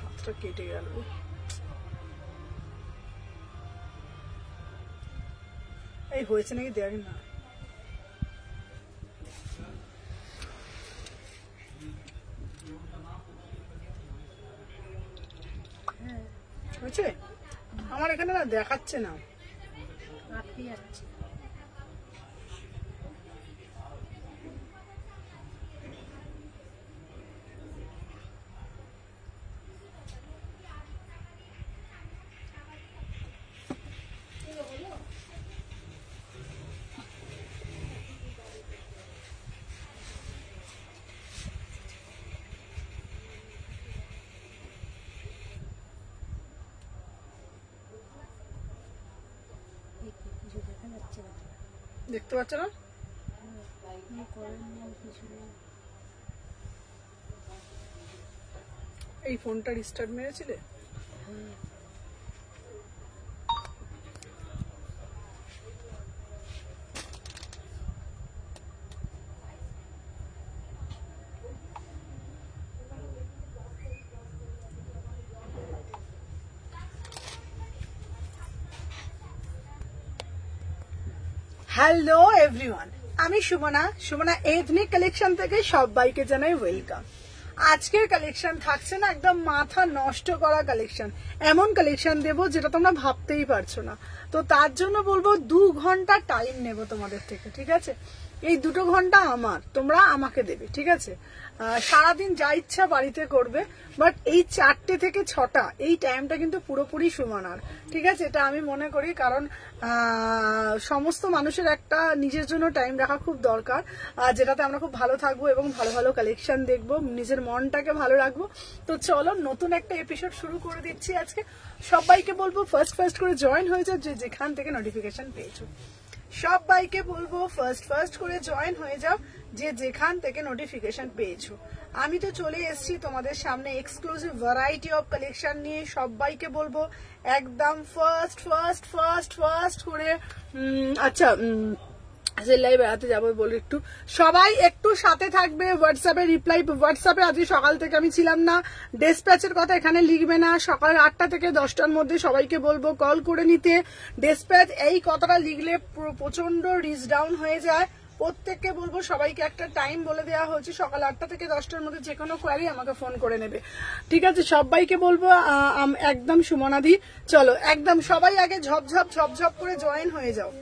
হাতটা কেটে গেল। এই হয়েছে নাকি দেখ না। হয়েছে? আমার এখানে না দেখাচ্ছে না, আটকে যাচ্ছে। দেখতে পাচ্ছ না? এই ফোনটা রিস্টার্ট মেরেছিলে? হ্যালো এভরিওয়ান, আমি সুমনা এথনিক কালেকশন থেকে সবাইকে জানাই ওয়েলকাম। আজকের কালেকশন থাকছে না একদম মাথা নষ্ট করা কালেকশন, এমন কালেকশন দেব যেটা তোমরা ভাবতেই পারছো না। তো তার জন্য বলবো 2 ঘন্টা টাইম নেব তোমাদের থেকে, ঠিক আছে? এই 2 ঘন্টা তোমরা আমাকে দেবে, ঠিক আছে? সারাদিন যা ইচ্ছা বাড়িতে করবে, বাট এই 4টে থেকে 6টা এই টাইমটা কিন্তু পুরোপুরি সুমনার, ঠিক আছে? এটা আমি মনে করি, কারণ সমস্ত মানুষের একটা নিজের জন্য টাইম রাখা খুব দরকার, যেটাতে আমরা খুব ভালো থাকবো এবং ভালো ভালো কালেকশন দেখবো, নিজের মনটাকে ভালো রাখবো। তো চলো নতুন একটা এপিসোড শুরু করে দিচ্ছি আজকে। সবাইকে বলবো ফার্স্ট করে জয়েন হয়ে যাও, যে যেখান থেকে নোটিফিকেশন পেয়েছো। সবাইকে বলবো ফার্স্ট করে জয়েন হয়ে যাও, যে যেখান থেকে নোটিফিকেশন পেয়েছো। আমি তো চলে এসেছি তোমাদের সামনে এক্সক্লুসিভ ভ্যারাইটি অফ কালেকশন নিয়ে। সবাইকে বলবো একদম ফার্স্ট করে আচ্ছা লাইভ বেড়াতে যাবো বলে একটু সবাই একটু সাথে থাকবে। হোয়াটসঅ্যাপে রিপ্লাই, হোয়াটসঅ্যাপে আজকে সকাল থেকে আমি ছিলাম না, ডেসপ্যাচের কথা এখানে লিখবে না। সকাল 8টা থেকে 10টার মধ্যে সবাইকে বলবো কল করে নিতে। ডেসপ্যাচ এই কথাটা লিখলে প্রচন্ড রিচ ডাউন হয়ে যায়। প্রত্যেককে বলবো, সবাইকে একটা টাইম বলে দেওয়া হয়েছে, সকাল 8টা থেকে 10টার মধ্যে যে কোনো কোয়ারি আমাকে ফোন করে নেবে, ঠিক আছে? সবাইকে বলবো একদম সুমনাদি। চলো একদম সবাই আগে ঝপঝপ করে জয়েন হয়ে যাও।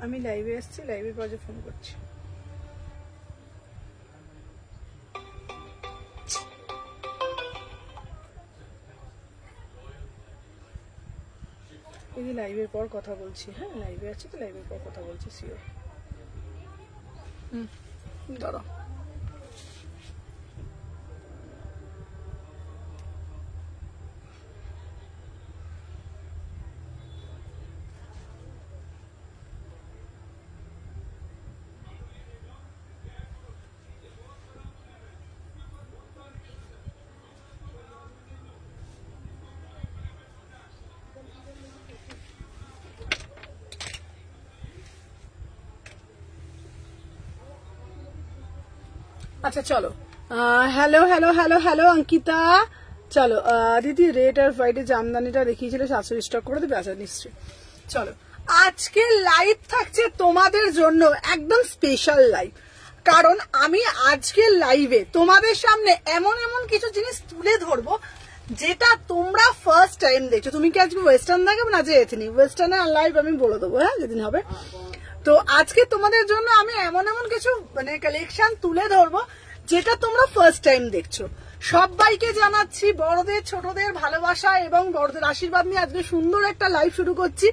আমি লাইভে এসেছি, লাইভের পরে ফোন করছি। এই যে লাইভের পর কথা বলছি, হ্যাঁ লাইভে আছি তো, লাইভের পর কথা বলছি শিওর। দাঁড়াও। আচ্ছা চলো, হ্যালো অঙ্কিতা। চলো দিদি, রেড আর হোয়াইটের জামদানিটা দেখিয়েছিল 700 স্টক করে দেবে? আচ্ছা নিশ্চয়ই। চলো আজকে লাইভ থাকছে তোমাদের জন্য একদম স্পেশাল লাইভ, কারণ আমি আজকে লাইভে তোমাদের সামনে এমন কিছু জিনিস তুলে ধরবো যেটা তোমরা ফার্স্ট টাইম দেখছো। তুমি কি আজকে ওয়েস্টার্ন দেখাবে না? যে এথনিক ওয়েস্টার্নে লাইভ আমি বলে দেবো, হ্যাঁ যেদিন হবে। তো আজকে তোমাদের জন্য আমি এমন এমন কিছু মানে কালেকশন তুলে ধরবো যেটা তোমরা ফার্স্ট টাইম দেখছো। সবাইকে জানাচ্ছি বড়দের ছোটদের ভালোবাসা এবং বড়দের আশীর্বাদ নিয়ে আজকে সুন্দর একটা লাইভ শুরু করছি।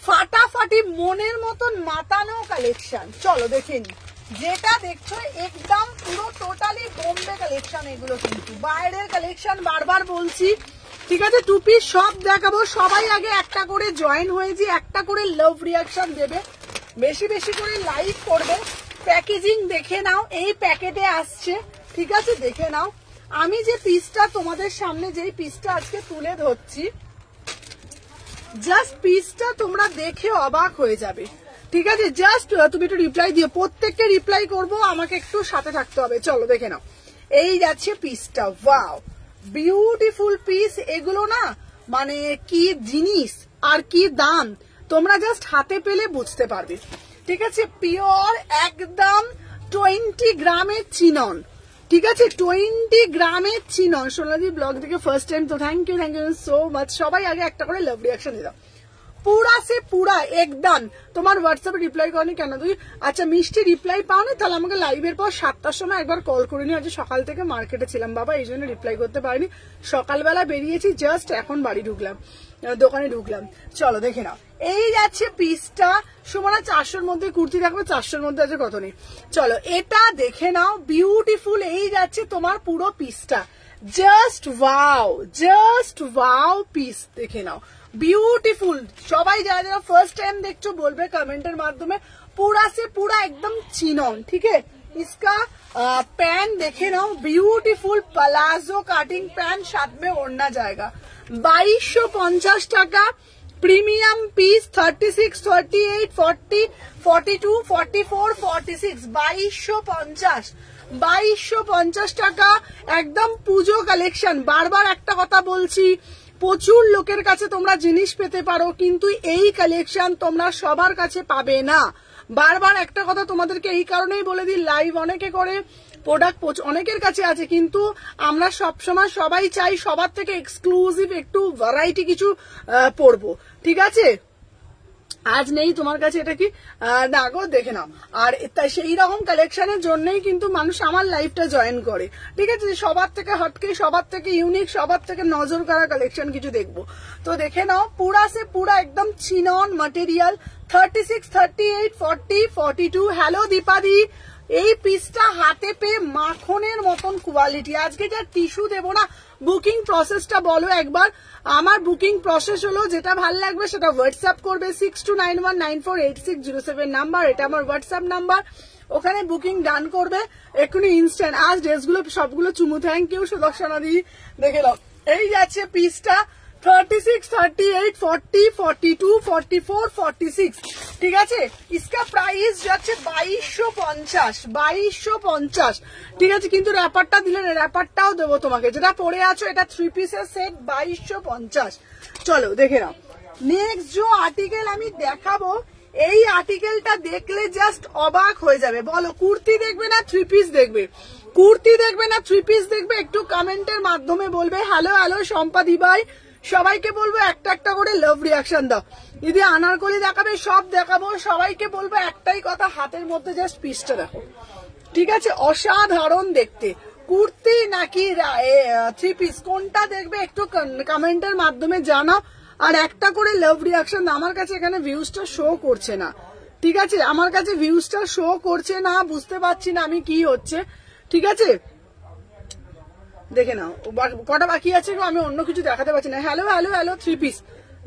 ফাটাফাটি মনের মতন মাতানো কালেকশন, চলো দেখে নি। যেটা দেখছো একদম পুরো টোটালি বোম্বে কালেকশন, এগুলো কিন্তু বাইরের কালেকশন, বারবার বলছি ঠিক আছে। টু পিস সব দেখাবো, সবাই আগে একটা করে জয়েন হয়েছি, একটা করে লাভ রিয়াকশন দেবে, বেশি বেশি করে লাইক করবে। প্যাকেজিং দেখে নাও, এই প্যাকেটে আসছে ঠিক আছে, দেখে নাও। আমি যে পিসটা তোমাদের সামনে যেই পিসটা আজকে তুলে ধরছি, জাস্ট পিসটা তোমরা দেখে অবাক হয়ে যাবে ঠিক আছে। জাস্ট তুমি একটু রিপ্লাই দিও, প্রত্যেককে রিপ্লাই করব, আমাকে একটু সাথে থাকতে হবে। চলো দেখে নাও, এই যাচ্ছে পিসটা। ওয়াও বিউটিফুল পিস এগুলো না, মানে কি জিনিস আর কি দাম তোমরা জাস্ট হাতে পেলে বুঝতে পারবে ঠিক আছে। পিওর একদম 20 গ্রামের চিনন ঠিক আছে, 20 গ্রামের চিনন। সোনালি ব্লগ থেকে ফার্স্ট টাইম, তো থ্যাংক ইউ সো মাচ। সবাই আগে একটা করে লাভ রিয়াকশন দিয়ে দাও। পুরা সে পুরা একদম। তোমার হোয়াটসঅ্যাপে রিপ্লাই করনি কেন তুই? আচ্ছা মিষ্টি রিপ্লাই পাওনি, তাহলে আমাকে লাইভের পর 7টার সময় একবার কল করে নি। আজ সকাল থেকে মার্কেটে ছিলাম বাবা, এই জন্য রিপ্লাই করতে পারিনি। সকালবেলা বেরিয়েছি, জাস্ট এখন বাড়ি ঢুকলাম, দোকানে ঢুকলাম। চলো দেখে নাও, এই যাচ্ছে পিসটা। সুমনা 400-র মধ্যে কুর্তি থাকবে, 400-র মধ্যে আছে কত নেই। চলো এটা দেখে নাও, বিউটিফুল। এই যাচ্ছে তোমার পুরো পিসটা, জাস্ট ওয়াও পিস দেখে নাও, বিউটিফুল। সবাই যারা যারা ফার্স্ট টাইম দেখছো বলবে কমেন্টের মাধ্যমে। पूरा से पूरा एकदम चिनॉन ठीक है। इसका पैंट देखे ना, ब्यूटीफुल प्लाजो काटिंग पैंट, साथ में ओढ़ना जाएगा। 2250 টাকা प्रीमियम पीस। 36, 38, 40, 42, 44, 46 2250 টাকা একদম পুজো কালেকশন। বারবার একটা কথা বলছি, প্রচুর লোকের কাছে তোমরা জিনিস পেতে পারো, কিন্তু এই কালেকশন তোমরা সবার কাছে পাবে না। বারবার একটা কথা তোমাদেরকে এই কারণেই বলে দিই, লাইভ অনেকে করে, প্রোডাক্ট অনেকের কাছে আছে, কিন্তু আমরা সবসময় সবাই চাই সবার থেকে এক্সক্লুসিভ একটু ভ্যারাইটি কিছু পড়বো ঠিক আছে। আজ নেই তোমার কাছে, এটা কি না গো, দেখে নাও। আর সেই রকম কালেকশনের জন্যই কিন্তু মানুষ আমার লাইফটা জয়েন করে ঠিক আছে। সবার থেকে হটকে, সবার থেকে ইউনিক, সবার থেকে নজর কাড়া কালেকশন কিছু দেখবো, তো দেখে নাও। পুরা সে পুরা একদম চিনন মটেরিয়াল। 36, 38, 40, 42। হ্যালো দীপাদি, এই পিসটা হাতে পেয়ে মাখনের মতন কোয়ালিটি। আজকে যা টিস্যু দেবো না, বুকিং প্রসেসটা বলো একবার। আমার বুকিং প্রসেস হলো, যেটা ভালো লাগবে সেটা হোয়াটসঅ্যাপ করবে। 6291948607 নাম্বার, এটা আমার হোয়াটসঅ্যাপ নাম্বার। ওখানে বুকিং ডান করবে এক্ষুনি ইনস্ট্যান্ট। আজ ড্রেসগুলো সবগুলো চুমু, থ্যাংক ইউ সুদর্শনা দি। দেখে নাও, এই যাচ্ছে পিসটা। 36, 38, 40, 42, 44, 46 ঠিক আছে। इसका প্রাইস যাচ্ছে 2250 ঠিক আছে। কিন্তু র্যাপারটা দিলে না, র্যাপারটাও দেবো তোমাকে। যেটা পরে আছো এটা 3 পিসের সেট, 2250। চলো দেখে নাও। নেক্সট যে আর্টিকেল আমি দেখাবো, এই আর্টিকেলটা দেখলে জাস্ট অবাক হয়ে যাবে। বলো কুর্তি দেখবে না 3 পিস দেখবে? কুর্তি দেখবে না 3 পিস দেখবে? একটু কমেন্টের মাধ্যমে বলবে। হ্যালো সম্পাদি ভাই, সবাইকে বলবো একটা একটা করে লাভ রিয়াকশন দাও। যদি আনারকলি দেখাবে সব দেখাবো, সবাইকে বলবো একটাই কথা, হাতের মধ্যে জাস্ট পিসটা দেখো ঠিক আছে। অসাধারণ দেখতে। কুর্তি নাকি 3 পিস, কোনটা দেখবে একটু কমেন্টের মাধ্যমে জানাও। আর একটা করে লাভ রিয়াকশন। আমার কাছে এখানে ভিউজটা শো করছে না ঠিক আছে, আমার কাছে ভিউজটা শো করছে না, বুঝতে পারছি না আমি কি হচ্ছে ঠিক আছে। দেখে নাও কটা বাকি আছে, আমি অন্য কিছু দেখাতে পারছি না। হ্যালো 3 পিস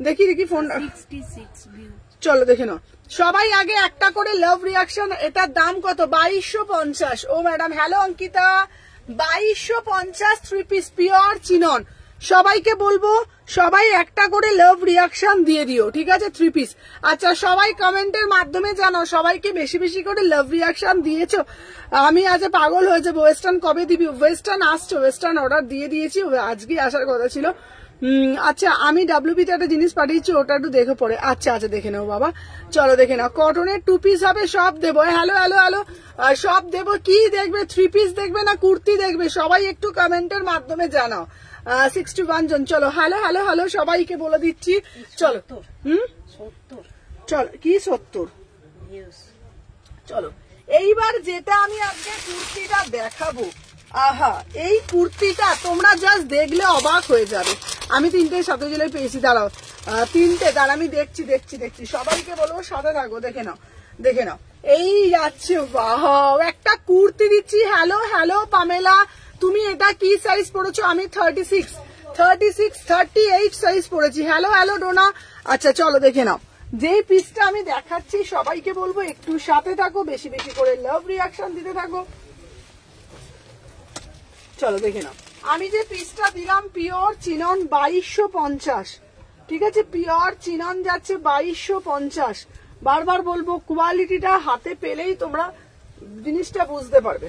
দেখি ফোন। 66 ভিউ। চলো দেখে নাও, সবাই আগে একটা করে লাভ রিয়াকশন। এটার দাম কত? 2250। ও madam hello Ankita, 2250 3 piece pure chinon. সবাইকে বলবো সবাই একটা করে লাভ রিয়াকশন দিয়ে দিও ঠিক আছে, 3 পিস। আচ্ছা সবাই কমেন্টের মাধ্যমে জানাও সবাইকে বেশি বেশি করে লাভ রিয়াকশন দিয়েছো। আমি আজ পাগল হয়ে যাবো। ওয়েস্টার্ন কবে দিবি? ওয়েস্টার্ন আসছো, ওয়েস্টার্ন অর্ডার দিয়ে দিয়েছি, আজকে আসার কথা ছিল। আচ্ছা আমি ডাব্লিউপিতে একটা জিনিস পাঠিয়েছি, ওটা একটু দেখে পড়ে। আচ্ছা দেখে নাও বাবা, চলো দেখে নাও। কটনের 2 পিস হবে, সব দেবো। হ্যালো সব দেবো। কি দেখবে? 3 পিস দেখবে না কুর্তি দেখবে? সবাই একটু কমেন্টের মাধ্যমে জানাও। 61 জন। চলো হ্যালো সবাইকে বলে দিচ্ছি। চলো 70 চলো কি 70? চলো এইবার যেটা আমি আজকে কুর্তিটা দেখাবো, আহা এই কুর্তিটা তোমরা জাস্ট দেখলে অবাক হয়ে যাবে। আমি 3টে সাথে জেলে পেয়েছি, দাঁড়াও 3টে দাঁড়া আমি দেখছি সবাইকে বলবো সাথে থাকো, দেখে নাও এই যাচ্ছে। বাহ, একটা কুর্তি দিচ্ছি। হ্যালো পামেলা, তুমি এটা কি সাইজ পড়েছো? আমি 38 সাইজ পড়েছি। হ্যালো ডোনা। আচ্ছা চলো দেখে নাও, যে পিসটা আমি দেখাচ্ছি সবাইকে বলবো একটু সাথে থাকো, বেশি বেশি করে লাভ রিয়াকশন দিতে থাকো। চলো দেখে নাও, আমি যে পিসটা দিলাম পিওর চিনন 2250, ঠিক আছে? পিওর চিনন যাচ্ছে 2250। বারবার বলবো কোয়ালিটিটা হাতে পেলেই তোমরা জিনিসটা বুঝতে পারবে।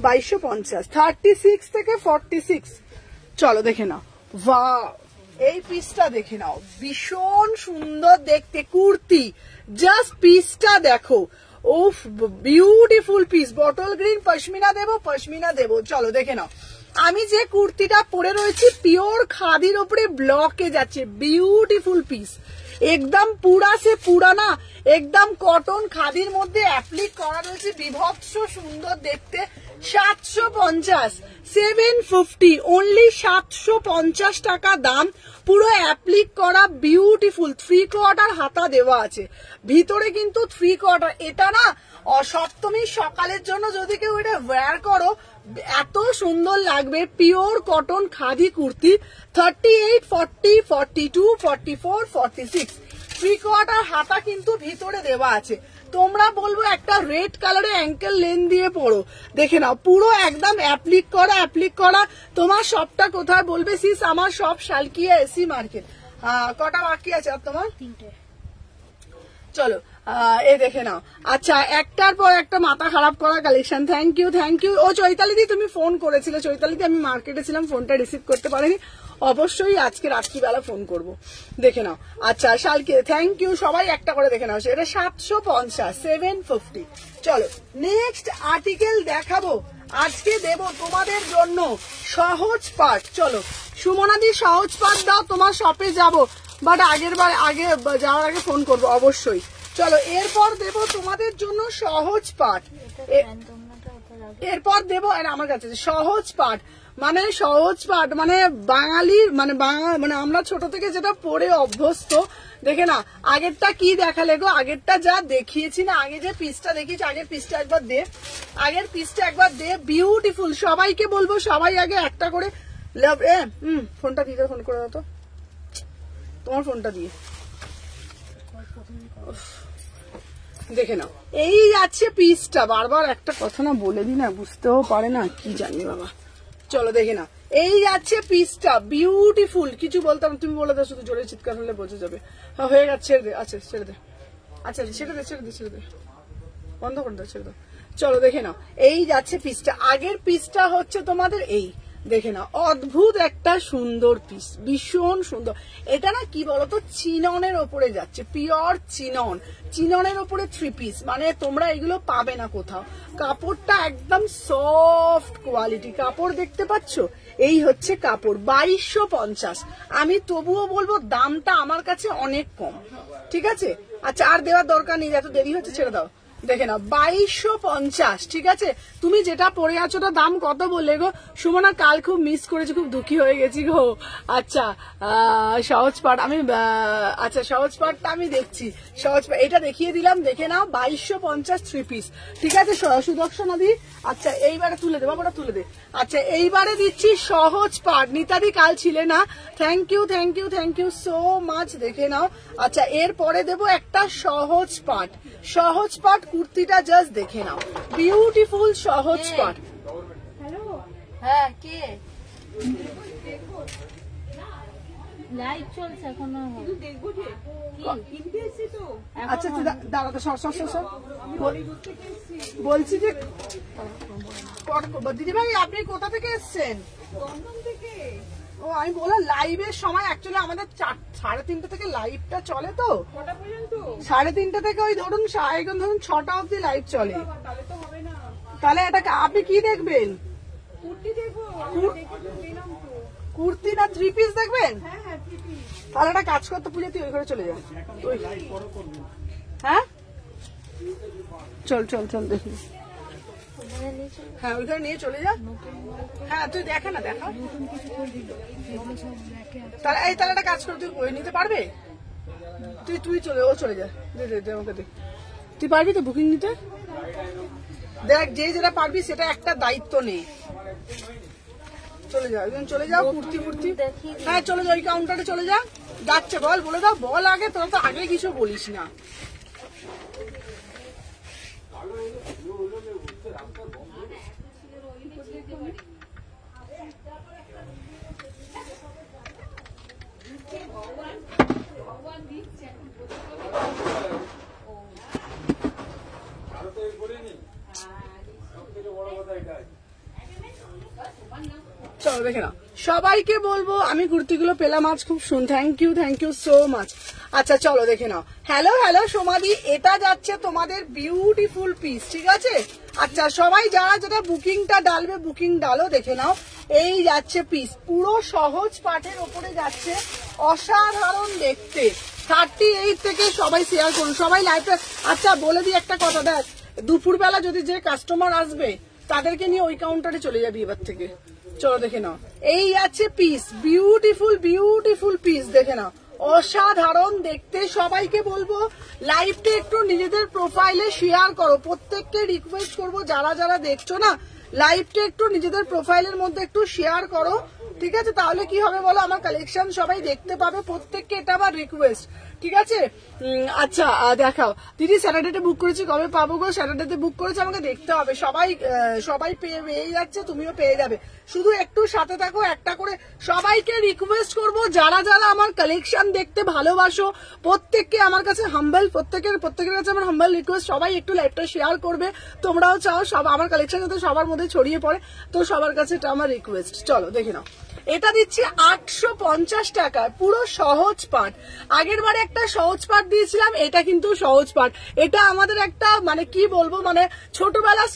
2250, 36 থেকে 46। চলো দেখে নাও, ওয়াও এই পিসটা দেখে নাও, ভীষণ সুন্দর দেখতে কুর্তি। জাস্ট পিসটা দেখো, উফ beautiful piece. Bottle green pashmina দেবো। চলো দেখে নাও, আমি যে কুর্তিটা পরে রয়েছি পিওর খাদির উপরে ব্লকে যাচ্ছে, বিউটিফুল পিস। একদম পুরা সে পুরানা, একদম কটন খাদির মধ্যে অ্যাপ্লিক করা রয়েছে, বিভৎস সুন্দর দেখতে। 750, 750 অনলি 750 টাকা দাম। পুরো অ্যাপ্লিক করা বিউটিফুল 3/4 হাতা দেওয়া আছে, ভিতরে কিন্তু 3/4। এটা না সপ্তমী সকালের জন্য যদি কেউ এটা ওয়্যার করো এত সুন্দর লাগবে। Pure cotton khadi kurti. 38, 40, 42, 44, 46 3/4 হাতা কিন্তু ভিতরে দেওয়া আছে। তোমরা বলবো একটা রেড কালারে অ্যাঙ্কেল লেন দিয়ে পড়ো, দেখে নাও পুরো একদম অ্যাপ্লিক করা। তোমার শপটা কোথায় বলবে? সিস আমার শপ শালকিয়া এসি মার্কেট। কটা বাকি আছে আর তোমার? 3টে। চলো এ দেখে নাও। আচ্ছা একটার পর একটা মাথা খারাপ করা কালেকশন। Thank you. ও চৈতালি দি তুমি ফোন করেছিলে। চৈতালি দি আমি মার্কেটে ছিলাম, ফোনটা রিসিভ করতে পারিনি। অবশ্যই আজকে রাত্রিবেলা ফোন করব, দেখে নাও। আচ্ছা শালকে থ্যাংক ইউ। সবাই একটা করে দেখে নাও। এটা 750, 750। চলো নেক্সট আর্টিকেল দেখাবো। আজকে দেব তোমাদের জন্য সহজ পাট। চলো সুমনাদি সহজ পাট দাও, তোমার শপে যাব, বাট আগে যাওয়ার আগে ফোন করবো অবশ্যই। চলো এরপর দেব তোমাদের জন্য সহজ পাঠ। এরপর দেব আমার কাছে সহজ পাঠ মানে বাঙালির মানে আমরা ছোট থেকে যেটা পড়ে অভ্যস্ত। দেখে না আগেরটা কি দেখালে গো? আগেরটা যা দেখিয়েছি না, আগে যে পিসটা দেখিয়েছি, আগের পিসটা একবার দে। বিউটিফুল। সবাইকে বলবো সবাই আগে একটা করে লাভ। ফোনটা দিয়ে ফোন করে দাও তো, তোমার ফোনটা দিয়ে দেখে নাও। এই যাচ্ছে পিসটা। বারবার একটা কথা না বলে দি না, বুঝতেও পারে না, কি জানি বাবা। চলো দেখে নাও, এই যাচ্ছে পিসটা বিউটিফুল। কিছু বলতাম, তুমি বলে দাও, শুধু জোরে চিৎকার হলে বোঝা যাবে। হয়ে গেছে, ছেড়ে দে। আচ্ছা ছেড়ে দে, বন্ধ করে দাও, ছেড়ে দাও। চলো দেখে নাও, এই যাচ্ছে পিসটা। আগের পিসটা হচ্ছে তোমাদের এই, দেখে নাও অদ্ভুত একটা সুন্দর পিস, ভীষণ সুন্দর। এটা না কি বলতো, চিননের ওপরে যাচ্ছে, পিওর চিননের ওপরে 3 পিস। মানে তোমরা এগুলো পাবে না কোথাও। কাপড়টা একদম সফট কোয়ালিটি কাপড়, দেখতে পাচ্ছ? এই হচ্ছে কাপড়। 2250। আমি তবুও বলবো দামটা আমার কাছে অনেক কম, ঠিক আছে? আচ্ছা আর দেওয়ার দরকার নেই, এত দেরি হচ্ছে, ছেড়ে দাও। দেখে নাও 2250, ঠিক আছে? তুমি যেটা পরে আছো ওটা দাম কত বললে গো? সুমনা কাল খুব মিস করেছি, খুব দুঃখী হয়ে গেছি গো। আচ্ছা সহজ পাঠ আমি, আচ্ছা সহজ পাঠটা আমি দেখছি। সহজ পাঠ এটা দেখিয়ে দিলাম, দেখে নাও 2250 3 পিস, ঠিক আছে সুদর্শনা দি। আচ্ছা এইবারে তুলে দে বাবাটা, তুলে দে। আচ্ছা এইবারে দিচ্ছি সহজ পাঠ। নিতাদি কাল ছিলে না, থ্যাংক ইউ সো মাচ, দেখে নাও। আচ্ছা এরপরে দেবো একটা সহজ পাঠ কুর্তিটা, জাস্ট দেখে নাও, বিউটিফুল সহজ পাঠ। হ্যালো, হ্যাঁ কে? লাইভ চলছে এখনো, দেখবো যে কিনতে এসেছি তো। আচ্ছা দাঁড়া তো, সর বলছি যে দিদি ভাই আপনি কোথা থেকে এসছেন? থেকে। ও আমি বললাম লাইভের সময় অ্যাকচুয়ালি আমাদের 3:30 থেকে লাইভটা চলে, তো 3:30 থেকে ওই ধরুন 6টা অব্দি লাইভ চলে। তাহলে এটা আপনি কি দেখবেন? কুর্তি না 3 পিস দেখবেন? তাহলে একটা কাজ করতে, পুজো তুই ওই ঘরে চলে যা। হ্যাঁ চল চল চল দেখি। হ্যাঁ ওইখানে নিয়ে চলে যা। হ্যাঁ তুই দেখা না, দেখা তাহলে এই তাহলে একটা কাজ করে তুই করে নিতে পারবে, তুই চলে ও চলে যা, দে দে দে আমাকে দে। তুই পারবি তো বুকিং নিতে? দেখ যে যেটা পারবি সেটা একটা দায়িত্ব নেই। চলে যাও চলে যাও, কুর্তি ফুর্তি। হ্যাঁ চলে যাও, ওই কাউন্টারে চলে যা। যাচ্ছে বল, বলে দাও, বল আগে, তোরা তো আগে কিছু বলিস না। চলো দেখে না, সবাইকে বলবো আমি কুর্তিগুলো পেলাম আজ, খুব থ্যাংক ইউ সো মাচ। আচ্ছা চলো দেখে নাও। হ্যালো হ্যালো সোমাদি, এটা যাচ্ছে তোমাদের বিউটিফুল পিস, ঠিক আছে? আচ্ছা সবাই যারা যারা বুকিংটা ডালবে বুকিং ডালো, দেখে নাও। এই যাচ্ছে পিস, পুরো সহজ পাঠের ওপরে যাচ্ছে, অসাধারণ দেখতে। 38 থেকে সবাই শেয়ার করুন, সবাই লাইভটা। আচ্ছা বলে দিই একটা কথা, দেখ দুপুরবেলা যদি যে কাস্টমার আসবে তাদেরকে নিয়ে ওই কাউন্টারে চলে যাবি এবার থেকে। চলো দেখে নাও, এই আছে পিস, বিউটিফুল পিস, দেখে নাও, অসাধারণ দেখতে। সবাইকে বলবো লাইভটা একটু নিজেদের প্রোফাইলে শেয়ার করো, প্রত্যেককে রিকোয়েস্ট করবো যারা যারা দেখছো না, লাইভটা একটু নিজেদের প্রোফাইলের মধ্যে একটু শেয়ার করো, ঠিক আছে? তাহলে কি হবে বলো, আমার কালেকশন সবাই দেখতে পাবে, প্রত্যেককে এটা আমার রিকোয়েস্ট, ঠিক আছে? আচ্ছা দেখাও দিদি, স্যাটারডেতে বুক করেছি, কবে পাবো গো? স্যাটারডেতে বুক করেছি, আমাকে দেখতে হবে। সবাই পেয়ে যাচ্ছে, তুমিও পেয়ে যাবে, শুধু একটু সাথে থাকো। একটা করে সবাইকে রিকোয়েস্ট করবো, যারা যারা আমার কালেকশন দেখতে ভালোবাসো, প্রত্যেককে আমার কাছে হাম্বল, প্রত্যেকের কাছে আমার হাম্বল রিকোয়েস্ট, সবাই একটু লাইভটা শেয়ার করবে। তোমরাও চাও সব আমার কালেকশন যাতে সবার মধ্যে ছড়িয়ে পড়ে, তো সবার কাছে এটা আমার রিকোয়েস্ট। চলো দেখে নাও, এটা দিচ্ছি 850 টাকায়, পুরো সহজ পাঠ। আগের বারে একটা সহজ পাঠ দিয়েছিলাম, এটা কিন্তু সহজ পাঠ। এটা আমাদের একটা মানে কি বলবো, মানে ছোটবেলার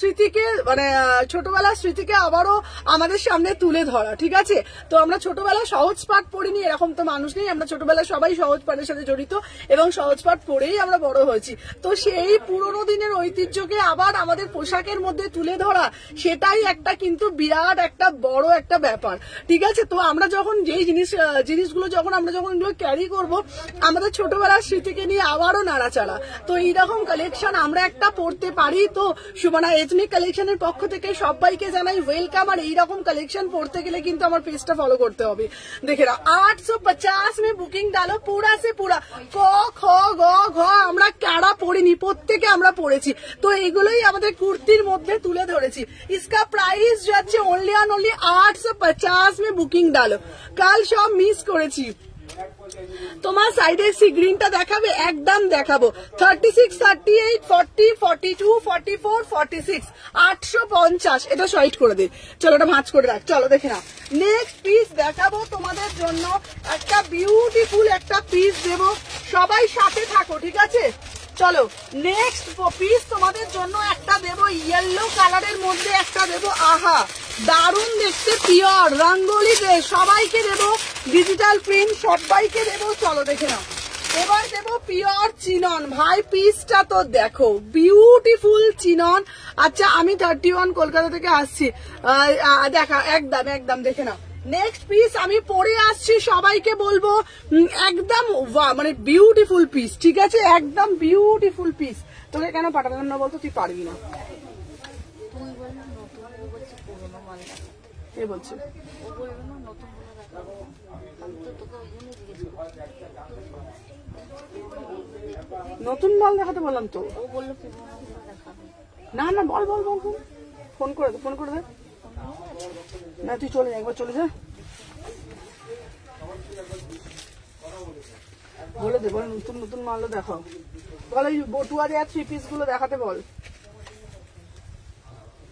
স্মৃতিকে আবারও আমাদের সামনে তুলে ধরা, ঠিক আছে? তো আমরা ছোটবেলায় সহজ পাঠ পড়িনি এরকম তো মানুষ নেই, আমরা ছোটবেলায় সবাই সহজ পাঠের সাথে জড়িত এবং সহজ পাঠ পড়েই আমরা বড় হয়েছি। তো সেই পুরোনো দিনের ঐতিহ্যকে আবার আমাদের পোশাকের মধ্যে তুলে ধরা, সেটাই একটা কিন্তু বিরাট একটা বড় একটা ব্যাপার, ঠিক আছে? তো আমরা যখন যেই জিনিসগুলো আমরা যখন এগুলো ক্যারি করবো, আমাদের ছোটবেলার স্মৃতিকে নিয়ে আবারও নাড়াচাড়া। তো এইরকম কালেকশন আমরা একটা পড়তে পারি। তো সুমনা এথনিক কালেকশনের পক্ষ থেকে সবাইকে জানাই ওয়েলকাম। আর এইরকম কালেকশন পড়তে গেলে কিন্তু আমার পেজটা ফলো করতে হবে। দেখে না, 850 में বুকিং ডালো, পুরা সে পুরা, ক খ গ ঘ আমরা কারা পড়িনি, প্রত্যেকে আমরা পড়েছি। তো এগুলোই আমাদের কুর্তির মধ্যে তুলে ধরেছি। इसका प्राइस যাচ্ছে অনলি 850 में বুকিং ডালো। কাল সব মিস করেছি, তোমার সাইডে সি গ্রিনটা দেখাবে, একদম দেখাবো। 36, 38, 40, 42, 44, 46, 850, এটা সাইড করে দিন। চলো এটা ভাঁজ করে রাখ। চলো দেখে নাও, নেক্সট পিস দেখাবো তোমাদের জন্য, একটা বিউটিফুল একটা পিস দেবো, সবাই সাথে থাকো, ঠিক আছে? চলো নেক্সট পিস তোমাদের জন্য একটা দেবো, ইয়েলো কালারের মধ্যে একটা দেবো। আহা দারুণ দেখতে, পিওর রঙ্গোলি ড্রেস, সবাইকে দেবো। ডিজিটাল প্রিন্ট সবাইকে দেবো। চলো দেখে নাও, এবার দেবো পিওর চিনন। ভাই পিসটা তো দেখো, বিউটিফুল চিনন। আচ্ছা আমি 31 কলকাতা থেকে আসছি, দেখা একদম দেখে নাও। নেক্সট পিস আমি পরে আসছি, সবাইকে বলবো একদম মানে বিউটিফুল পিস, ঠিক আছে? একদম বিউটিফুল পিস। তোকে কেন পাঠালাম না বলতো, তুই পারবি না। কে বলছে? নতুন মাল দেখাতে বললাম তো। না না বল বল বল, ফোন করে দে। না তুই চলে যা, একবার চলে যা, বলে দে, বল নতুন মালও দেখাও, বল এই বটুয়া দেওয়া 3 পিস গুলো দেখাতে বল।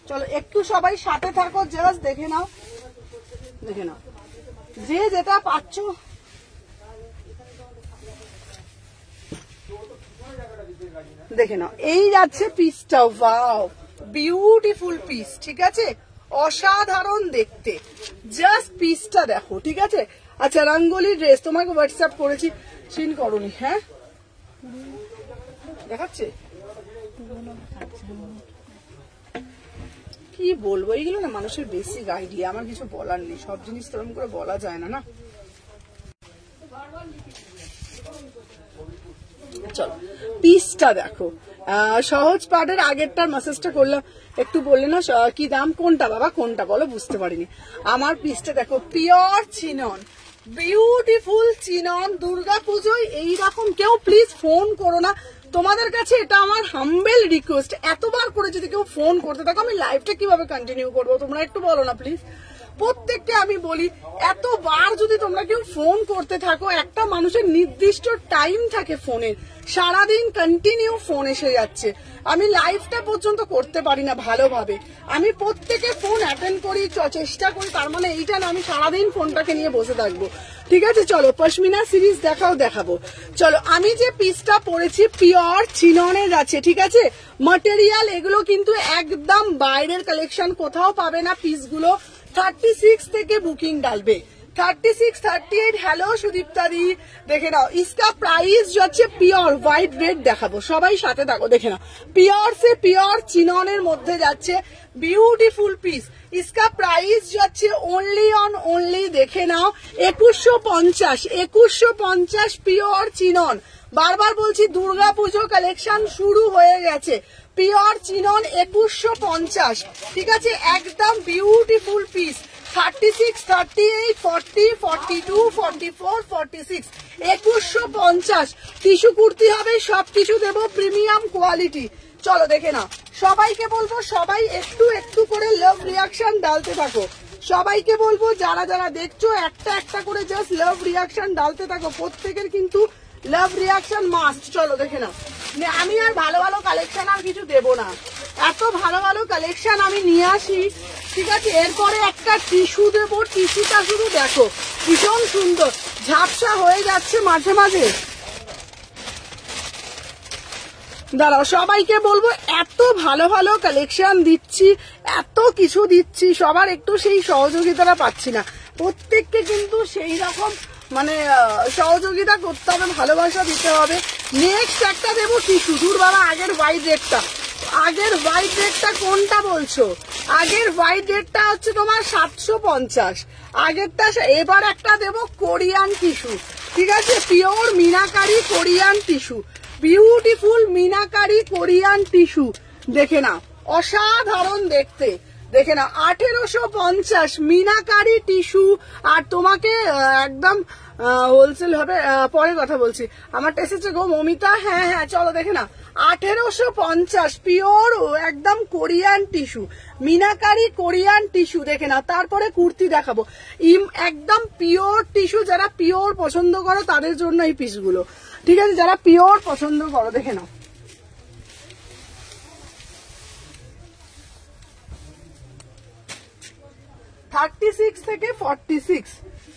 চলো একটু সবাই সাথে থাকো, জাস্ট দেখে নাও, যে যেটা পাচ্ছ। দেখে নাও, এই যাচ্ছে পিসটা, ওয়াও বিউটিফুল পিস, ঠিক আছে? অসাধারণ দেখতে, জাস্ট পিসটা দেখো, ঠিক আছে? আচ্ছা রঙ্গোলি ড্রেস তোমাকে হোয়াটসঅ্যাপ করেছি, সিন করনি? হ্যাঁ দেখাচ্ছে। কি বলবো, এইগুলো না মানুষের বেসিক আইডিয়া, আমার কিছু বলার নেই, সব জিনিস তো এরকম করে বলা যায় না। না চলো পিসটা দেখো, সহজ পাড়ের আগেরটার মেসেজটা করলাম, একটু বললে না কি দাম, কোনটা বাবা কোনটা বলো, বুঝতে পারিনি। আমার পিসটা দেখো, pure chinon, beautiful chinon. Durga পুজোয় এইরকম কেউ প্লিজ ফোন করো না, তোমাদের কাছে এটা আমার হাম্বেল রিকোয়েস্ট। এতবার করে যদি কেউ ফোন করতে থাকো আমি লাইভটা কিভাবে কন্টিনিউ করবো, তোমরা একটু বলো না প্লিজ। প্রত্যেককে আমি বলি, এতবার যদি তোমরা কেউ ফোন করতে থাকো, একটা মানুষের নির্দিষ্ট টাইম থাকে ফোনের, সারাদিন কন্টিনিউ ফোন এসে যাচ্ছে, আমি লাইভটা পর্যন্ত করতে পারি না ভালোভাবে। আমি প্রত্যেকে ফোন অ্যাটেন্ড করি, চেষ্টা করি, তার মানে এইটা না আমি সারাদিন ফোনটাকে নিয়ে বসে থাকবো। ঠিক আছে চলো পশমিনা সিরিজ দেখাবো। চলো আমি যে পিসটা পরেছি পিওর চিননের আছে, ঠিক আছে ম্যাটেরিয়াল, এগুলো কিন্তু একদম বাইরের কালেকশন, কোথাও পাবে না পিসগুলো। 36 থেকে বুকিং डालबे, 36, 38। हेलो सुदीप्ता दी, देखे नाओ इसका प्राइस जो अच्छे प्योर व्हाइट रेड देखाबो, सबाई साथे थाको, देखे नाओ प्योर से प्योर चिनনের মধ্যে যাচ্ছে বিউটিফুল পিস। इसका प्राइस जो अच्छे ओनली ऑन ओनली देखे नाओ 2150 प्योर चिनन। বারবার বলছি দুর্গা পুজো কালেকশন শুরু হয়ে গেছে, পিওর চিনন 2150, ঠিক আছে একদম বিউটিফুল পিস। 36, 38, 40, 42, 44, 46, 2150 টিস্যু কুর্তি হবে, সবকিছু দেবো প্রিমিয়াম কোয়ালিটি। চলো দেখে না, সবাইকে বলবো সবাই একটু একটু করে লাভ রিয়াকশন ডালতে থাকো, সবাইকে বলবো যারা যারা দেখছো একটা একটা করে জাস্ট লাভ রিয়াকশন ডালতে থাকো, প্রত্যেকের কিন্তু লাভ রিয়াকশন মাস্ট। চলো দেখে নাও, আমি আর ভালো ভালো কালেকশন আর কিছু দেব না, এত ভালো ভালো কালেকশন আমি নিয়ে আসি, ঠিক আছে। এরপরে একটা টিস্যু দেবো, টিস্যুটা শুধু দেখো ভীষণ সুন্দর, ঝাপসা হয়ে যাচ্ছে মাঝে মাঝে। দাঁড়াও সবাইকে বলবো, এত ভালো ভালো কালেকশন দিচ্ছি, এত কিছু দিচ্ছি, সবার একটু সেই সহযোগিতাটা পাচ্ছি না, প্রত্যেককে কিন্তু সেই রকম মানে সহযোগিতা করতে হবে, ভালোবাসা দিতে হবে। নেক্সট একটা দেবো টিস্যু, দূর বাবা আগের হোয়াইট রেডটা, আগের হোয়াইট রেডটা কোনটা বলছো, আগের হোয়াইট রেডটা হচ্ছে তোমার 750 আগেরটা। এবার একটা দেবো কোরিয়ান টিস্যু, ঠিক আছে pure meenakari Korean tissue, beautiful meenakari Korean tissue, দেখে না অসাধারণ দেখতে, দেখে না 1850 মিনাকারি টিস্যু। আর তোমাকে একদম হোলসেল হবে, পরে কথা বলছি, আমার এসেছে গো মমিতা, হ্যাঁ হ্যাঁ চলো দেখে না 1850 পিওর একদম Korean tissue, meenakari Korean tissue, দেখে না। তারপরে কুর্তি দেখাবো, একদম পিওর টিস্যু, যারা পিওর পছন্দ করো তাদের জন্য এই পিসগুলো, ঠিক আছে যারা পিওর পছন্দ করো, দেখে নাও। থেকে 46,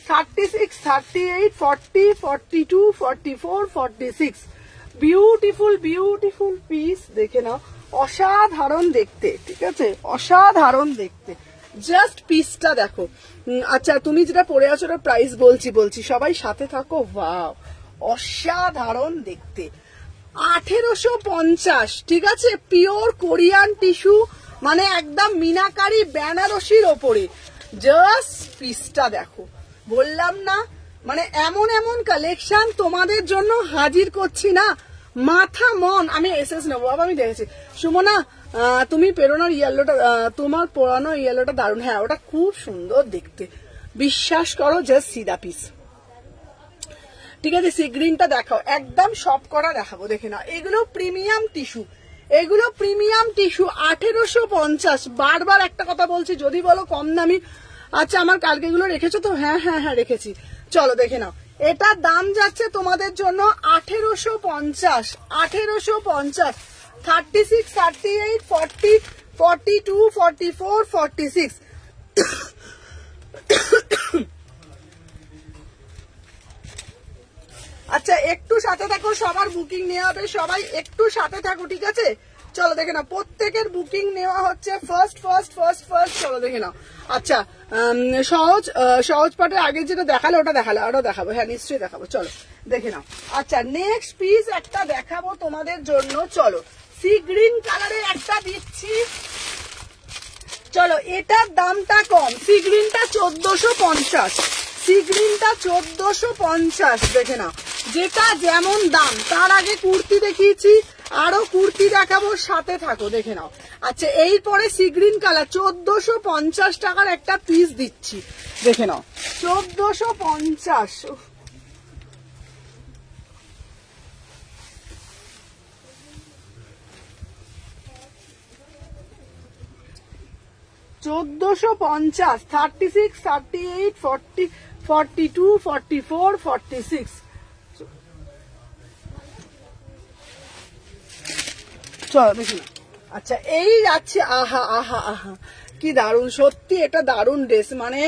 36, 38, 40, 42, 44, 46 বিউটিফুল বিউটিফুল পিস, দেখে নাও অসাধারণ দেখতে, ঠিক আছে অসাধারণ দেখতে, জাস্ট পিসটা দেখো। আচ্ছা তুমি যেটা পরে আছো ওটা প্রাইস বলছি, সবাই সাথে থাকো। ওয়াও অসাধারণ দেখতে, 1850, ঠিক আছে পিওর কোরিয়ান টিস্যু, মানে একদম মিনাকারি বেনারসির ওপরে, জাস্ট পিসটা দেখো, বললাম না মানে এমন এমন কালেকশন তোমাদের জন্য হাজির করছি না, মাথা মন। আমি এসএস নেবো বাবা, আমি দেখেছি সুমনা তুমি পেরোনোর ইয়েলোটা, তোমার পরানো ইয়েলোটা দারুণ, হ্যাঁ ওটা খুব সুন্দর দেখতে, বিশ্বাস করো জাস্ট সিদা পিস, ঠিক আছে। সি গ্রিনটা দেখাও, একদম সব করা দেখাবো, দেখে নাও এগুলো প্রিমিয়াম টিস্যু, এগুলো প্রিমিয়াম টিস্যু 1850। বারবার একটা কথা বলছি, যদি বলো কম দামি, আচ্ছা আমার কালকে এগুলো রেখেছো তো, হ্যাঁ হ্যাঁ হ্যাঁ রেখেছি, চলো দেখে নাও। এটার দাম যাচ্ছে তোমাদের জন্য 1850, 36, 38, 40, 42, 44, 46 আচ্ছা একটু সাথে থাকো, সবার বুকিং নেওয়া হবে, সবাই একটু সাথে থাকো, ঠিক আছে চলো দেখে নাও, প্রত্যেকের বুকিং নেওয়া হচ্ছে ফার্স্ট। চলো দেখে নাও। আচ্ছা সহজ পাটের আগে যেটা দেখালো ওটা দেখাবো, হ্যাঁ নিশ্চয়ই দেখাবো, চলো দেখে নাও। আচ্ছা নেক্সট পিস একটা দেখাবো তোমাদের জন্য, চলো সি গ্রিন কালারের একটা দিচ্ছি। চলো এটার দামটা কম, সি গ্রিনটা 1450, সি গ্রিনটা 1450 দেখে নাও, যেটা যেমন দাম। তার আগে কুর্তি দেখিয়েছি, আরো কুর্তি দেখাবো, সাথে থাকো দেখে নাও। আচ্ছা এরপরে সি গ্রিন কালার 1450 টাকার একটা পিস দিচ্ছি, দেখে নাও 1450। 1450, 36, 38, 40, 42, 44, 46। চলো দেখি। আচ্ছা এই যাচ্ছে, আহা আহা আহা কি দারুণ, সত্যি এটা দারুণ ড্রেস, মানে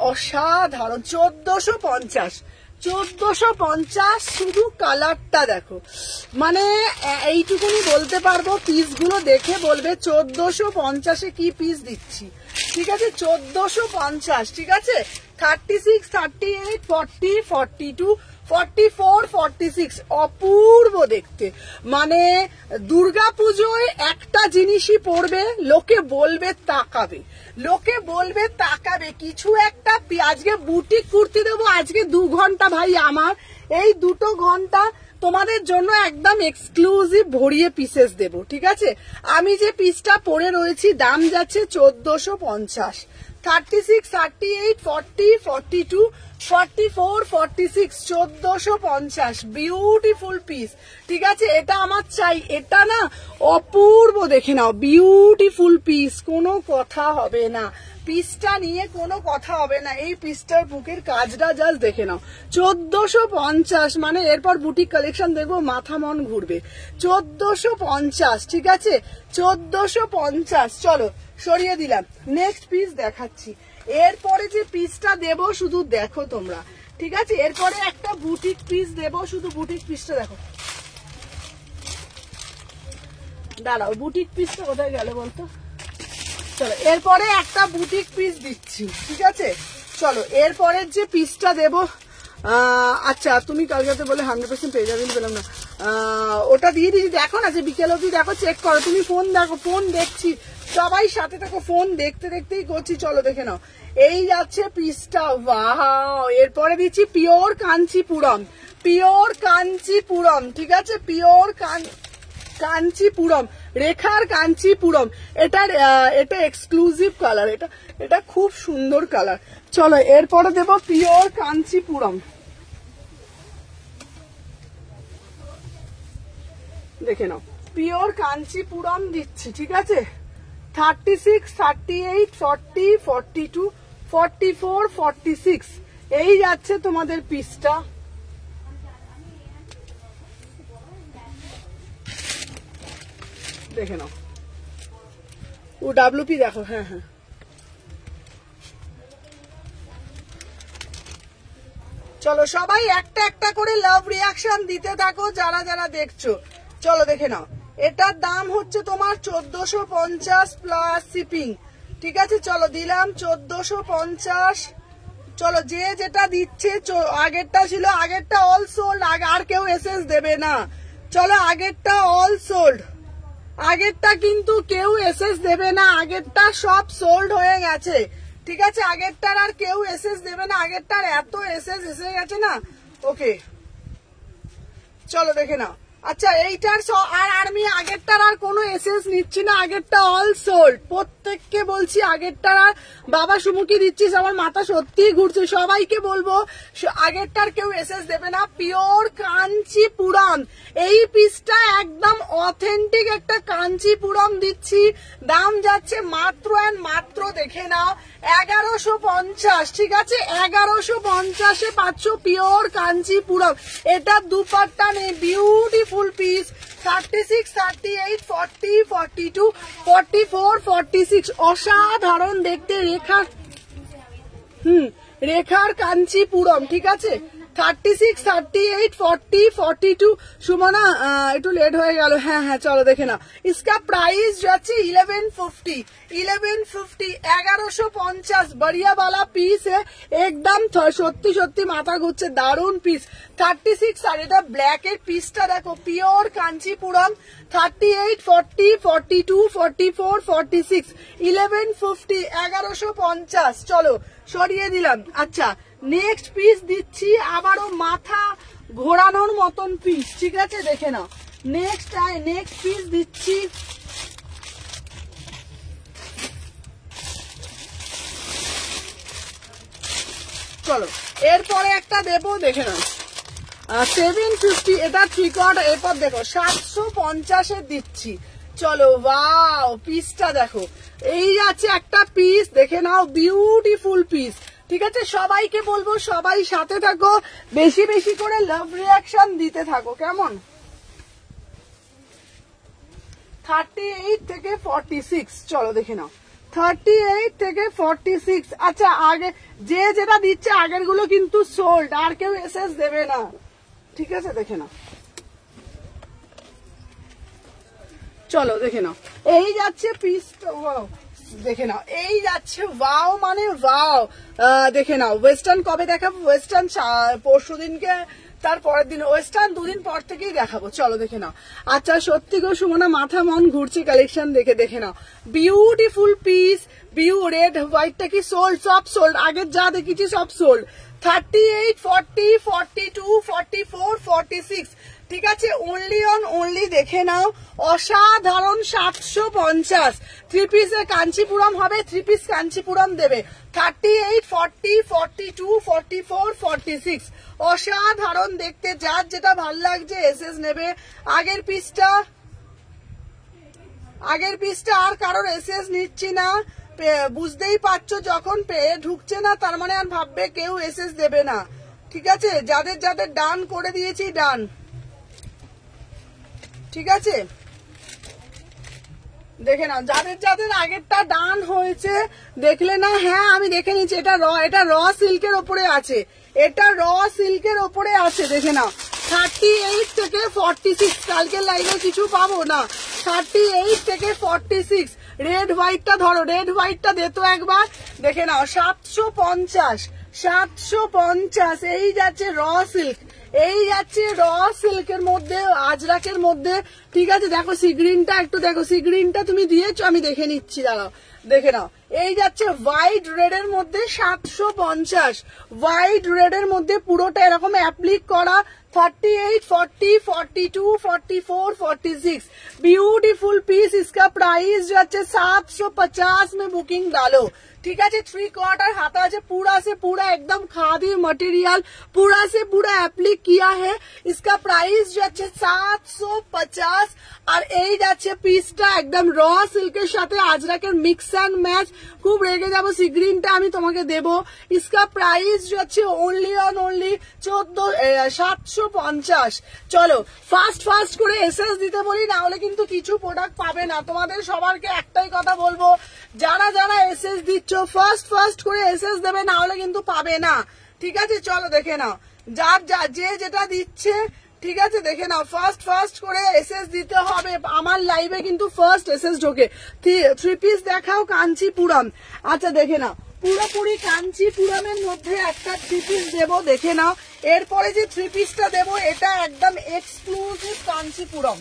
অসাধারণ। 1450, 1450, শুধু কালারটা দেখো, মানে এইটুকুনি বলতে পারবো, পিসগুলো দেখে বলবে 1450-এ কি পিস দিচ্ছি। ঠিক আছে 1450, ঠিক আছে। 36, 38, 40, 42, 44, 46, অপূর্ব দেখতে। মানে দুর্গাপুজোয় একটা জিনিসই পরবে, লোকে বলবে তাকাবে, লোকে বলবে তাকাবে কিছু একটা। আজকে বুটিক কুর্তি দেবো, আজকে 2 ঘন্টা ভাই আমার, এই 2 ঘন্টা তোমাদের জন্য একদম এক্সক্লুসিভ ভরিয়ে পিসেস দেবো। ঠিক আছে, আমি যে পিসটা পরে রয়েছি দাম যাচ্ছে 1450। 36, 38, 40, 42, 44, 46, 1450, বিউটিফুল পিস। ঠিক আছে, এটা আমার চাই, এটা না অপূর্ব, দেখে নাও বিউটিফুল পিস, কোনো কথা হবে না, পিসটা নিয়ে কোনো কথা হবে না। এই পিসটার বুকের কাজটা জাস্ট দেখে নাও, 1450। মানে এরপর বুটিক কালেকশন দেখবো, মাথা মন ঘুরবে। 1450, ঠিক আছে 1450। চলো সরিয়ে দিলাম, নেক্সট পিস দেখাচ্ছি। এরপরে যে পিসটা দেব শুধু দেখো তোমরা, ঠিক আছে। এরপরে একটা বুটিক পিস দেব, শুধু বুটিক পিসটা দেখো। দাঁড়াও, বুটিক পিসটা কোথায় গেল বলতো। চলো এরপরে একটা বুটিক পিস দিচ্ছি, ঠিক আছে। চলো এরপরের যে পিসটা দেব, আচ্ছা তুমি কালকে বলে 100% পেয়ে যাবেন, পেলাম না, ওটা দিয়ে দিচ্ছি। দেখো না যে বিকেল অবধি দেখো, চেক করো, তুমি ফোন দেখো, ফোন দেখছি, সবাই সাথে থাকো, ফোন দেখতে দেখতেই করছি। চলো দেখে নাও, এই যাচ্ছে পিসটা, ওয়াও। এরপরে দিচ্ছি পিওর কাঞ্চিপুরম, পিওর কাঞ্চিপুরম, ঠিক আছে, পিওর কাঞ্চিপুরম, রেখার কাঞ্চিপুরম। এটা এক্সক্লুসিভ কালার, এটা খুব সুন্দর কালার। চলো এরপরে দেব পিওর কাঞ্চিপুরম, দেখে নাও পিওর কাঞ্চিপুরম দিচ্ছি, ঠিক আছে। 36, 38, 40, 42, 44, 46, এই যাচ্ছে তোমাদের পিসটা। দেখে নাও, ও ডাব্লুপি দেখো, হ্যাঁ হ্যাঁ। চলো সবাই একটা একটা করে লাভ রিয়াকশন দিতে থাকো যারা যারা দেখছো। চলো দেখে নাও, এটার দাম হচ্ছে তোমার 1450 প্লাস শিপিং, ঠিক আছে। চলো দিলাম 1450। চলো যে যেটা দিচ্ছে, আগেরটা ছিল, আগেরটা অল সোল্ড, আর কেউ এসএস দেবে না। চলো আগেরটা অল সোল্ড, আগেরটা কিন্তু কেউ এসএস দেবে না, আগেরটা সব সোল্ড হয়ে গেছে, ঠিক আছে। আগেরটার আর কেউ এসএস দেবে না, আগেরটার এত এসএস এসে গেছে না। ওকে চলো দেখে নাও। আচ্ছা এইটার আর আমি আগেরটার আর কোনো এসএস নিচ্ছি না, আগেরটা অল সোল্ড। প্রত্যেককে বলছি আগেরটার আর, বাবা সুমুখী দিচ্ছিস, আমার মাথা সত্যিই ঘুরছে। সবাইকে বলবো আগেরটার কেউ এসএস দেবে না। পিওর কাঞ্চিপুরম, এই পিসটা একদম অথেন্টিক একটা কাঞ্চিপুরম দিচ্ছি, দাম যাচ্ছে মাত্র এন্ড মাত্র, দেখে নাও 1150, ঠিক আছে। 1150-এ পাচ্ছ পিওর কাঞ্চিপুরম। এটা দুপাট্টা নেই, বিউটিফুল পিস। 36, 38, 40, 42, 44, 46, অসাধারণ দেখতে, রেখার রেখার কাঞ্চিপুরম, ঠিক আছে। 36, 38, 40, 42 সুমনা একটু লেট হয়ে গেল। হ্যাঁ হ্যাঁ চলো দেখে নাও। इसका प्राइस যাচ্ছে 1150, 1150 बढ़िया वाला पीस है एकदम। সত্যি সত্যি মাথা ঘুরছে, দারুন পিস। 36 আর এটা ব্ল্যাক এর পিসটা দেখো, পিওর কাঞ্চিপুরম। 38, 40, 42, 44, 46, 1150, 1150। চলো সরিয়ে দিলাম। আচ্ছা নেক্সট পিস দিচ্ছি আবারও মাথা ঘোরানোর মতন পিস, ঠিক আছে দেখে নাও। নেক্সট পিস দিচ্ছি চলো, এরপরে একটা দেবো দেখে নাও 750, এটা 3/4। এরপর দেখো 750 দিচ্ছি। চলো ওয়াও পিসটা দেখো, এই আছে একটা পিস দেখে নাও, বিউটিফুল পিস। ঠিক আছে সবাইকে বলবো সবাই সাথে থাকো, বেশি বেশি করে লাভ রিয়াকশন দিতে থাকো কেমন। 38 থেকে 46 চলো দেখে নাও, 38 থেকে 46। আচ্ছা আগে যে যেটা দিচ্ছে আগের গুলো কিন্তু সোল্ড, আর কেউ এসএস দেবে না, ঠিক আছে দেখে নাও। চলো দেখে নাও, এই যাচ্ছে পিস দেখে নাও, এই যাচ্ছে ওয়াও মানে ওয়াও। দেখে নাও ওয়েস্টার্ন কবে দেখাবো, ওয়েস্টার্ন পরশু দিনকে, তারপরের দিন ওয়েস্টার্ন 2 দিন পর থেকেই দেখাবো। চলো দেখে নাও। আচ্ছা সত্যি গো সুমনা মাথা মন ঘুরছে কালেকশন দেখে, দেখে নাও বিউটিফুল পিস। রেড হোয়াইটটা কি সোল্ড, সব সোল্ড, আগের যা দেখেছি সব সোল্ড। 38, 40, 42, 44, 46 ঠিক আছে, অনলি অন অনলি দেখে নাও, অসাধারণ 750। 3 পিসে কাঞ্চিপুরম হবে, 3 পিস কাঞ্চিপুরম দেবে। 38, 40, 42, 44, 46 অসাধারণ দেখতে, যার যেটা ভাল লাগছে এসএস নেবে। আগের পিসটা আর কারোর এসএস নিচ্ছি না, বুঝতেই পারছো যখন পেয়ে ঢুকছে না তার মানে আর ভাববে কেউ এসএস দেবে না। ঠিক আছে যাদের যাদের ডান করে দিয়েছি ডান, ঠিক আছে দেখে নাও যাদের যাদের আগেরটা ডান হয়েছে দেখলে না। হ্যাঁ আমি দেখে নিচ্ছি, এটা র সিল্কের ওপরে আছে, এটা র সিল্কের ওপরে আছে দেখে নাও। 38 থেকে 46 কালকের লাইনে কিছু পাবো না। 38 থেকে 46 রেড হোয়াইটটা ধরো, রেড হোয়াইটটা দে তো একবার দেখে নাও। 750 এই যাচ্ছে র সিল্ক, এই যাচ্ছে র সিল্কের মধ্যে আজরাকের মধ্যে। ঠিক আছে দেখো সি গ্রিনটা একটু দেখো, সি গ্রিনটা তুমি দিয়েছো আমি দেখে নিচ্ছি, দাঁড়াও দেখে নাও। এই যাচ্ছে হোয়াইট রেড এর মধ্যে 750, হোয়াইট রেড এর মধ্যে পুরোটা এরকম অ্যাপ্লিক করা। 38, 40, 42, 44, 46 ब्यूटीफुल पीस। इसका प्राइस যাচ্ছে 750 में बुकिंग डालो। ठीक है 3/4 हाथा আছে, पूरा से पूरा एकदम खादी मटेरियल पूरा से पूरा एप्लिक किया है। इसका प्राइस যাচ্ছে 750 আর এই যাচ্ছে পিসটা একদম র সিল্কের সাথে আজরাকের মিক্স এন্ড ম্যাচ। খুব রেগে যাবো, সি গ্রিনটা আমি তোমাকে দেবো। इसका प्राइस যাচ্ছে ओनली অন ओनली 750। চলো ফাস্ট করে এসএস দিতে বলি, না হলে কিন্তু কিছু প্রোডাক্ট পাবে না। তোমাদের সবারকে একটাই কথা বলবো, যারা যারা এসএস দিচ্ছ ফাস্ট করে এসএস দেবে, না হলে কিন্তু পাবে না। ঠিক আছে চলো দেখে নাও, যার যে যেটা দিচ্ছে ঠিক আছে দেখে নাও, ফাস্ট করে এসএস দিতে হবে। আমার লাইভে কিন্তু ফার্স্ট এসএস ঢোকে। 3 পিস দেখাও কাঞ্চিপুরম। আচ্ছা দেখে নাও পুরোপুরি কাঞ্চিপুরমের মধ্যে একটা 3 পিস দেবো দেখে নাও। এরপরে যে 3 পিসটা দেবো এটা একদম এক্সক্লুসিভ কাঞ্চিপুরম।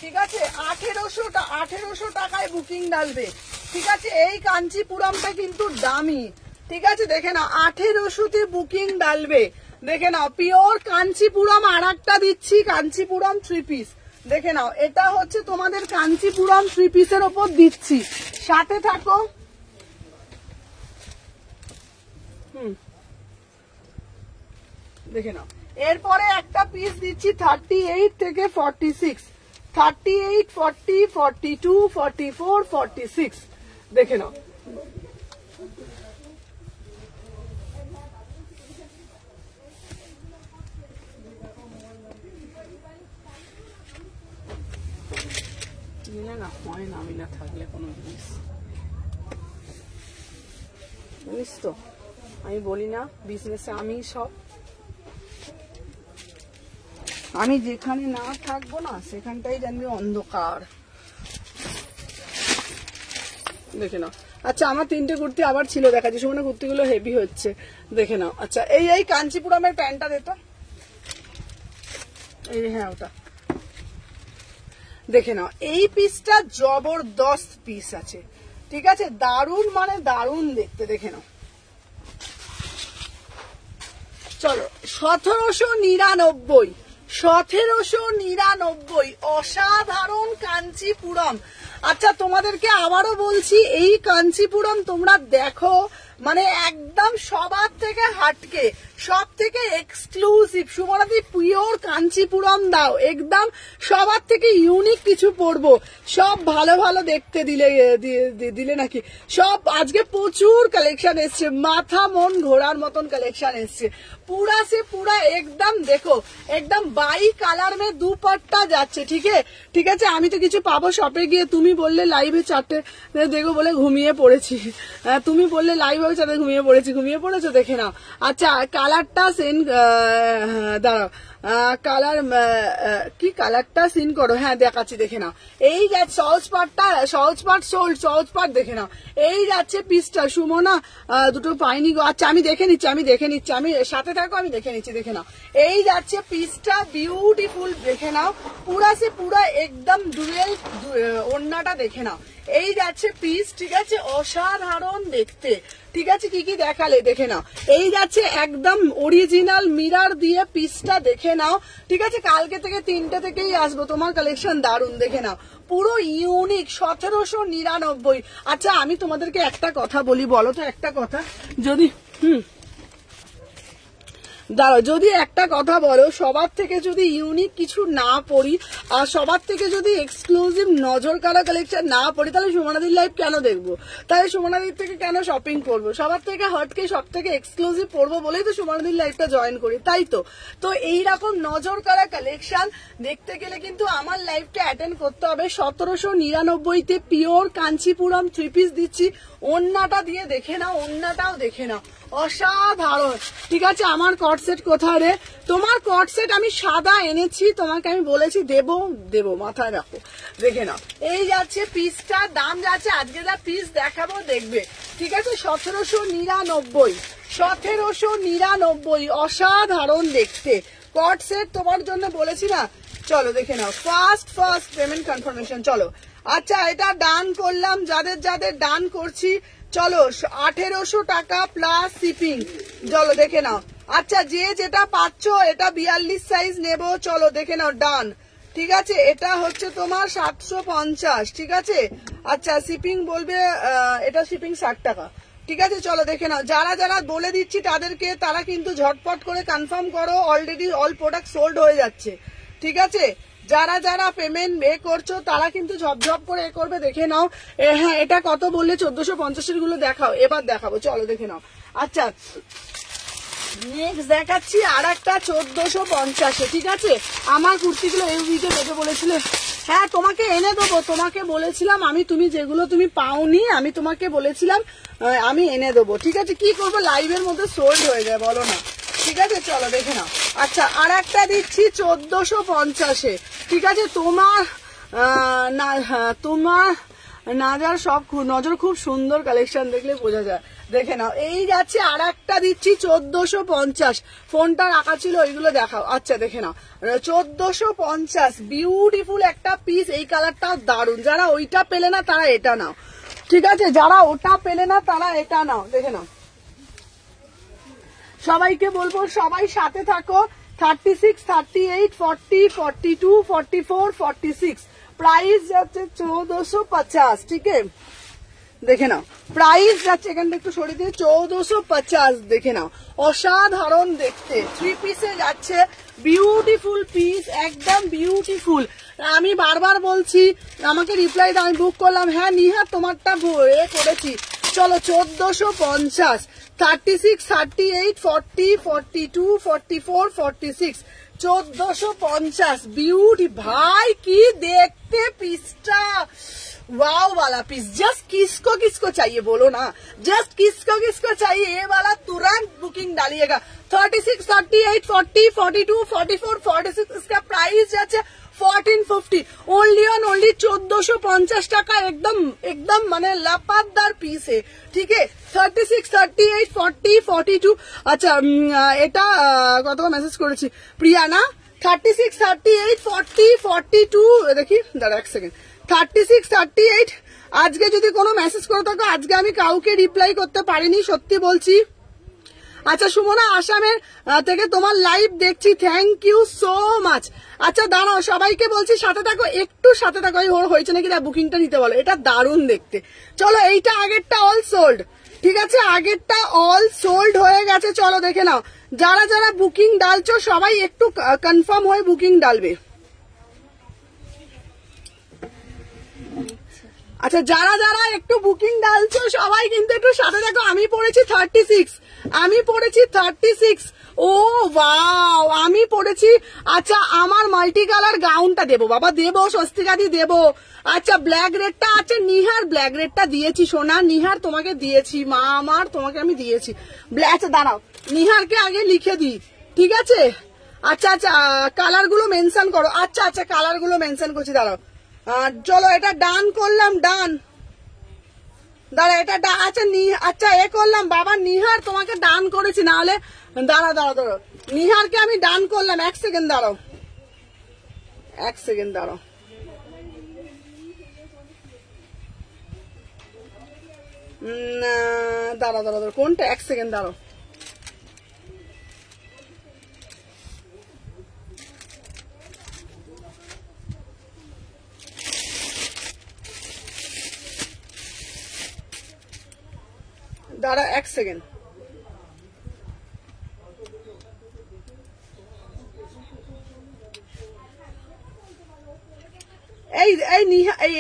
ঠিক আছে 1800 টাকায় বুকিং ডালবে। ঠিক আছে এই কাঞ্চিপুরমটা কিন্তু দামি। ঠিক আছে দেখে নাও 1800 বুকিং ডালবে। দেখে নাও পিওর কাঞ্চিপুরম। আর একটা দিচ্ছি কাঞ্চিপুরম 3 পিস দেখে নাও, এটা হচ্ছে তোমাদের কাঞ্চিপুরম 3 পিসের ওপর দিচ্ছি, সাথে থাকো। দেখে নাও এরপরে একটা পিস দিচ্ছি 38 থেকে 46, 38, 40, 42, 44, 46 দেখে নাও। না হয় না, আমি না থাকলে কোনো জিনিস বুঝিস তো, আমি বলি না বিজনেসে আমি সব, আমি যেখানে না থাকবো না সেখানটাই জানবি অন্ধকার। দেখে নাও। আচ্ছা আমার 3টে কুর্তি আবার ছিল দেখাচ্ছি, সুমনা কুর্তিগুলো হেভি হচ্ছে, দেখে নাও। আচ্ছা এই কাঞ্চিপুরমের প্যান্টটা দে তো, এই হ্যাঁ ওটা দেখে নাও। এই পিসটা জবরদস্ত পিস আছে, ঠিক আছে, দারুণ মানে দারুণ দেখতে, দেখে নাও। চলো 1799, 1799 অসাধারণ কাঞ্চিপুরম। আচ্ছা তোমাদেরকে আবারও বলছি, এই কাঞ্চিপুরম তোমরা দেখো, মানে একদম সবার থেকে হাটকে, সব থেকে এক্সক্লুসিভ। সুমনাদি পিওর কাঞ্চিপুরম দাও, একদম সবার থেকে ইউনিক কিছু পরবো, সব ভালো ভালো দেখতে দিলে নাকি সব। আজকে প্রচুর কালেকশন এসছে, মাথা মন ঘোরার মতন কালেকশন এসছে, पूरा से पूरा एकदम देखो एकदम बाई কালার মে দুপাট্টা যাচ্ছে, ঠিক আছে। আমি তো কিছু পাবো শপে গিয়ে, তুমি বললে লাইভে 4টে দেখো বলে ঘুমিয়ে পড়েছি, তুমি বললে লাইভ হবে 4টে ঘুমিয়ে পড়েছো, দেখে নাও। আচ্ছা কালারটা সেন দাঁড়াও, কালার কি কালারটা সিন করো, হ্যাঁ দেখাচ্ছি, দেখে নাও। এই যাচ্ছে সহজ পাট সোল্ড, সহজ পাট দেখে নাও। এই যাচ্ছে পিসটা, সুমনা দুটো পাইনি গো। আচ্ছা আমি দেখে নিচ্ছি, আমি সাথে থাকো, আমি দেখে নিচ্ছি, দেখে নাও। এই যাচ্ছে পিসটা, বিউটিফুল, দেখে নাও। পুরা সে পুরা একদম ডুয়েল ওড়নাটা দেখে নাও। এই যাচ্ছে পিস, ঠিক আছে, অসাধারণ দেখতে, ঠিক আছে। কি কি দেখালে দেখে নাও। এই যাচ্ছে একদম অরিজিনাল মিরার দিয়ে পিসটা, দেখে নাও, ঠিক আছে। কালকে থেকে 3টে থেকেই আসবো, তোমার কালেকশন দারুন, দেখে নাও, পুরো ইউনিক। 1799। আচ্ছা আমি তোমাদেরকে একটা কথা বলি, বলো তো একটা কথা, যদি দাঁড়াও, যদি একটা কথা বলো, সবার থেকে যদি ইউনিক কিছু না পড়ি আর সবার থেকে যদি এক্সক্লুসিভ নজর কাড়া কালেকশন না পড়ি, তাহলে সুমনাদির লাইভ কেন দেখবো? তাহলে সুমনাদির থেকে কেন শপিং করবো? সবার থেকে হটকে সব থেকে এক্সক্লুসিভ পড়বো বলেই তো সুমনাদির লাইভটা জয়েন করি, তাই তো। তো এইরকম নজর কাড়া কালেকশন দেখতে গেলে কিন্তু আমার লাইভটা অ্যাটেন্ড করতে হবে। 1799-তে পিওর কাঞ্চিপুরম 3 পিস দিচ্ছি, ওন্নাটা দিয়ে দেখে নাও, ওন্নাটাও দেখে নাও, অসাধারণ, ঠিক আছে। আমার কট সেট কোথায় রে? তোমার কট সেট আমি সাদা এনেছি, তোমাকে আমি বলেছি দেবো, মাথায় রাখো, দেখে নাও। এই যাচ্ছে পিসটা, দাম যাচ্ছে, আজকে যা পিস দেখাবো দেখবে, ঠিক আছে। 1799, অসাধারণ দেখতে কট সেট তোমার জন্য বলেছি না। চলো দেখে নাও, ফার্স্ট পেমেন্ট কনফার্মেশন, চলো। আচ্ছা এটা ডান করলাম, যাদের ডান করছি, চলো 1800 টাকা প্লাস শিপিং, চলো দেখে নাও। আচ্ছা যে যেটা পাচ্ছ, এটা 42 সাইজ নেব, চলো দেখে নাও, ডান, ঠিক আছে। এটা হচ্ছে তোমার 750, ঠিক আছে। আচ্ছা শিপিং বলবে, এটা শিপিং 60 টাকা, ঠিক আছে। চলো দেখে নাও, যারা বলে দিচ্ছি তাদেরকে, তারা কিন্তু ঝটপট করে কনফার্ম করো, অলরেডি অল প্রোডাক্ট সোল্ড হয়ে যাচ্ছে, ঠিক আছে। যারা পেমেন্ট করছো তারা কিন্তু ঝপঝপ করে করবে, দেখে নাও। হ্যাঁ এটা কত বললে? 1450 গুলো দেখাও, এবার দেখাবো, চলো দেখে নাও। আচ্ছা নেক্সট দেখাচ্ছি আর একটা 1450, ঠিক আছে। আমার কুর্তিগুলো এই উইকে দেখে বলেছিল, হ্যাঁ তোমাকে এনে দেবো, তোমাকে বলেছিলাম আমি, তুমি যেগুলো তুমি পাওনি আমি তোমাকে বলেছিলাম আমি এনে দেবো, ঠিক আছে। কি করবো, লাইভের মধ্যে সোল্ড হয়ে যায়, বলো না, ঠিক আছে। চলো দেখে নাও। আচ্ছা আর একটা দিচ্ছি 1450, ঠিক আছে। তোমার নাজার সব নজর খুব সুন্দর কালেকশন দেখলে বোঝা যায়, দেখে নাও। এই যাচ্ছে আর একটা দিচ্ছি 1450, ফোনটা রাখা ছিল ওইগুলো দেখাও। আচ্ছা দেখে নাও 1450, বিউটিফুল একটা পিস, এই কালারটাও দারুন। যারা ওইটা পেলে না তারা এটা নাও, ঠিক আছে। যারা ওটা পেলে না তারা এটা নাও, দেখে নাও। সবাইকে বলবো সবাই সাথে থাকো। 36, 38, 40, 42, 44, 46, প্রাইস যাচ্ছে 1450, ঠিক আছে। দেখে নাও প্রাইস যাচ্ছে, এখানটা একটু সরিয়ে দিয়ে 1450, দেখে নাও, অসাধারণ দেখতে। 3 পিসে যাচ্ছে, বিউটিফুল পিস, একদম বিউটিফুল। আমি বারবার বলছি আমাকে রিপ্লাই দাও, আমি বুক করলাম, হ্যাঁ নিহাত তোমারটা করেছি। চলো 1450, 36, 38, 40, 42, 44, 46, 1450, বিউটি। ভাই কি দেখতে পিসটা, वाव वाला पीस। जस्ट किसको चाहिए बोलो ना, जस्ट किसको चाहिए ये वाला, तुरंत बुकिंग डालिएगा। 36, 38, 40, 42, 44, 46 इसका प्राइस যাচ্ছে 1450 ओनली ऑन ओनली 1450 টাকা। एकदम মানে লাপাতদার পিস है, ठीक है। 36, 38, 40, 42। আচ্ছা এটা কত মেসেজ করেছি প্রিয়া না, 36, 38, 40, 42 দেখি দাঁড়া এক সেকেন্ড। 36, 38 আজকে যদি কোনো মেসেজ করে থাকো, আজকে আমি কাউকে রিপ্লাই করতে পারিনি, সত্যি বলছি। আচ্ছা সুমনা আসামের থেকে তোমার লাইভ দেখছি, থ্যাংক ইউ সো মাচ। আচ্ছা দাঁড়াও সবাইকে বলছি সাথে থাকো, একটু সাথে থাকো। হয়েছে নাকি বুকিংটা নিতে বলো, এটা দারুণ দেখতে। চলো এইটা আগেরটা অল সোল্ড, ঠিক আছে, আগেরটা অল সোল্ড হয়ে গেছে। চলো দেখে নাও, যারা যারা বুকিং ডালছো সবাই একটু কনফার্ম হয়ে বুকিং ডালবে। আচ্ছা যারা যারা একটু বুকিং ডালছো সবাই কিন্তু একটু সাথে দেখো। আমি পড়েছি 36, আমি পড়েছি 36। ও ওয়াও, আমি পড়েছি। আচ্ছা আমার মাল্টি কালার গাউনটা দেবো বাবা, দেবো স্বস্তিকাদি দেবো। আচ্ছা ব্ল্যাক রেডটা, আচ্ছা নিহার ব্ল্যাক রেডটা দিয়েছি সোনা, নিহার তোমাকে দিয়েছি, মা আমার তোমাকে আমি দিয়েছি। আচ্ছা দাঁড়াও নিহারকে আগে লিখে দিই, ঠিক আছে। আচ্ছা আচ্ছা কালার গুলো মেনশন করো। আচ্ছা আচ্ছা কালার গুলো মেনশন করছি, দাঁড়াও। চলো এটা ডান করলাম, ডান। দাঁড়া এটা আচ্ছা আচ্ছা এ করলাম বাবা, নিহার তোমাকে ডান করেছি, না হলে দাঁড়াও নিহারকে আমি ডান করলাম। এক সেকেন্ড দাঁড়াও, এক সেকেন্ড দাঁড়াও। দাঁড়াও কোনটা, এক সেকেন্ড দাঁড়াও। দাঁড়া এক সেকেন্ড।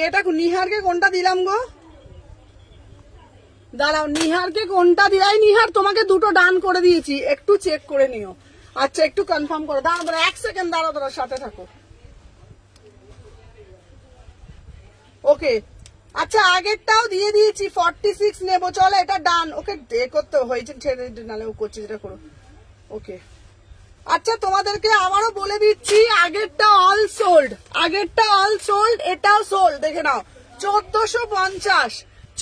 এটা নিহারকে কোনটা দিলাম গো, দাঁড়াও নিহারকে কোনটা দিলাই। নিহার তোমাকে দুটো ডান করে দিয়েছি, একটু চেক করে নিও। আচ্ছা একটু কনফার্ম করো, দাঁড়াও এক সেকেন্ড দাঁড়াও, সাথে থাকো। ওকে আচ্ছা আগেরটাও দিয়ে দিয়েছি, 46 নেবো। চলো এটা ডান, ওকে ডে করতে হয়েছে, ছেড়ে নালে ও করছে যেটা করো। ওকে আচ্ছা তোমাদেরকে আবারও বলে দিচ্ছি, আগেরটা অল সোল্ড, আগেরটা অল সোল্ড, এটাও সোল্ড। দেখে নাও 1450,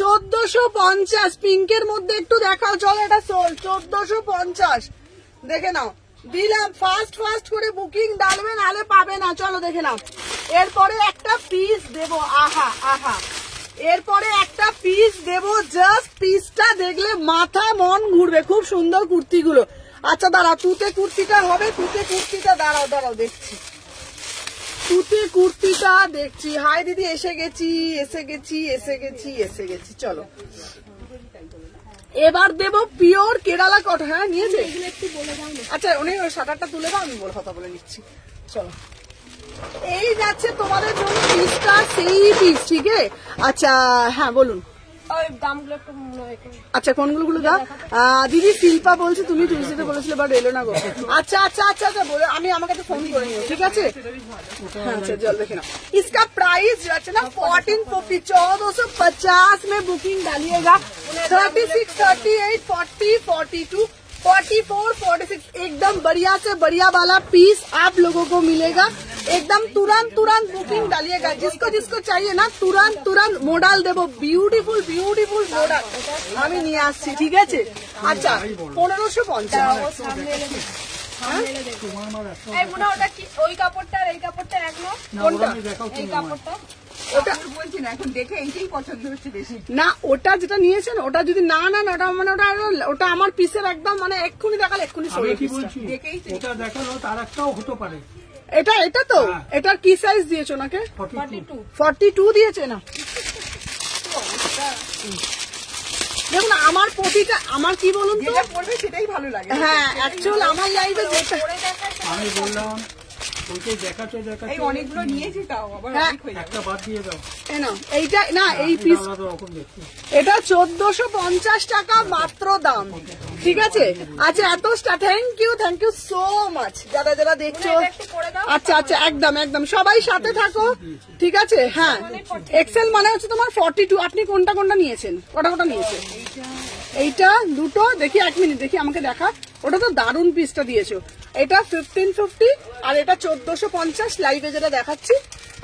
1450 পিঙ্কের মধ্যে একটু দেখাও। চলো এটা সোল্ড 1450, দেখে নাও দিলাম। ফাস্ট করে বুকিং ডালবে, নাহলে পাবে না। চলো দেখে নাও, এরপরে একটা পিস দেবো। আহা আহা, এরপরে একটা পিস দেবো, জাস্ট পিসটা দেখলে মাথা মন ঘুরবে। খুব সুন্দর কুর্তিগুলো। আচ্ছা দাঁড়াও, তুতে কুর্তিটা হবে, তুতে কুর্তিটা দাঁড়াও দেখছি, তুতে কুর্তিটা দেখছি। হাই দিদি এসে গেছি। চলো এবার দেবো পিওর কেরালা কটন। হ্যাঁ নিয়েছে, আচ্ছা উনি ওই শাটারটা তুলে দাও, আমি কথা বলে নিচ্ছি। চলো এই যাচ্ছে তোমাদের জন্য পিসটা, সেই পিস, ঠিক আছে। আচ্ছা হ্যাঁ বলুন, আচ্ছা কোনগুলো দাও। দিদি শিল্পা বলছে তুমি টিউসডেতে বলেছিলে বাট এলো না গো। আচ্ছা আচ্ছা আচ্ছা আচ্ছা বলে আমি আমার কাছে ফোন করে নিও, ঠিক আছে। হ্যাঁ আচ্ছা জল দেখে নাও। इसका प्राइस जो है ना 1450, 1450 में बुकिंग डालिएगा। 36, 38, 40, 42, 44, 46 एकदम बढ़िया से बढ़िया वाला पीस आप लोगों को मिलेगा। एकदम तुरंत बुकिंग डालिएगा, जिसको चाहिए ना तुरंत मॉडल देवो। ब्यूटीफुल मॉडल আমি নিয়ে আসছি, ঠিক আছে। আচ্ছা 1550। ওই কাপড়টা আর এই কাপড়টা এক এই কাপড়টা ওটা বলছি না, এখন দেখে এইটাই পছন্দ হচ্ছে বেশি। না ওটা যেটা নিয়েছেন ওটা যদি না ওটা মানে ওটা আমার পিসের একদম মানে এক্ষুনি দেখালে এক্ষুনি ওটা দেখালো, তার একটাও হতে পারে। এটা তো এটার কি সাইজ দিয়েছো ওনাকে? 42 দিয়েছে না। দেখুন আমার প্রতিটা, আমার কি বলুন তো, পড়বে সেটাই ভালো লাগে। হ্যাঁ অ্যাকচুয়াল আমার লাইফে যেটা আমি বললাম ওইটাই দেখাচ্ছে এই অনেকগুলো নিয়েছি তাও আবার হ্যাঁ। অনেক হয়ে যাবে। একটা বাদ দিয়ে দাও। এই নাও, এইটা না এই পিস আলাদা রকম দেখতে। এটা 1450 টাকা মাত্র দাম, ঠিক আছে। আচ্ছা এত থ্যাংক ইউ সো মাচ যারা যারা দেখছো। আচ্ছা আচ্ছা একদম একদম সবাই সাথে থাকো, ঠিক আছে। হ্যাঁ এক্সেল মানে হচ্ছে তোমার 42। আপনি কোনটা কোনটা নিয়েছেন, কটা নিয়েছেন? এইটা দুটো দেখি, 1 মিনিট দেখি, আমাকে দেখা। ওটা তো দারুণ পিসটা দিয়েছো। এটা 1550 আর এটা 1450 লাইভে যেটা দেখাচ্ছি।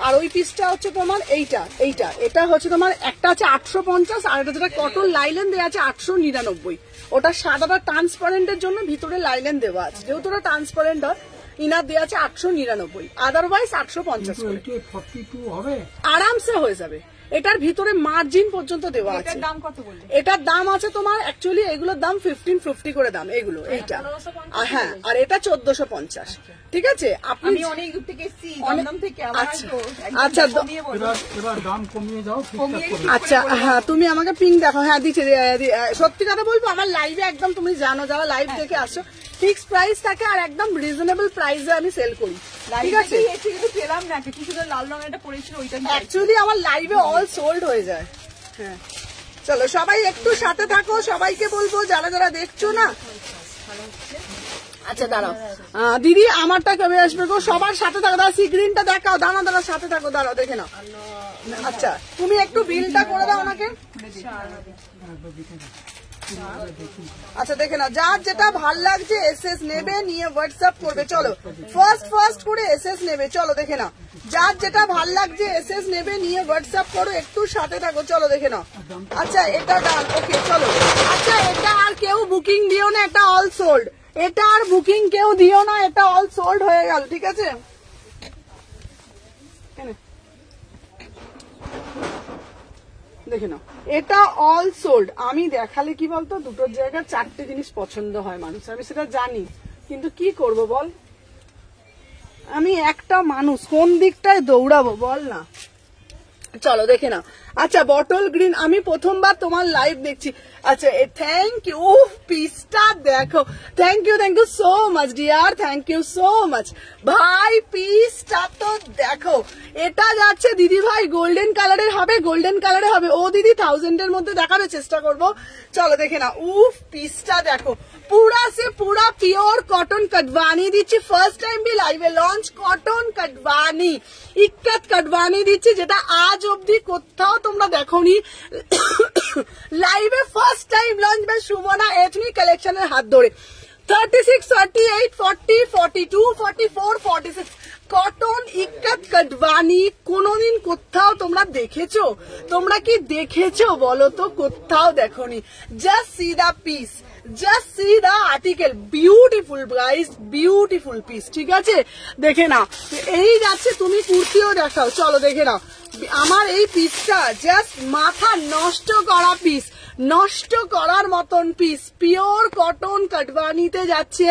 আর ওই পিসটা হচ্ছে তোমার এটা হচ্ছে তোমার একটা আছে 850 আর এটা যেটা কটন লাইলেন দেওয়া আছে 899। ওটা সাদাটা ট্রান্সপারেন্টের জন্য ভিতরে লাইলেন দেওয়া আছে, যেহেতু ওটা ট্রান্সপারেন্ট হয় ইনার দেওয়া আছে 899, আদারওয়াইজ 850 করে 42 হবে, আরামসে হয়ে যাবে। এটার ভিতরে মার্জিন পর্যন্ত দেওয়া আছে। এটার দাম কত বললে? এটার দাম আছে তোমার অ্যাকচুয়ালি এগুলোর দাম 1550 করে দাম এগুলো, এইটা। হ্যাঁ আর এটা 1450, ঠিক আছে। আপনি আমি অনেক দূর থেকে এসেছি, দমদম থেকে, আমার আচ্ছা, তো আচ্ছা, একদম কমিয়ে বলো। এবার দাম কমিয়ে দাও, কমিয়ে ঠিকঠাক করে। আচ্ছা হ্যাঁ তুমি আমাকে পিং দেখো। হ্যাঁ দিচ্ছে। সত্যি কথা বলবো আমার লাইভে একদম তুমি জানো যারা লাইভ থেকে আসছো ফিক্স প্রাইস থাকে আর একদম রিজনেবল প্রাইসে আমি সেল করি, ঠিক আছে। লাইভে এসে কিন্তু পেলাম না, কিছু সুন্দর লাল রঙের একটা পরেছিল ওইটা নিয়ে অ্যাকচুয়ালি আমার লাইভে অল সোল্ড হয়ে যায়। হ্যাঁ চলো সবাই একটু সাথে থাকো, সবাইকে বলবো যারা যারা দেখছো না। আচ্ছা দাঁড়াও দিদি, আমারটা কবে আসবে গো? সবার সাথে থাকো, দাঁড়া সিগ্রিনটা দেখাও, দাঁড়া সাথে থাকো, দাঁড়াও দেখে নাও। আচ্ছা তুমি একটু বিলটা করে দাও ওনাকে। আচ্ছা দেখে নাও, যার যেটা ভাল লাগছে এসএস নেবে, নিয়ে হোয়াটসঅ্যাপ করবে। চলো ফার্স্ট করে এসএস নেবে, চলো দেখে নাও। যার যেটা ভাল লাগছে এসএস নেবে, নিয়ে হোয়াটসঅ্যাপ করো, একটু সাথে থাকো। চলো দেখে নাও। আচ্ছা এটা ডান, ওকে চলো। আচ্ছা এটা আর কেউ বুকিং দিও না, এটা অল সোল্ড। এটা আর বুকিং কেউ দিও না, এটা অল সোল্ড হয়ে গেল, ঠিক আছে। দেখে নাও এটা অল সোল্ড। আমি দেখালে কি বলতো দুটোর জায়গায় 4টে জিনিস পছন্দ হয় মানুষ, আমি সেটা জানি, কিন্তু কি করব বল, আমি একটা মানুষ কোন দিকটায় দৌড়াবো বল না। চলো দেখে নাও। আচ্ছা বটল গ্রিন, আমি প্রথমবার তোমার লাইভ দেখছি। আচ্ছা থ্যাংক ইউ, পিসটা দেখো, thank you so much dear, thank you so much ভাই। পিসটা তো দেখো, এটা যাচ্ছে দিদি ভাই গোল্ডেন কালারের হবে, গোল্ডেন কালারে হবে। ও দিদি 1000 এর মধ্যে দেখাবে, চেষ্টা করবো। চলো দেখে না, উফ পিসটা দেখো, पूरा से पूरा प्योर कॉटन कटवानी দিচ্ছি। ফার্স্ট টাইম বি লাইভে লঞ্চ কটন কটবানি, ইক্কাত কটবানি দিচ্ছি, যেটা আজ অবধি কোথাও তোমরা দেখোনি। লাইভে first time launch by Sumana ethnic কালেকশনের হাত ধরে। 36, 38, 40, 42, 44, 46 কটন ইক্কাত কটবানি কোনদিন কোথাও তোমরা দেখেছো? তোমরা কি দেখেছো বলো তো? কোথাও দেখোনি। Just see the piece, just see the article, beautiful guys, beautiful piece, ঠিক আছে। দেখে নাও, এই যাচ্ছে, তুমি কুর্তিও দেখাও, চলো দেখে নাও। আমার এই পিসটা জাস্ট মাথা নষ্ট করা পিস, নষ্ট করার মতন পিস, পিওর কটন কটবানিতে যাচ্ছে।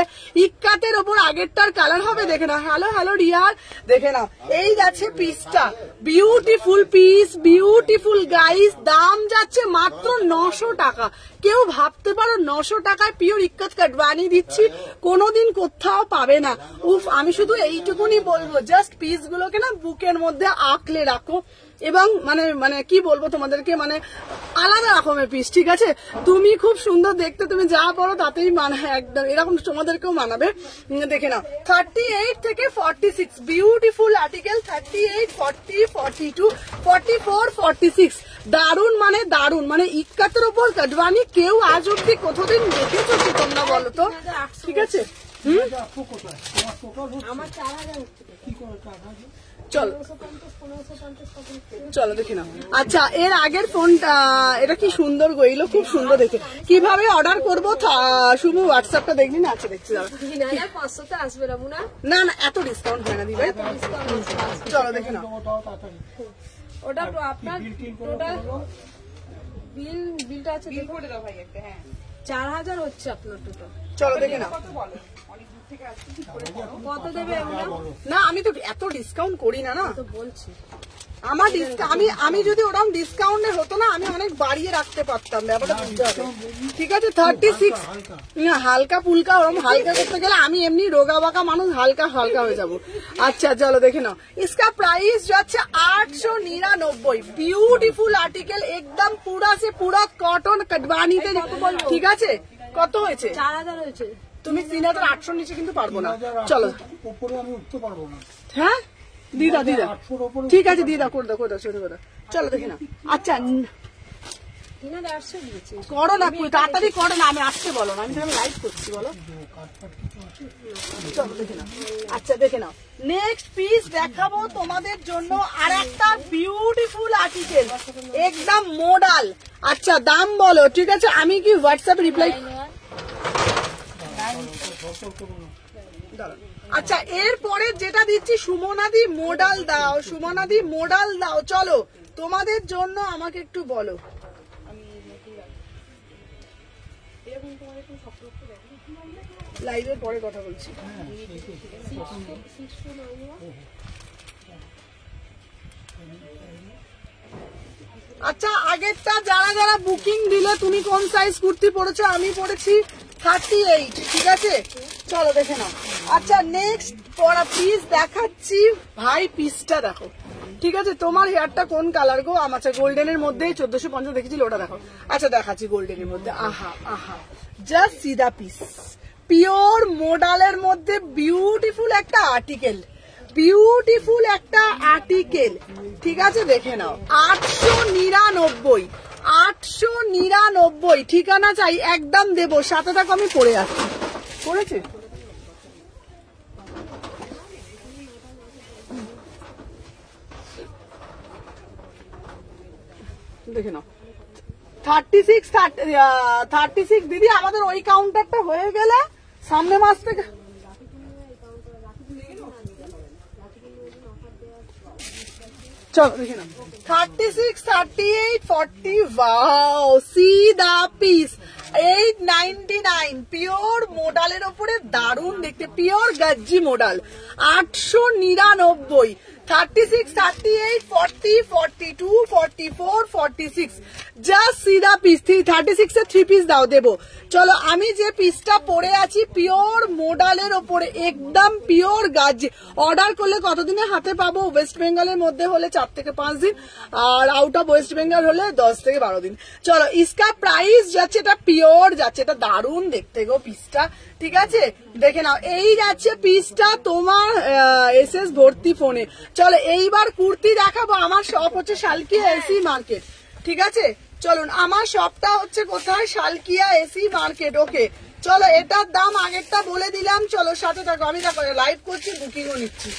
ইক্কাতের ওপর আগেরটার কালার হবে, দেখে নাও। হ্যালো রিয়ার, দেখে নাও, এই যাচ্ছে পিসটা, বিউটিফুল পিস, বিউটিফুল গাইস। দাম যাচ্ছে মাত্র 900 টাকা। কেউ ভাবতে পারো 900 টাকায় পিওর ইক্কাত কটবানি দিচ্ছি, কোনোদিন কোথাও পাবে না। উফ, আমি শুধু এইটুকুনি বলবো, জাস্ট পিস গুলোকে না বুকের মধ্যে আঁকলে রাখো, এবং মানে কি বলবো তোমাদেরকে, মানে আলাদা রকমের পিস, ঠিক আছে। তুমি খুব সুন্দর দেখতে, তুমি যা পড়ো তাতেই মানায়, একদম এরকম তোমাদেরকেও মানাবে। দেখে নাও, 38 থেকে 46 বিউটিফুল আর্টিকেল, 38, 40, 42, 44, 46 দারুন, মানে দারুন, মানে ইক্কাতের ওপর কটবানি কেউ আজ অব্দি কতদিন দেখেছো কি তোমরা বলো তো, ঠিক আছে। চলো চলো দেখে নাও। আচ্ছা এর আগের ফোনটা, এটা কি সুন্দর গইলো, খুব সুন্দর দেখে। কিভাবে অর্ডার করবো শুধু হোয়াটসঅ্যাপটা দেখবি না? আচ্ছা দেখছি, না না এত ডিসকাউন্ট হয় না দিবে। চলো দেখে নাও। ওটা আপনার টোটাল বিলটা আছে, 4000 হচ্ছে আপনার টোটাল। চলো দেখে নাও। কত দেবে এগুলো? না আমি তো এত ডিসকাউন্ট করি না, না তো বলছি আমার আমি যদি ওরকম ডিসকাউন্টে হতো না আমি অনেক বাড়িয়ে রাখতে পারতাম, ব্যাপারটা বুঝতে হবে। ঠিক আছে 36 হালকা ফুলকা, ওরকম হালকা করতে গেলে আমি এমনি রোগা বাঁকা মানুষ, হালকা হালকা হয়ে যাব। আচ্ছা চলো দেখে নাও, इसका प्राइस যাচ্ছে 899। বিউটিফুল আর্টিকেল, একদম পুরা সে পুরা কটন কাটবানিতে। ঠিক আছে কত হয়েছে? 4000 হয়েছে। তুমি 3800 নিচে কিন্তু পারবো না। চলো উপরে আমি উঠতে পারবো না। হ্যাঁ দিদা দিদা 800 উপরে ঠিক আছে দিদা করে দাও করে দাও শুরু করো। চলো দেখে না। আচ্ছা 3800 দিয়েছি। করো না তাড়াতাড়ি করো না, আমি আসতে বলো না, আমি তো লাইভ করছি বলো। চলো দেখে নাও। আচ্ছা দেখে নাও, নেক্সট পিস দেখাবো তোমাদের জন্য আর একটা বিউটিফুল আর্টিকেল, একদম মডাল। আচ্ছা দাম বলো। ঠিক আছে আমি কি হোয়াটসঅ্যাপ রিপ্লাই। আচ্ছা এরপরে যেটা দিচ্ছি সুমনাদি মোডাল দাও, সুমনাদি মোডাল দাও। চলো তোমাদের জন্য আমাকে একটু বলো। লাইভের পরে কথা বলছি। আচ্ছা আগেরটা যারা যারা বুকিং দিলে, তুমি কোন সাইজ কুর্তি পরেছো? আমি পরেছি 38। ঠিক আছে চলো দেখে নাও। আচ্ছা নেক্সট পরা পিস দেখাচ্ছি ভাই, পিসটা দেখো। ঠিক আছে তোমার হেয়ারটা কোন কালার গো? আচ্ছা গোল্ডেনের মধ্যে 1450 দেখেছিল ওটা দেখো। আচ্ছা দেখাচ্ছি গোল্ডেনের মধ্যে। আহা আহা জাস্ট সিদা পিস, পিওর মোডালের মধ্যে বিউটিফুল একটা আর্টিকেল, বিউটিফুল একটা আর্টিকেল। ঠিক আছে দেখে নাও 899, 899। ঠিকানা চাই একদম দেবো, সাথে থাকো আমি পরে আসছি। পড়েছে দেখে নাও 36 দিদি আমাদের ওই কাউন্টারটা হয়ে গেলে সামনে মাস থেকে চলো দেখে নাও 36, 38, 40। Wow C the piece 899, pure মোডালের উপরে দারুণ দেখতে, পিওর গজ্জি মোডাল 899। 36, 38, 40, 42, 44, 46 জাস্ট সিধা পিস। 36 এর 3 পিস দাও দেবো। চলো আমি যে পিসটা পরে আছি পিওর মোডালের ওপরে, একদম পিওর গাজ। অর্ডার করলে কতদিনে হাতে পাবো? ওয়েস্ট বেঙ্গলের মধ্যে হলে 4 থেকে 5 দিন, আর আউট অফ ওয়েস্ট বেঙ্গল হলে 10 থেকে 12 দিন। চলো ইসকা প্রাইস যাচ্ছে, এটা পিওর যাচ্ছে, এটা দারুণ দেখতে গো পিসটা। ঠিক আছে দেখে নাও, এই যাচ্ছে পিসটা তোমার এসএস ভর্তি ফোনে। চলো এইবার কুর্তি দেখাবো। আমার শপ হচ্ছে শালকিয়া এসি মার্কেট। ঠিক আছে চলুন, আমার শপটা হচ্ছে কোথায়? Salkia AC market. ওকে চলো এটার দাম আগেরটা বলে দিলাম। চলো সাথে থাকো, আমি দেখো লাইভ করছি বুকিংও নিচ্ছি,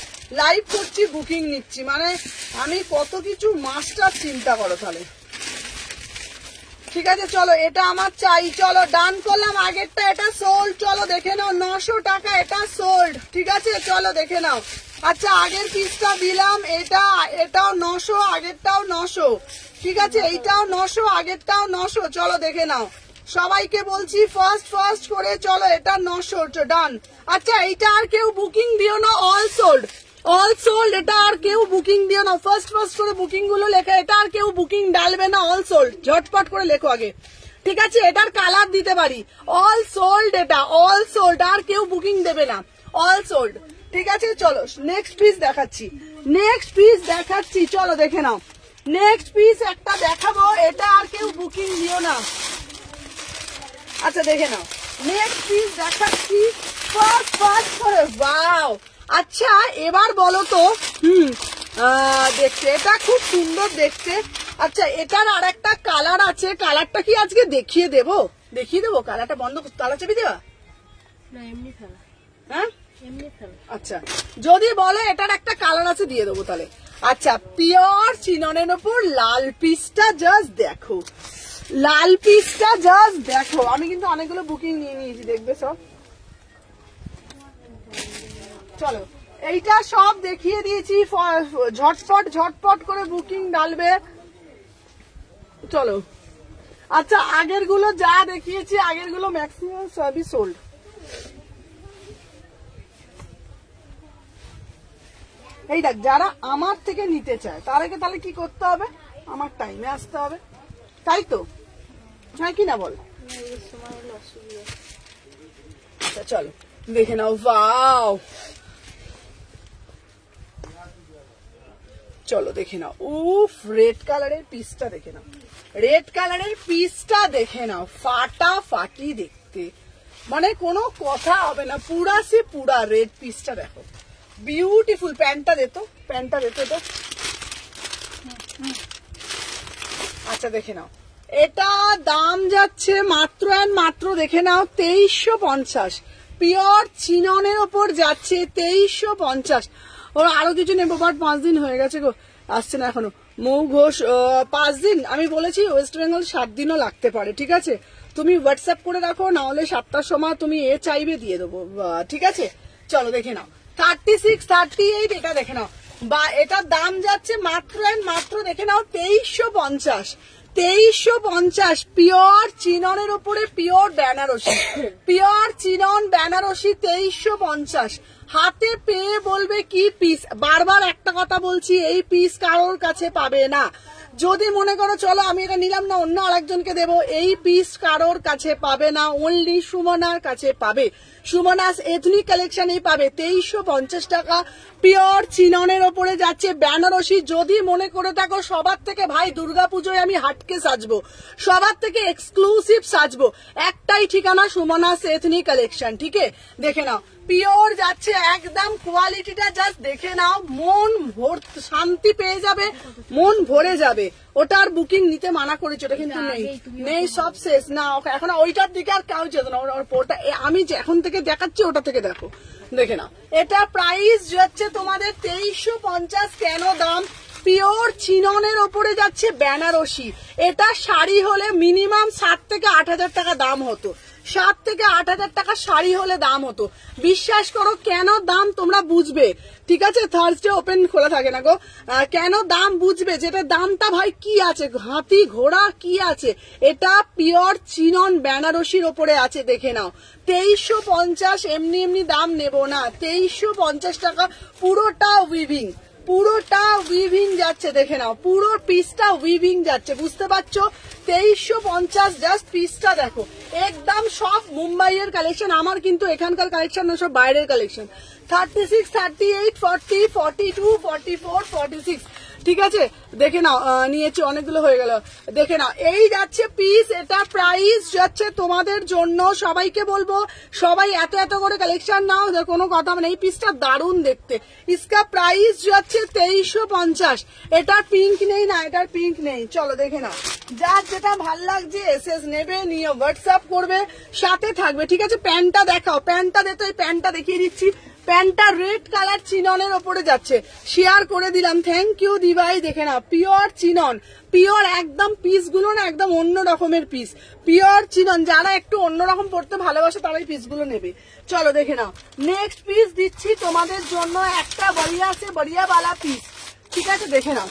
লাইভ করছি বুকিং নিচ্ছি, মানে আমি কত কিছু মাস্টার চিন্তা করো তাহলে। ঠিক আছে চলো এটা আমার চাই। চলো ডান করলাম আগেরটা, এটা সোল্ড। চলো দেখে নাও 900 টাকা এটা সোল্ড। ঠিক আছে চলো দেখে নাও। আচ্ছা আগের পিসটা দিলাম, এটাও 900, আগেরটাও 900। ঠিক আছে এইটাও 900, আগেরটাও 900। চলো দেখে নাও, সবাইকে বলছি ফার্স্ট করে। চলো এটা 900 ডান। আচ্ছা এইটা আর কেউ বুকিং দিও না, অল সোল্ড, অল সোল্ড। এটা আর কেউ বুকিং দিও না, ফার্স্ট করে বুকিং গুলো লেখা, এটা আর কেউ বুকিং ডালবে না, অল সোল্ড। ঝটপট করে লেখো আগে। ঠিক আছে এটার কালার দিতে পারি, অল সোল্ড, এটা অল সোল্ড, আর কেউ বুকিং দেবে না, অল সোল্ড। ঠিক আছে চলো নেক্সট পিস দেখাচ্ছি, নেক্সট পিস দেখাচ্ছি। চলো দেখে নাও নেক্সট পিস একটা দেখাবো, এটা আর কেউ বুকিং দিও না। আচ্ছা দেখে নাও নেক্সট পিস দেখাচ্ছি ফার্স্ট করে। ওয়াও আচ্ছা এবার বলো তো, দেখতে এটা খুব সুন্দর দেখতে। আচ্ছা এটার আর একটা কালার আছে, কালারটা কি আজকে দেখিয়ে দেবো? কালারটা বন্ধ, তালা চেপে দেওয়া না এমনি ফেলা, হ্যাঁ এমনি ফেলা। আচ্ছা যদি বলে এটার একটা কালার আছে দিয়ে দেবো তাহলে। আচ্ছা পিওর চিননের উপর লাল পিসটা জাস্ট দেখো, লাল পিসটা জাস্ট দেখো। আমি কিন্তু অনেকগুলো বুকিং নিয়ে নিয়েছি, দেখবে সব। চলো এইটা সব দেখিয়ে দিয়েছি, ঝটপট করে বুকিং ডালবে। চলো আচ্ছা আগের গুলো যা দেখিয়েছি, আগের গুলো ম্যাক্সিমাম সবই সোল্ড। এই দেখ, যারা আমার থেকে নিতে চায় তাদেরকে তাহলে কি করতে হবে, আমার টাইমে আসতে হবে, তাই তো, হ্যাঁ কি না বল? আচ্ছা চলো দেখে নাও। ওয়াও, চলো দেখে নাও। উফ, রেড কালারের পিসটা দেখে নাও, রেড কালারের পিসটা দেখে নাও, ফাটাফাটি দেখতে, মানে কোনো কথা হবে না, পুরা সে পুরা রেড পিসটা দেখো, বিউটিফুল। প্যান্টটা দেখো, প্যান্টটা দেখো তো। আচ্ছা দেখে নাও, এটা দাম যাচ্ছে মাত্র অ্যান্ড মাত্র দেখে নাও 2350। পিওর চিননের ওপর যাচ্ছে 2350। ওর আরো কিছু নেবো, বাট 5 দিন হয়ে গেছে গো, আসছে না এখনো। মৌ ঘোষ 5 দিন, আমি বলেছি ওয়েস্ট বেঙ্গল 7 দিনও লাগতে পারে, ঠিক আছে? তুমি হোয়াটসঅ্যাপ করে রাখো, না হলে 7টার সময় তুমি চাইবে দিয়ে দেবো, ঠিক আছে? চলো দেখে নাও 36, 38, এটা দেখে নাও, বা এটার দাম যাচ্ছে মাত্র অ্যান্ড মাত্র দেখে নাও 2350। 2350 পিওর চিননের উপরে pure Banarasi, pure chinon Banarasi 2350। হাতে পেয়ে বলবে কি পিস। বারবার একটা কথা বলছি, এই পিস কারোর কাছে পাবে না। যদি মনে করো চলো আমি এটা নিলাম না, অন্য আরেকজনকে দেবো, এই পিস কারোর কাছে পাবে না, অনলি সুমনার কাছে পাবে। সুমনাস এথনিক কালেকশনেই পাবে 2350 টাকা। পিওর চিননের ওপরে যাচ্ছে বেনারসি। যদি মনে করে থাকো সবার থেকে ভাই দুর্গাপুজোয় আমি হাটকে সাজবো, সবার থেকে এক্সক্লুসিভ সাজবো, একটাই ঠিকানা, সুমনাস এথনিক কালেকশন, ঠিক আছে? দেখে নাও, পিওর যাচ্ছে একদম, কোয়ালিটিটা জাস্ট দেখে নাও, মন শান্তি পেয়ে যাবে, মন ভরে যাবে। ওটার বুকিং নিতে মানা করেছে, ওটা কিন্তু নেই, সব শেষ না। এখন ওইটার দিকে আর কেউ যেত না, ওটা আমি এখন থেকে দেখাচ্ছি, ওটা থেকে দেখো, দেখে নাও। এটা প্রাইস যাচ্ছে তোমাদের 2350। কেন দাম? পিওর চিননের ওপরে যাচ্ছে বেনারসি। এটা শাড়ি হলে মিনিমাম 7 থেকে 8,000 টাকা দাম হতো, 7 থেকে 8,000 টাকা শাড়ি হলে দাম হতো। বিশ্বাস করো, কেন দাম তোমরা বুঝবে, ঠিক আছে? থার্সডে ওপেন খোলা থাকে না গো, কেন দাম বুঝবে, যেটা দামটা ভাই কি আছে, হাতি ঘোড়া কি আছে, এটা পিওর চিনন বেনারসির ওপরে আছে, দেখে নাও 2350। এমনি এমনি দাম নেব না, 2350 টাকা। পুরোটা উইভিং, পুরোটা উইভিং যাচ্ছে, দেখে নাও, পুরো পিসটা উইভিং যাচ্ছে, বুঝতে পারছো? 2350 জাস্ট পিসটা দেখো, একদম সব মুম্বাইয়ের কালেকশন, আমার কিন্তু এখানকার কালেকশন না, সব বাইরের কালেকশন। 36, 38, 40, 42, 44, 46, ঠিক আছে? দেখে নাও, নিয়েছি অনেকগুলো হয়ে গেল, দেখে নাও, এই যাচ্ছে পিস। এটা প্রাইস যাচ্ছে তোমাদের জন্য, সবাইকে বলবো সবাই এত এত করে কালেকশন নাও, কোনো কথা নেই। এই পিসটা দারুণ দেখতে, ইসকা প্রাইস যাচ্ছে 2350। এটার পিঙ্ক নেই না, এটার পিঙ্ক নেই। চলো দেখে নাও, যার যেটা ভাল লাগছে এসএস নেবে, নিয়ে হোয়াটসঅ্যাপ করবে, সাথে থাকবে, ঠিক আছে? প্যান্টটা দেখাও, প্যান্টটা দেখো, এই প্যান্টটা দেখিয়ে দিচ্ছি। প্যান্টটা রেড কালার চিননের ওপরে যাচ্ছে, শেয়ার করে দিলাম, থ্যাংক ইউ দিভাই। দেখে না, পিওর চিনন, পিওর একদম, পিস গুলো না একদম অন্য রকমের পিস, পিওর চিনন। যারা একটু অন্যরকম পড়তে ভালোবাসে তারাই পিসগুলো নেবে। চলো দেখে নাও, নেক্সট পিস দিচ্ছি তোমাদের জন্য, একটা বড়িয়া আছে, বড়িয়াওয়ালা পিস, ঠিক আছে? দেখে নাও।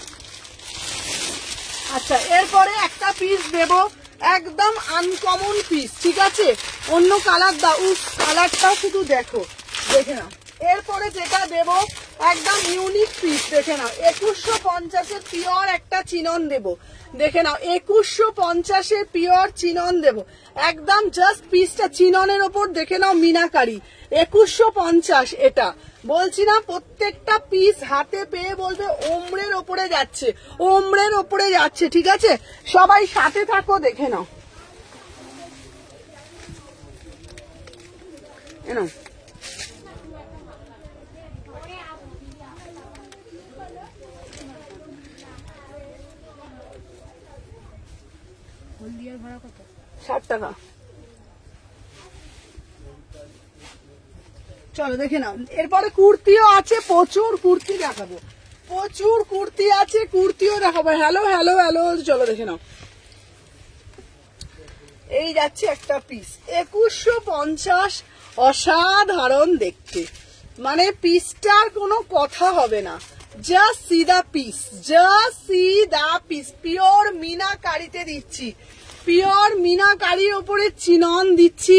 আচ্ছা, এরপরে একটা পিস দেব, একদম আনকমন পিস, ঠিক আছে? অন্য কালার দাও, উফ কালারটাও শুধু দেখো, দেখে নাও। এরপরে যেটা দেব একদম ইউনিক পিস, দেখে নাও, 2150 পিওর একটা চিনন দেব, দেখে নাও, 2150 পিওর চিনন দেব, একদম জাস্ট পিসটা চিননের ওপর, দেখে নাও, মিনাকারি, 2150। এটা বলছি না, প্রত্যেকটা পিস হাতে পেয়ে বলবে ওমরের ওপরে যাচ্ছে, ওমরের ওপরে যাচ্ছে, ঠিক আছে? সবাই সাথে থাকো, দেখে নাও, এনো হলদিয়ার ভাড়া কত? 60 টাকা। চলো দেখে নাও, এরপরে কুর্তিও আছে, প্রচুর কুর্তি দেখাবো, প্রচুর কুর্তি আছে, কুর্তিও দেখাবো। হ্যালো হ্যালো হ্যালো, চলো দেখে নাও, এই যাচ্ছে একটা পিস 2150, অসাধারণ দেখতে, মানে পিসটার কোনো কথা হবে না, just see the piece, just see the piece. Pure মিনাকারিতে দিচ্ছি, পিওর মিনাকারির ওপরে চিনন দিচ্ছি,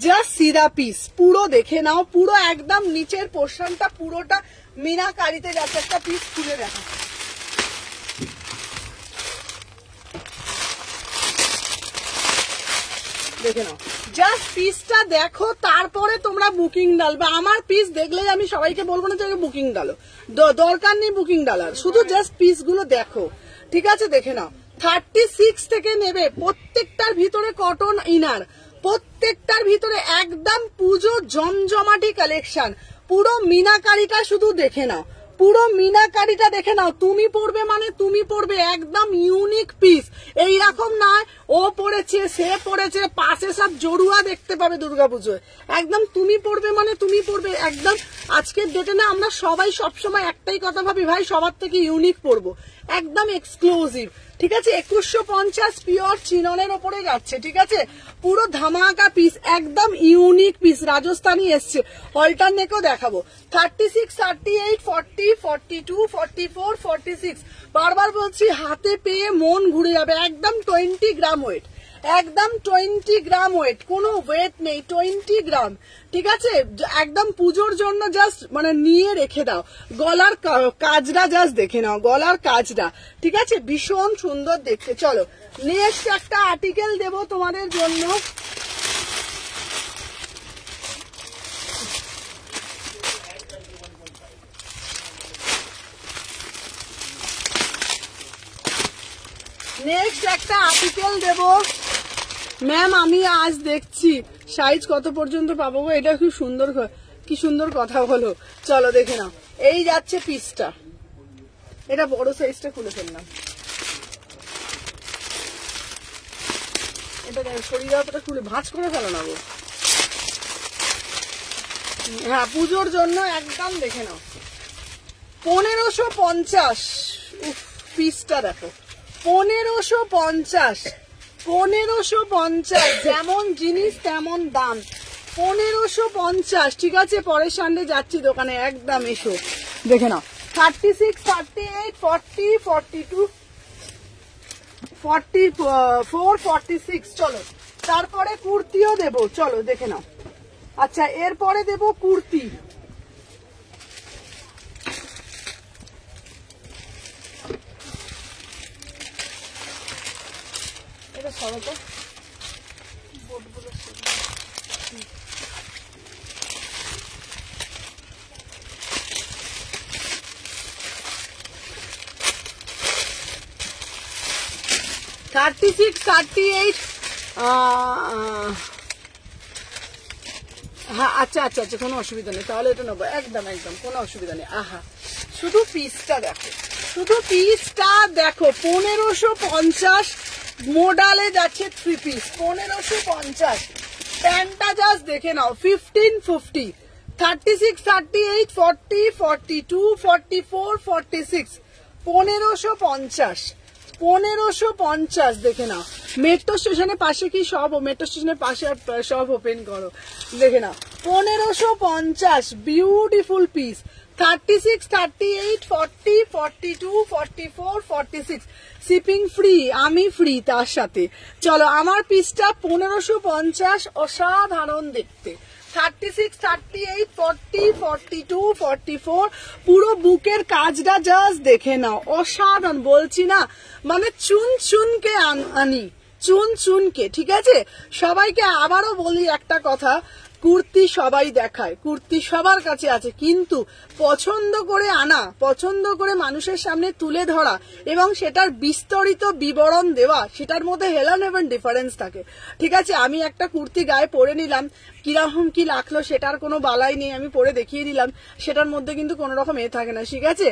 জাস্ট সি দা পিস। পুরো দেখে নাও, পুরো একদম নিচের পোর্শনটা পুরোটা মিনাকারিতে যাচ্ছে, একটা পিস খুলে দেখা। দেখে নাও, জাস্ট পিসটা দেখো, তারপরে তোমরা বুকিং ডালবে। আমার পিস দেখলেই আমি সবাইকে বলবো না যে বুকিং ডালো, দরকার নেই বুকিং ডালার, শুধু জাস্ট পিস গুলো দেখো, ঠিক আছে? দেখে নাও, 36 থেকে নেবে, প্রত্যেকটার ভিতরে কটন ইনার, প্রত্যেকটার ভিতরে একদম পুজো জমজমাটি কালেকশন। পুরো মিনাকারিটা শুধু দেখে নাও, পুরো মিনাকারিটা দেখে নাও। তুমি পড়বে মানে তুমি পড়বে, একদম ইউনিক পিস। এইরকম নয় ও পড়েছে সে পড়েছে, পাশে সব জড়ুয়া দেখতে পাবে দুর্গাপুজোয়। একদম তুমি পড়বে মানে তুমি পড়বে একদম। আজকের ডেটে না আমরা সবাই সবসময় একটাই কথা ভাবি, ভাই সবার থেকে ইউনিক পড়বো, একদম এক্সক্লুসিভ, ঠিক আছে? 2150 পিওর চিননের ওপরে যাচ্ছে, ঠিক আছে? পুরো ধামাকা পিস, একদম ইউনিক পিস, রাজস্থানি এসছে। অল্টারনেটও দেখাবো, 36, 38, 40, 42, 44, 46। বারবার বলছি, হাতে পেয়ে মন ঘুরে যাবে। একদম 20 গ্রাম ওয়েট, একদম 20 গ্রাম ওয়েট, কোনো ওয়েট নেই, 20 গ্রাম, ঠিক আছে? একদম পুজোর জন্য জাস্ট মানে নিয়ে রেখে দাও। গলার কাজটা জাস্ট দেখে নাও, গলার কাজটা, ঠিক আছে? ভীষণ সুন্দর দেখতে। চলো নেক্সট একটা আর্টিকেল দেবো তোমাদের জন্য। নেক্সট একটা আর্টিকেল দেব ম্যাম। আমি আজ দেখছি সাইজ কত পর্যন্ত পাবো গো? এটা খুব সুন্দর, কি সুন্দর কথা বলো। চলো দেখে নাও, এই যাচ্ছে পিসটা, এটা বড় সাইজটা খুলে ফেললাম। এটা শরীর খুলে ভাঁজ করে ফেলো না গো। হ্যাঁ, পুজোর জন্য একদম দেখে নাও, 1550। পিসটা দেখো, 1550, 1550। যেমন জিনিস তেমন দাম, 1550, ঠিক আছে? পরের সানডে যাচ্ছি দোকানে, একদম এসো দেখে নাও। 36, 38, 40, 42, 44, 46। চলো তারপরে কুর্তিও দেবো, চলো দেখে নাও। আচ্ছা, এরপরে দেবো কুর্তি। এটা সরো তো, বোর্ডগুলো $36, $38। হ্যাঁ, আচ্ছা আচ্ছা আচ্ছা, কোনো অসুবিধা নেই, তাহলে এটা নেবো, একদম একদম কোনো অসুবিধা নেই। আহা, শুধু পিসটা দেখো, শুধু পিসটা দেখো, 1550। মোডালে যাচ্ছে 3 পিস, 1550। প্যান্টটা জাস্ট দেখে নাও, 1550। 36, 38, 40, 42, 44, 46, 1550, 1550 দেখে নাও। মেট্রো স্টেশনের পাশে কি সব, মেট্রো স্টেশনের পাশে সব ওপেন করো, দেখে নাও। 1550, বিউটিফুল পিস। 36, 38, 40, 42, 44, 46, শিপিং ফ্রি, আমি ফ্রি তার সাথে। চলো, আমার পিসটা 1550, অসাধারণ দেখতে। 36, 38, 40, 42, 44, পুরো বুকের কাজটা জাস্ট দেখে নাও, অসাধারণ। বলছি না, মানে চুন চুনকে আনি, চুন চুনকে, ঠিক আছে? সবাইকে আবারও বলি একটা কথা, কুর্তি সবাই দেখায়, কুর্তি সবার কাছে আছে, কিন্তু পছন্দ করে আনা, পছন্দ করে মানুষের সামনে তুলে ধরা এবং সেটার বিস্তারিত বিবরণ দেওয়া, সেটার মধ্যে হেলান এবং ডিফারেন্স থাকে, ঠিক আছে? আমি একটা কুর্তি গায়ে পরে নিলাম, কিরকম কি লাগলো সেটার কোনো বালাই নেই, আমি পরে দেখিয়ে দিলাম, সেটার মধ্যে কিন্তু কোনো রকম থাকে না, ঠিক আছে?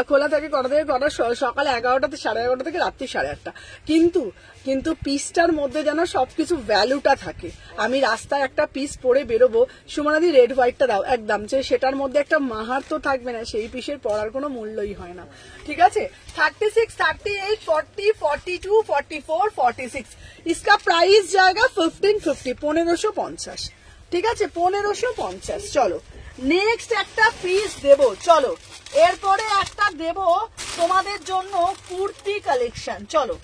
খোলা থাকে কটা থেকে কটা, সকালে 11টা, 11:30 থেকে রাত্রি 8:30। কিন্তু পিসটার মধ্যে যেন সবকিছু ভ্যালুটা থাকে। আমি রাস্তায় একটা পিস পরে বেরোবো, সুমনাদি রেড হোয়াইটটা দাও, একদম, যে সেটার মধ্যে একটা মাহাত্ম্য থাকবে না, সেই পিসের পরার কোনো মূল্যই হয় না, ঠিক আছে? 36, 38, 40, 42, 44, 46, इसका प्राइस जाएगा 1550, 1550, ঠিক আছে? 1550। চলো নেক্সট একটা পিস দেবো, চলো এরপরে একটা দেবো তোমাদের জন্য কুর্তি কালেকশন। চলো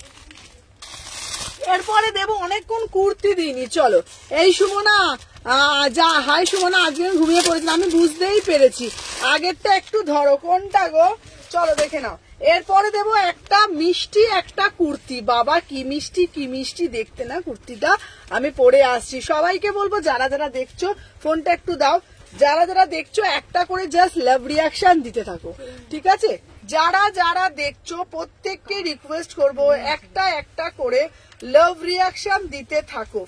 এরপরে দেবো অনেকক্ষণ কুর্তি দিইনি। চলো এই সুমনা যা, হাই সুমনা, আজকে আমি ঘুমিয়ে পড়েছিলাম, আমি বুঝতেই পেরেছি। আগেরটা একটু ধরো, কোনটা গো? চলো দেখে নাও। এরপরে দেবো একটা মিষ্টি একটা কুর্তি। বাবা কি মিষ্টি, কি মিষ্টি দেখতে না কুর্তিটা। আমি পরে আসছি। সবাইকে বলবো যারা যারা দেখছো, ফোনটা একটু দাও, যারা যারা দেখছো একটা করে জাস্ট লাভ রিয়াকশন দিতে থাকো, ঠিক আছে? যারা যারা দেখছো প্রত্যেককে রিকোয়েস্ট করবো একটা একটা করে লাভ রিয়াকশন দিতে থাকো।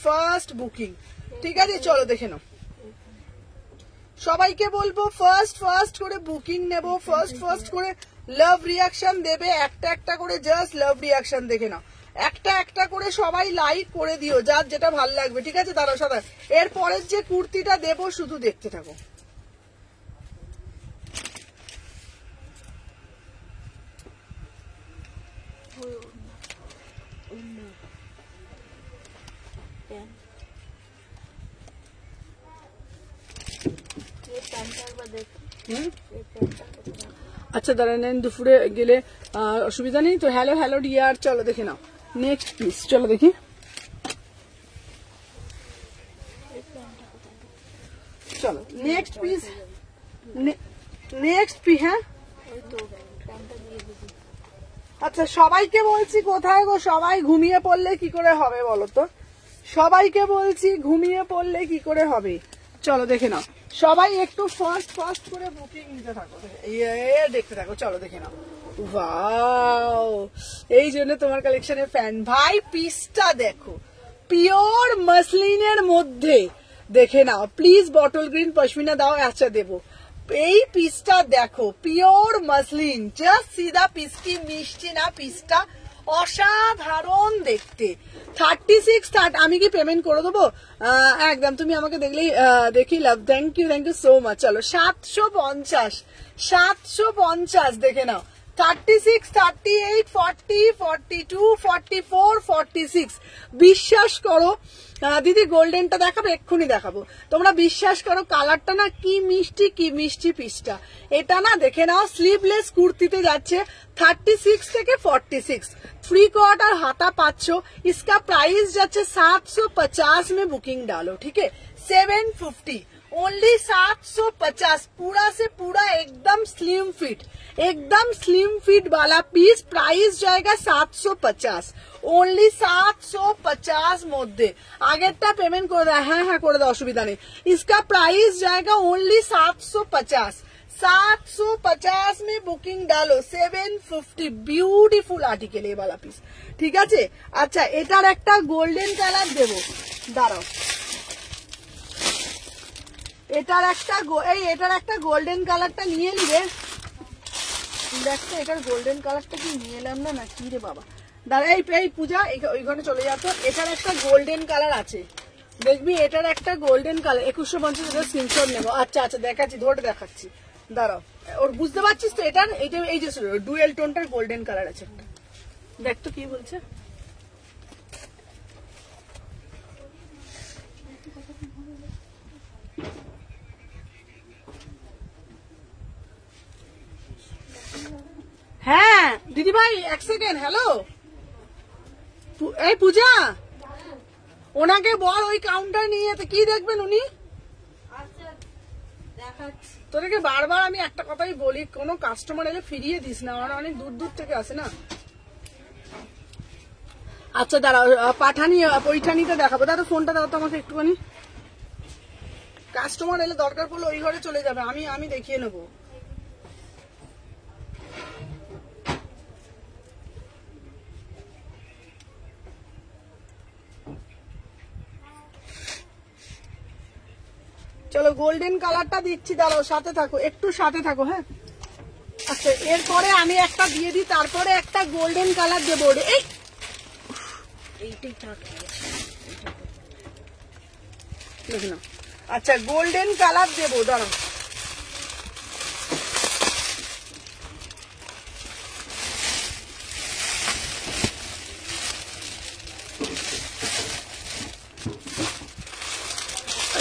ফার্স্ট বুকিং, ঠিক আছে? চলো দেখে নাও। সবাইকে বলবো ফার্স্ট করে বুকিং নেবো, ফার্স্ট করে লাভ রিয়াকশন দেবে, একটা একটা করে জাস্ট লাভ রিয়াকশন দেখে নাও। একটা একটা করে সবাই লাইক করে দিও, যার যেটা ভাল লাগবে, ঠিক আছে? দাঁড়াও সাদা, এর পরের যে কুর্তিটা দেবো শুধু দেখতে থাকো। আচ্ছা দাঁড়ান, দুপুরে গেলে অসুবিধা নেই তো? হ্যালো ডিয়ার, চলো দেখে নাও নেক্সট পিস। চলো দেখি, চলো নেক্সট পিস, হ্যাঁ। আচ্ছা সবাইকে বলছি, কোথায় গো সবাই? ঘুমিয়ে পড়লে কি করে হবে বলো তো? সবাইকে বলছি ঘুমিয়ে পড়লে কি করে হবে? চলো দেখে নাও। সবাই একটু ফার্স্ট করে বুকিং নিতে থাকো, দেখতে থাকো। চলো দেখে নাও। ওয়াও, এই জন্য তোমার কালেকশনের ফ্যান ভাই। পিসটা দেখো, পিওর মাসলিনের মধ্যে, দেখে নাও প্লিজ। বটল গ্রিন পশমিনা দাও। আচ্ছা দেবো। এই পিসটা দেখো, পিওর মাসলিন, জাস্ট সিধা পিস। কি মিষ্টি না পিসটা, অসাধারণ দেখতে। 36 আমি কি পেমেন্ট করে দেবো? একদম, তুমি আমাকে দেখলেই দেখি লাভ। Thank you so much. চলো 750 দেখে নাও। 36, 38, 40, 42, 44, 46। বিশ্বাস করো দিদি, গোল্ডেনটা দেখাবো, এক্ষুনি দেখাবো। তোমরা বিশ্বাস করো, কালারটা না কি মিষ্টি পিসটা। এটা না দেখে নাও, স্লিভলেস কুর্তিতে যাচ্ছে 36 থেকে 46। 3/4 হাতা পাচ্ছ। इसका प्राइस যাচ্ছে 750 में बुकिंग डालो, ठीक है? 750 ओनली 750। पूरा से पूरा एकदम स्लिम फिट वाला पीस। प्राइस जाएगा 750, ओनली 750 মধ্যে। আগেরটা পেমেন্ট করে দাও। হ্যাঁ করে দাও, অসুবিধা নেই। इसका प्राइस जाएगा ओनली 750। 750 में बुकिंग डालो। 750। ब्यूटीफुल आर्टिकल ये वाला पीस, ঠিক আছে? আচ্ছা এটার একটা গোল্ডেন কালার দেবো, দাঁড়াও। এটার একটা গোল্ডেন কালারটা নিয়ে নিবে। দেখো এটার গোল্ডেন কালারটা কি নিয়ে এলাম না কি রে বাবা। দাঁড়া, এই পূজা ওইখানে চলে যাতো। এটার একটা গোল্ডেন কালার আছে, দেখবি। এটার একটা গোল্ডেন কালার 2150 স্ক্রিনশট নেবো। আচ্ছা দেখাচ্ছি, ধরে দেখাচ্ছি, দাঁড়াও। ওর বুঝতে পারছিস তো? এটা এই যে ডুয়েল টোনটার গোল্ডেন কালার আছে একটা। দেখ তো কি বলছে। হ্যাঁ দিদি ভাই, এক সেকেন্ড। হ্যালো, এই পূজা, ওনাকে বল ওই কাউন্টার নিয়ে কি দেখবেন উনি। তোদেরকে বারবার আমি একটা কথাই বলি, কোনো কাস্টমার এলে ফিরিয়ে দিস না, ওরা অনেক দূর থেকে আসে না। আচ্ছা দাঁড়াও, পৈঠানিতে দেখাবো। দাদা ফোনটা দাও তো আমাকে একটুখানি। কাস্টমার এলে দরকার পড়লে ওই ঘরে চলে যাবে, আমি দেখিয়ে নেবো। চলো গোল্ডেন কালারটা দিচ্ছি, দাঁড়াও, সাথে থাকো, একটু সাথে থাকো। হ্যাঁ আচ্ছা, এরপরে আমি একটা দিয়ে দিই, তারপরে একটা গোল্ডেন কালার দেবো। এইটাই থাক। আচ্ছা গোল্ডেন কালার দেবো, দাঁড়াও।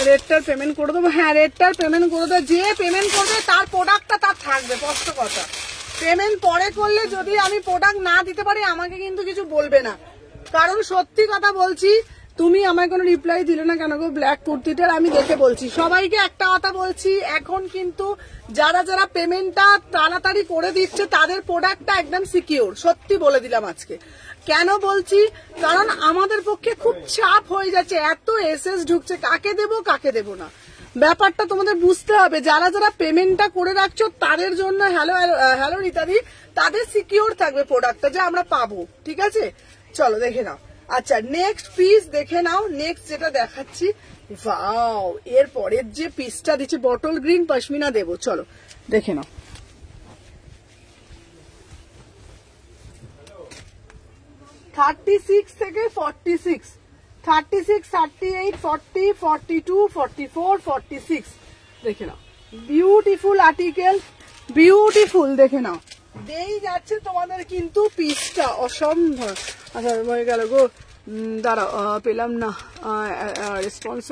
রেডটার পেমেন্ট করে দেবো। হ্যাঁ রেডটার পেমেন্ট করে দেবো। যে পেমেন্ট করবে তার প্রোডাক্টটা তার থাকবে, স্পষ্ট কথা। পেমেন্ট পরে করলে যদি আমি প্রোডাক্ট না দিতে পারি আমাকে কিন্তু কিছু বলবে না, কারণ সত্যি কথা বলছি, তুমি আমায় কোনো রিপ্লাই দিলে না কেন গো ব্ল্যাক কুর্তিটার? আমি দেখে বলছি সবাইকে একটা কথা বলছি, এখন কিন্তু যারা যারা পেমেন্টটা তাড়াতাড়ি করে দিচ্ছে তাদের প্রোডাক্টটা একদম সিকিউর। সত্যি বলে দিলাম আজকে। কেন বলছি? কারণ আমাদের পক্ষে খুব চাপ হয়ে যাচ্ছে, এত এসএস ঢুকছে, কাকে দেবো কাকে দেবো না, ব্যাপারটা তোমাদের বুঝতে হবে। যারা যারা পেমেন্টটা করে রাখছো তাদের জন্য হ্যালো রীতাদি, তাদের সিকিউর থাকবে প্রোডাক্টটা যে আমরা পাবো। ঠিক আছে, চলো দেখে নাও। আচ্ছা, নেক্সট পিস দেখে নাও। নেক্সট যেটা দেখাচ্ছি, ওয়াও, এর পরের যে পিসটা দিচ্ছি বটল গ্রিন পশমিনা দেবো, চলো দেখে নাও। $36 থেকে 46, 36, 38, 40, 42, 44, 46 দেখে নাও। বিউটিফুল আর্টিকেল, বিউটিফুল দেখে নাও। দেই যাচ্ছে তোমাদের কিন্তু পিসটা অসম্ভব। আচ্ছা হয়ে গেল গো, দাঁড়াও, পেলাম না রেসপন্স।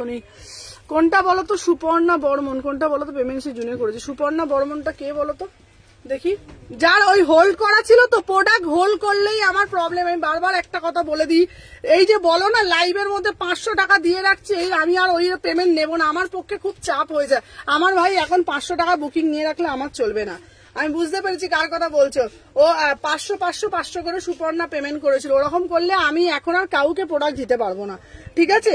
কোনটা বলো তো? সুপর্ণা বর্মন। কোনটা বলো তো? পেমেন্ট সে জুনে করেছে। সুপর্ণা বর্মনটা কে বলো তো দেখি? যার ওই হোল্ড করা ছিল তো, প্রোডাক্ট হোল্ড করলেই আমার প্রবলেম। আমি বারবার একটা কথা বলে দিই, এই যে বলো না লাইভের মধ্যে 500 টাকা দিয়ে রাখছে, এই আমি আর ওই পেমেন্ট নেবো না, আমার পক্ষে খুব চাপ হয়ে যায়। আমার ভাই এখন 500 টাকা বুকিং নিয়ে রাখলে আমার চলবে না। আমি বুঝতে পেরেছি কার কথা বলছো। ও 500 করে সুপর্ণা পেমেন্ট করেছিল। ওরকম করলে আমি এখন আর কাউকে প্রোডাক্ট দিতে পারবো না। ঠিক আছে,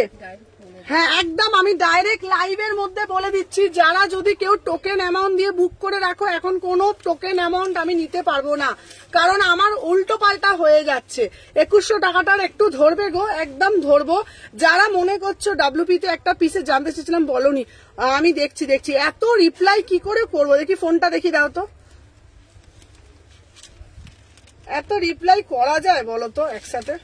হ্যাঁ একদম আমি ডাইরেক্ট লাইভের মধ্যে বলে দিচ্ছি, যারা যদি কেউ টোকেন অ্যামাউন্ট দিয়ে বুক করে রাখো, এখন কোনো টোকেন অ্যামাউন্ট আমি নিতে পারবো না, কারণ আমার উল্টো পাল্টা হয়ে যাচ্ছে। 2100 টাকাটার একটু ধরবে গো, একদম ধরবো। যারা মনে করছো ডাব্লিউপিতে একটা পিসে জানতে চেয়েছিলাম বলনি, আমি দেখছি। এত রিপ্লাই কি করে করবো? দেখি ফোনটা দেখি দাও তো। এত রিপ্লাই করা যায় বলো তো একসাথে?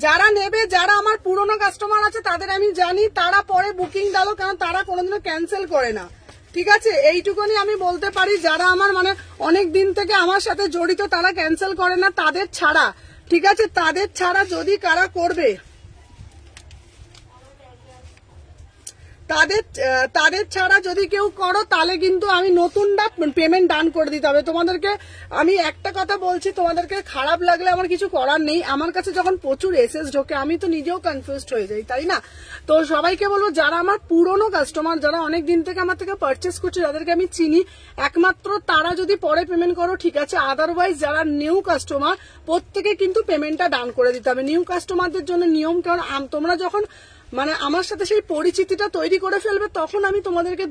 যারা নেবে, যারা আমার পুরনো কাস্টমার আছে তাদের আমি জানি, তারা পরে বুকিং দাও, কারণ তারা কোনোদিনও ক্যান্সেল করে না। ঠিক আছে, এইটুকুনি আমি বলতে পারি। যারা আমার মানে অনেক দিন থেকে আমার সাথে জড়িত তারা ক্যান্সেল করে না, তাদের ছাড়া। ঠিক আছে, তাদের ছাড়া যদি কারা করবে, তাদের ছাড়া যদি কেউ করো, তাহলে কিন্তু আমি নতুনটা পেমেন্ট ডান করে দিতে হবে তোমাদেরকে। আমি একটা কথা বলছি, তোমাদেরকে খারাপ লাগলে আমার কিছু করার নেই। আমার কাছে যখন প্রচুর এসএস ঢোকে আমি তো নিজেও কনফিউজড হয়ে যাই, তাই না? তো সবাইকে বলবো, যারা আমার পুরনো কাস্টমার, যারা অনেক দিন থেকে আমার থেকে পারচেস করছে, যাদেরকে আমি চিনি, একমাত্র তারা যদি পরে পেমেন্ট করো ঠিক আছে। আদারওয়াইজ যারা নিউ কাস্টমার, প্রত্যেকে কিন্তু পেমেন্টটা ডান করে দিতে হবে। নিউ কাস্টমারদের জন্য নিয়ম, কারণ তোমরা যখন মানে আমার সাথে সেই পরিচিতিটা তৈরি করে ফেলবে, তখন আমি তোমাদেরকে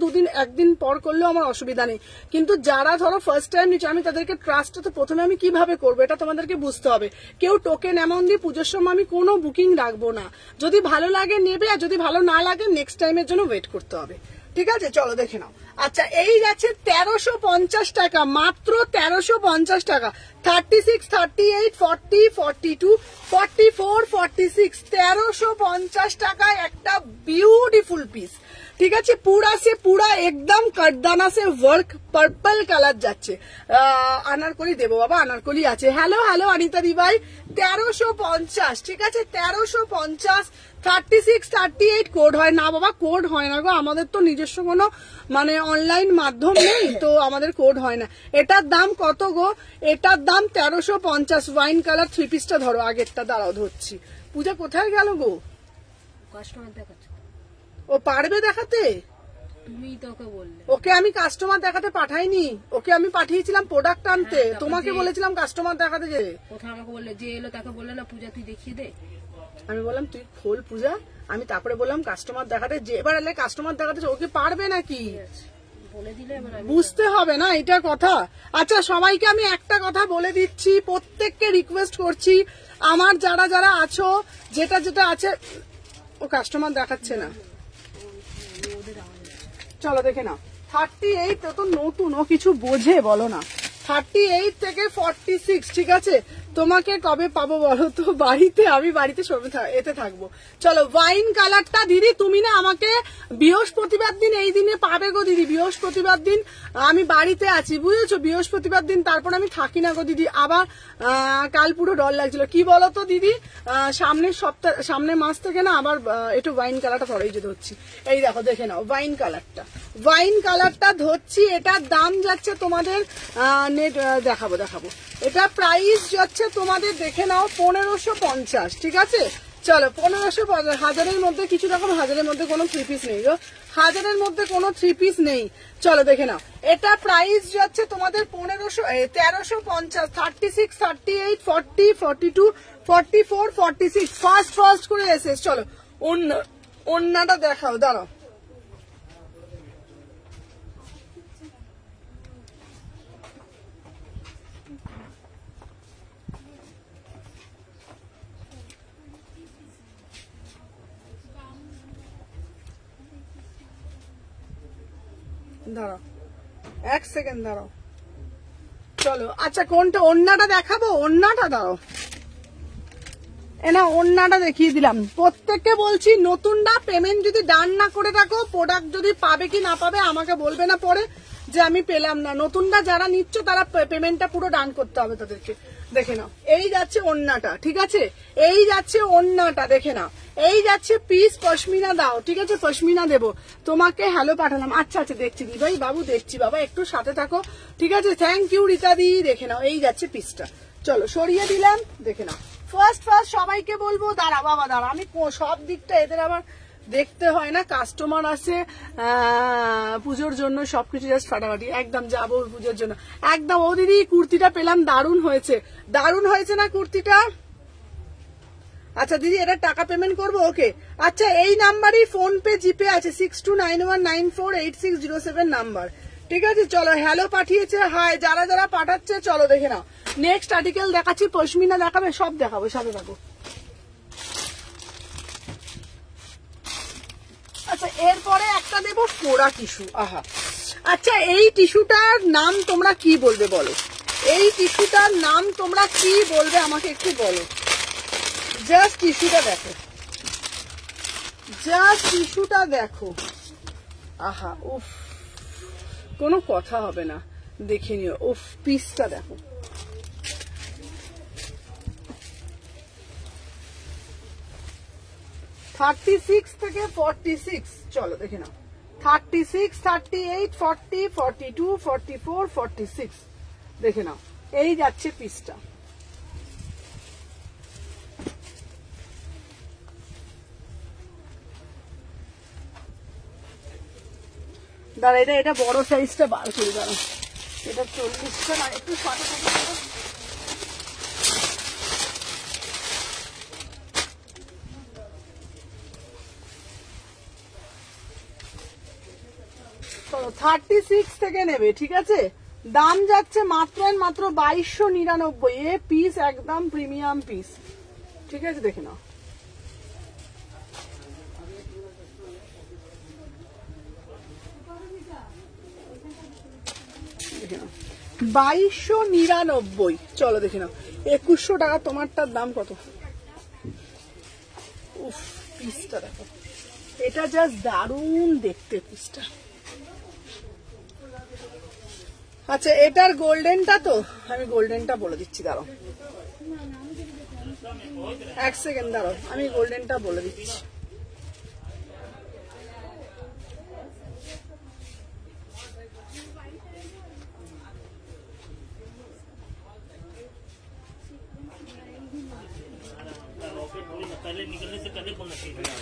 একদিন পর করলেও আমার অসুবিধা নেই। কিন্তু যারা ধরো ফার্স্ট টাইম নিচ্ছে, আমি তাদেরকে ট্রাস্টটা তো প্রথমে আমি কিভাবে করবো এটা তোমাদেরকে বুঝতে হবে। কেউ টোকেন অ্যামাউন্ট দিয়ে পুজোর সময় আমি কোনো বুকিং রাখবো না। যদি ভালো লাগে নেবে, আর যদি ভালো না লাগে নেক্সট টাইমের জন্য ওয়েট করতে হবে। ঠিক আছে, চলো দেখে নাও। আচ্ছা, এই যাচ্ছে 1350 টাকা, মাত্র 1350 টাকা। 36, 38, 40, 42, 44, 46, 1350 টাকায় একটা বিউটিফুল পিস। ঠিক আছে, পুরা একদম কাটদানা সে ওয়ার্ক, পার্পল কালার যাচ্ছে। আনারকলি দেবো বাবা, আনারকলি আছে। হ্যালো অনিতা দি ভাই, 1350। ঠিক আছে, 1350। 36, 38 কোড হয় না বাবা, কোড হয় না গো। আমাদের তো নিজস্ব কোনো মানে অনলাইন মাধ্যম নেই, তো আমাদের কোড হয় না। এটার দাম কত গো? এটার দাম 1350। ওয়াইন কালার 3 পিসটা ধরো, আগেরটা দাঁড়াও ধরছি। পূজা কোথায় গেল গো? কাস্টমার দেখাচ্ছে। ও পারবে দেখাতে? তুমি তো ওকে বললে। ওকে আমি কাস্টমার দেখাতে পাঠাইনি, ওকে আমি পাঠিয়েছিলাম প্রোডাক্ট আনতে। তোমাকে বলেছিলাম কাস্টমার দেখাতে যে। কোথায় আমাকে বললে যে এলো তাকে বললে না পূজা তুই দেখিয়ে দে। আমি বললাম তুই খোল পূজা, আমি তারপরে বললাম কাস্টমার দেখাতে, যে এবার এলে কাস্টমার দেখাতে ওকে পারবে নাকি? বলে দিলে বুঝতে হবে না এটা কথা। আচ্ছা, সবাইকে আমি একটা কথা বলে দিচ্ছি, প্রত্যেককে রিকোয়েস্ট করছি, আমার যারা যারা আছো, যেটা আছে, ও কাস্টমার দেখাচ্ছে না, চলো দেখে না। 38 তো নতুন, ও কিছু বোঝে বলো না। 38 থেকে 46। ঠিক আছে, তোমাকে কবে পাবো বলো তো? বাড়িতে, আমি বাড়িতে এতে থাকবো। চলো, ওয়াইন কালারটা দিদি তুমি না আমাকে বৃহস্পতিবার দিন, এই দিনে পাবে গো দিদি। বৃহস্পতিবার দিন আমি বাড়িতে আছি, বুঝেছো? বৃহস্পতিবার দিন, তারপর আমি থাকি না গো দিদি। আবার কাল পুরো ডর লাগছিল, কি বলতো দিদি, সামনের মাস থেকে না আবার একটু ওয়াইন কালারটা পরেই যেতে হচ্ছে। এই দেখো দেখে নাও ওয়াইন কালারটা। ওয়াইন কালারটা ধরছি, এটার দাম যাচ্ছে তোমাদের নেট দেখাবো, এটা প্রাইস যাচ্ছে তোমাদের দেখে নাও 1550, ঠিক আছে। চলো 1550, হাজারের মধ্যে কিছু রকম, হাজারের মধ্যে কোনো 3 পিস নেই গো, হাজারের মধ্যে কোনো 3 পিস নেই। চলো দেখে নাও, এটা প্রাইস যাচ্ছে তোমাদের 1350, 36, 38, 40, 42, 44, 46, ফার্স্ট করে এসে। চলো অন্যটা দেখাও, দাঁড়াও। দাঁড়াও 1 সেকেন্ড দাঁড়াও। চলো আচ্ছা কোনটা, ওন্নাটা দেখাবো, ওন্নাটা দাঁড়াও, না ওন্নাটা দেখিয়ে দিলাম। প্রত্যেককে বলছি নতুনটা পেমেন্ট যদি ডান না করে থাকো, প্রোডাক্ট যদি পাবে কি না পাবে আমাকে বলবে না পরে যে আমি পেলাম না। নতুনটা যারা নিচ্ছ তারা পেমেন্টটা পুরো ডান করতে হবে তাদেরকে। দেখে নাও, এই যাচ্ছে ওন্নাটা, ঠিক আছে, এই যাচ্ছে ওন্নাটা, দেখে নাও, এই যাচ্ছে পিস পশমিনা দাও, ঠিক আছে, পশমিনা দেবো তোমাকে। হ্যালো পাঠালাম, আচ্ছা দেখছি দি ভাই বাবু, দেখছি বাবা, একটু সাথে থাকো, ঠিক আছে, থ্যাংক ইউ রীতা দি। দেখে নাও, এই যাচ্ছে পিসটা, চলো সরিয়ে দিলাম, দেখে নাও। ফার্স্ট সবাইকে বলবো, দাঁড়া বাবা দাঁড়া, আমি সব দিকটা এদের আবার দেখতে হয় না, কাস্টমার আছে পুজোর জন্য, সবকিছু জাস্ট ফাটাফাটি একদম যাবো পুজোর জন্য একদম। ও দিদি কুর্তিটা পেলাম, দারুণ হয়েছে না কুর্তিটা? আচ্ছা দিদি এটা টাকা পেমেন্ট করবো, ওকে। আচ্ছা এই নাম্বারই ফোন পে জিপে আছে, 6291948607 নাম্বার, ঠিক আছে। চলো হ্যালো পাঠিয়েছে, হাই যারা যারা পাঠাচ্ছে, চলো দেখে নাও। নেক্সট আর্টিকেল দেখাচ্ছি, পশমিনা দেখাবে, সব দেখাবো, সাথে থাকো। আচ্ছা এরপরে একটা দেবো কোরা টিস্যু, আহা। আচ্ছা এই টিস্যুটার নাম তোমরা কি বলবে বলো, এই টিস্যুটার নাম তোমরা কি বলবে আমাকে একটু বলো। জাস্ট টিস্যুটা দেখো, জাস্ট টিস্যুটা দেখো, আহা উফ, কোনো কথা হবে না, দেখে নিও। উফ পিসটা দেখো, $36 থেকে 46, চলো দেখে নাও। 36, 38, 40, 42, 44, 46, দেখে নাও, এই যাচ্ছে পিসটা। দাঁড়া এটা বড় সাইজটা বার করে দাঁড়া, এটা 40টা না, একটু সাথে থাকে। চলো 36 থেকে নেবে, ঠিক আছে। দাম যাচ্ছে মাত্র 2299, এ পিস একদম প্রিমিয়াম পিস, ঠিক আছে, দেখে নাও। দেখে নাও 2299, চলো দেখে নাও। 2100 টাকা তোমারটার দাম কত? উফ পিসটা দেখো, এটা জাস্ট দারুণ দেখতে পিসটা। আচ্ছা এটার গোল্ডেনটা, তো আমি গোল্ডেনটা বলে দিচ্ছি, দাঁড়াও 1 সেকেন্ড দাঁড়াও, আমি গোল্ডেনটা বলে দিচ্ছি।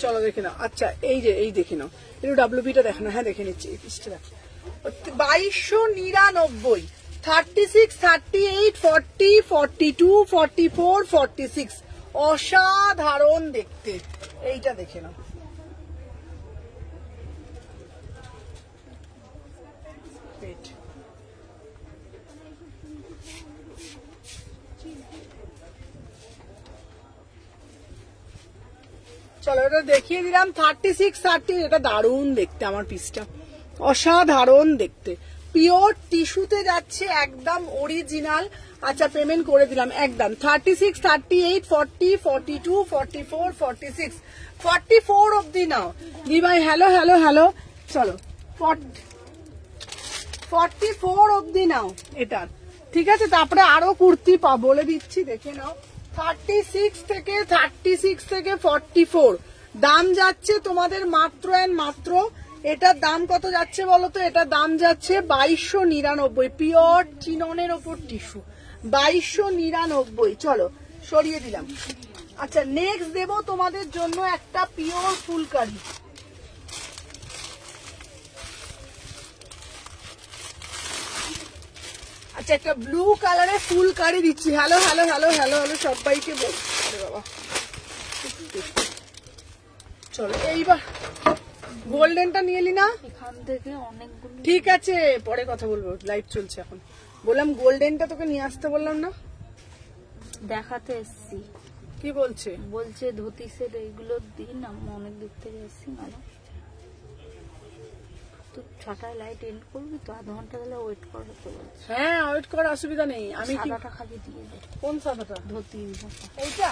চলো দেখে নাও। আচ্ছা এই যে এই দেখে নাও, একটু ডাব্লিউপিটা দেখো না, হ্যাঁ দেখে নিচ্ছি, এই পিসটা দেখো 2299, 36, 38, 40, 42, 44, 46, অসাধারণ দেখতে, এইটা দেখে নাও। চলো এটা দেখিয়ে দিলাম, 36, 30, এটা দারুণ দেখতে, আমার পিসটা অসাধারণ দেখতে, পিওর টিস্যুতে যাচ্ছে, একদম অরিজিনাল। আচ্ছা পেমেন্ট করে দিলাম একদম। 36, 38, 40, 42, 44, 46, 44 অব্দি নাও দি ভাই। হ্যালো হ্যালো হ্যালো, চলো 44 অব্দি নাও এটার, ঠিক আছে। তারপরে আরো কুর্তি বলে দিচ্ছি, দেখে নাও। 36 থেকে 44 দাম যাচ্ছে তোমাদের মাত্র এটার দাম কত যাচ্ছে বলো তো? এটার দাম যাচ্ছে 2299, পিওর চিননের ওপর টিস্যু, 2299। চলো সরিয়ে দিলাম। আচ্ছা নেক্সট দেব তোমাদের জন্য একটা পিওর ফুলকারি। আচ্ছা একটা ব্লু কালারের ফুলকারি দিচ্ছি। Hello hello hello hello hello সবাইকে বল। আরে বাবা চলো এইবার গোল্ডেনটা নিয়ে এলি না? এখান থেকে অনেকগুলো। ঠিক আছে পরে কথা বলবো, লাইভ চলছে এখন। বললাম গোল্ডেনটা তোকে নিয়ে আসতে বললাম না? দেখাতে এসছি। কি বলছে? বলছে ধুতি সেট এইগুলো দিন, আমি অনেক দূর থেকে এসছি। ম্যাডাম তো 6টায় লাইট এন্ড করবি তো, আধ ঘন্টা গেলে ওয়েট করবে তো বলছে। হ্যাঁ ওয়েট করার অসুবিধা নেই। আমি কি সাদাটা খালি দিয়ে দে। কোন সাদাটা? ধুতি এইটা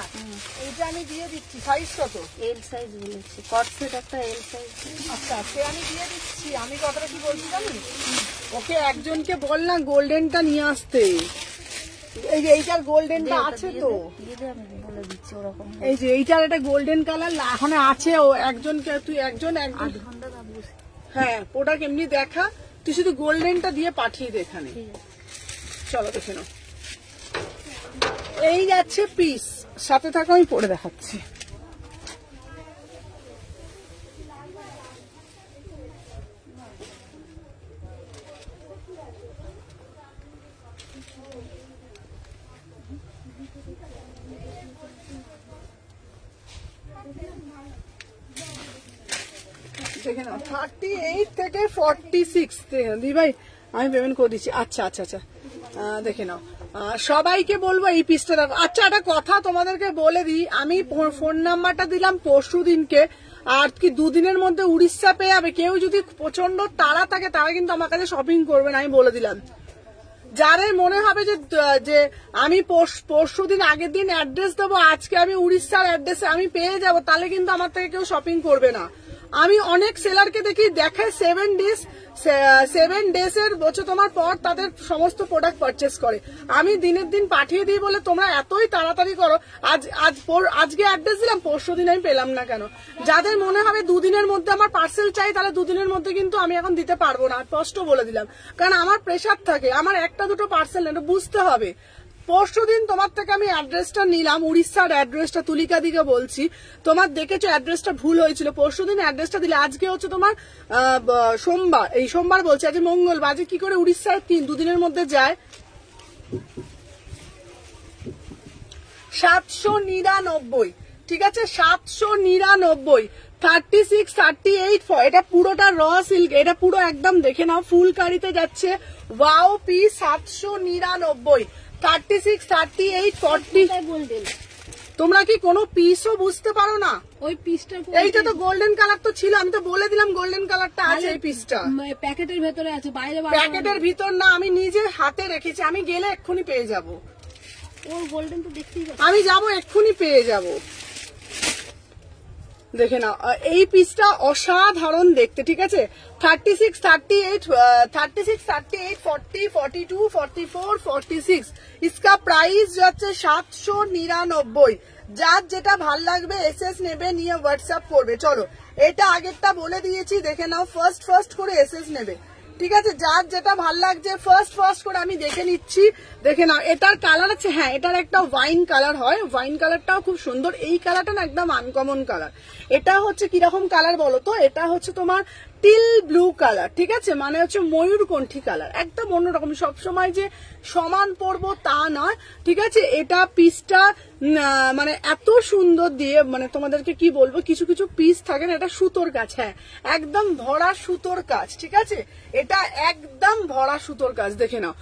এইটা আমি দিয়ে দিচ্ছি। সাইজ কত? এল সাইজ বলেছে, কট সেট একটা এল সাইজ। আচ্ছা সে আমি দিয়ে দিচ্ছি। আমি কথাটা কি বলছি জানি, ওকে একজনকে বললাম গোল্ডেনটা নিয়ে আসতে। এই যে এইটার গোল্ডেনটা আছে তো, দিয়ে দে, আমি বলে দিচ্ছি ওরকম। এই যে এইটার একটা গোল্ডেন কালার এখন আছে। ও একজনকে তুই একজন আধ ঘন্টা না বুঝি। হ্যাঁ প্রোডাক্ট এমনি দেখা, তুই শুধু গোল্ডেনটা দিয়ে পাঠিয়ে দে এখানে। ঠিক আছে। চলো দেখে নাও। এই যাচ্ছে পিস, সাথে থাকো আমি পরে দেখাচ্ছি। দেখে নাও 38 থেকে 46 দি ভাই আমি পেমেন্ট করে দিচ্ছি। আচ্ছা আচ্ছা আচ্ছা দেখে নাও। সবাইকে বলবো এই পিসটা দেখো। আচ্ছা একটা কথা তোমাদেরকে বলে দিই, আমি ফোন নাম্বারটা দিলাম পরশু দিনকে, আর কি দুদিনের মধ্যে উড়িষ্যা পেয়ে যাবে। কেউ যদি প্রচন্ড তাড়া থাকে তারা কিন্তু আমার কাছে শপিং করবে না, আমি বলে দিলাম। যাদের মনে হবে যে আমি পরশু দিন আগের দিন অ্যাড্রেস দেবো, আজকে আমি উড়িষ্যার অ্যাড্রেসে আমি পেয়ে যাব, তাহলে কিন্তু আমার থেকে কেউ শপিং করবে না। আমি অনেক সেলারকে দেখি দেখায় 7 ডেজ এর বছর তোমার পর তাদের সমস্ত প্রোডাক্ট পারচেস করে। আমি দিনের দিন পাঠিয়ে দিই বলে তোমরা এতই তাড়াতাড়ি করো। আজকে অ্যাড্রেস দিলাম, পরশু দিন আমি পেলাম না কেন? যাদের মনে হবে দুদিনের মধ্যে আমার পার্সেল চাই, তাহলে দুদিনের মধ্যে কিন্তু আমি এখন দিতে পারবো না, স্পষ্ট বলে দিলাম। কারণ আমার প্রেশার থাকে, আমার একটা দুটো পার্সেল এটা বুঝতে হবে। পরশু দিন তোমার থেকে আমি অ্যাড্রেসটা নিলাম, উড়িষ্যার অ্যাড্রেসটা, তুলিকা দিকে বলছি। তোমার দেখেছো অ্যাড্রেসটা ভুল হয়েছিল, পরশু দিন অ্যাড্রেসটা দিলে। আজকে হচ্ছে তোমার সোমবার, এই সোমবার বলছে, আজ মঙ্গলবার। আজকে কি করে উড়িষ্যার দুদিনের মধ্যে যায়? 799, ঠিক আছে 799। 36, 38, এটা পুরোটা র সিল্ক, এটা পুরো একদম দেখে নাও ফুলকারিতে যাচ্ছে। Wow piece 799, 36, 38, 40। তোমরা কি কোনো পিসও বুঝতে পারো না? ওই পিসটা এইটা তো গোল্ডেন কালার তো ছিল, আমি তো বলে দিলাম গোল্ডেন কালারটা আছে। এই পিসটা প্যাকেটের ভেতরে আছে, বাইরে প্যাকেটের ভিতর না, আমি নিজে হাতে রেখেছি। আমি গেলে এক্ষুনি পেয়ে যাব। ওর গোল্ডেন তো দেখতেই পাচ্ছি। আমি যাব এক্ষুনি পেয়ে যাব। দেখে নাও এই পিসটা অসাধারণ দেখতে, ঠিক আছে। 36, 38, 40, 42, 44, 46। इसका प्राइस যাচ্ছে 799। যার যেটা ভাল লাগবে এসএস নেবে, নিয়ে হোয়াটসঅ্যাপ করবে। চলো এটা আগেরটা বলে দিয়েছি, দেখে নাও। ফার্স্ট করে এসএস নেবে, ঠিক আছে। যার যেটা ভাল লাগছে ফার্স্ট করে আমি দেখে নিচ্ছি। দেখে নাও এটার কালার আছে, হ্যাঁ এটার একটা ওয়াইন কালার হয়, ওয়াইন কালারটাও খুব সুন্দর। এই কালারটা না একদম আনকমন কালার। এটা হচ্ছে কিরকম কালার বলো তো? এটা হচ্ছে তোমার টিল ব্লু কালার, ঠিক আছে, মানে হচ্ছে ময়ূরকণ্ঠী কালার, একদম অন্যরকম। সবসময় যে সমান পরবো তা নয়, ঠিক আছে। এটা পিসটা মানে এত সুন্দর দিয়ে, মানে তোমাদেরকে কি বলবো, কিছু কিছু পিস থাকে না, এটা সুতোর কাজ, হ্যাঁ একদম ভরা সুতোর কাজ, ঠিক আছে। এটা একদম ভরা সুতোর কাজ, দেখে নাও।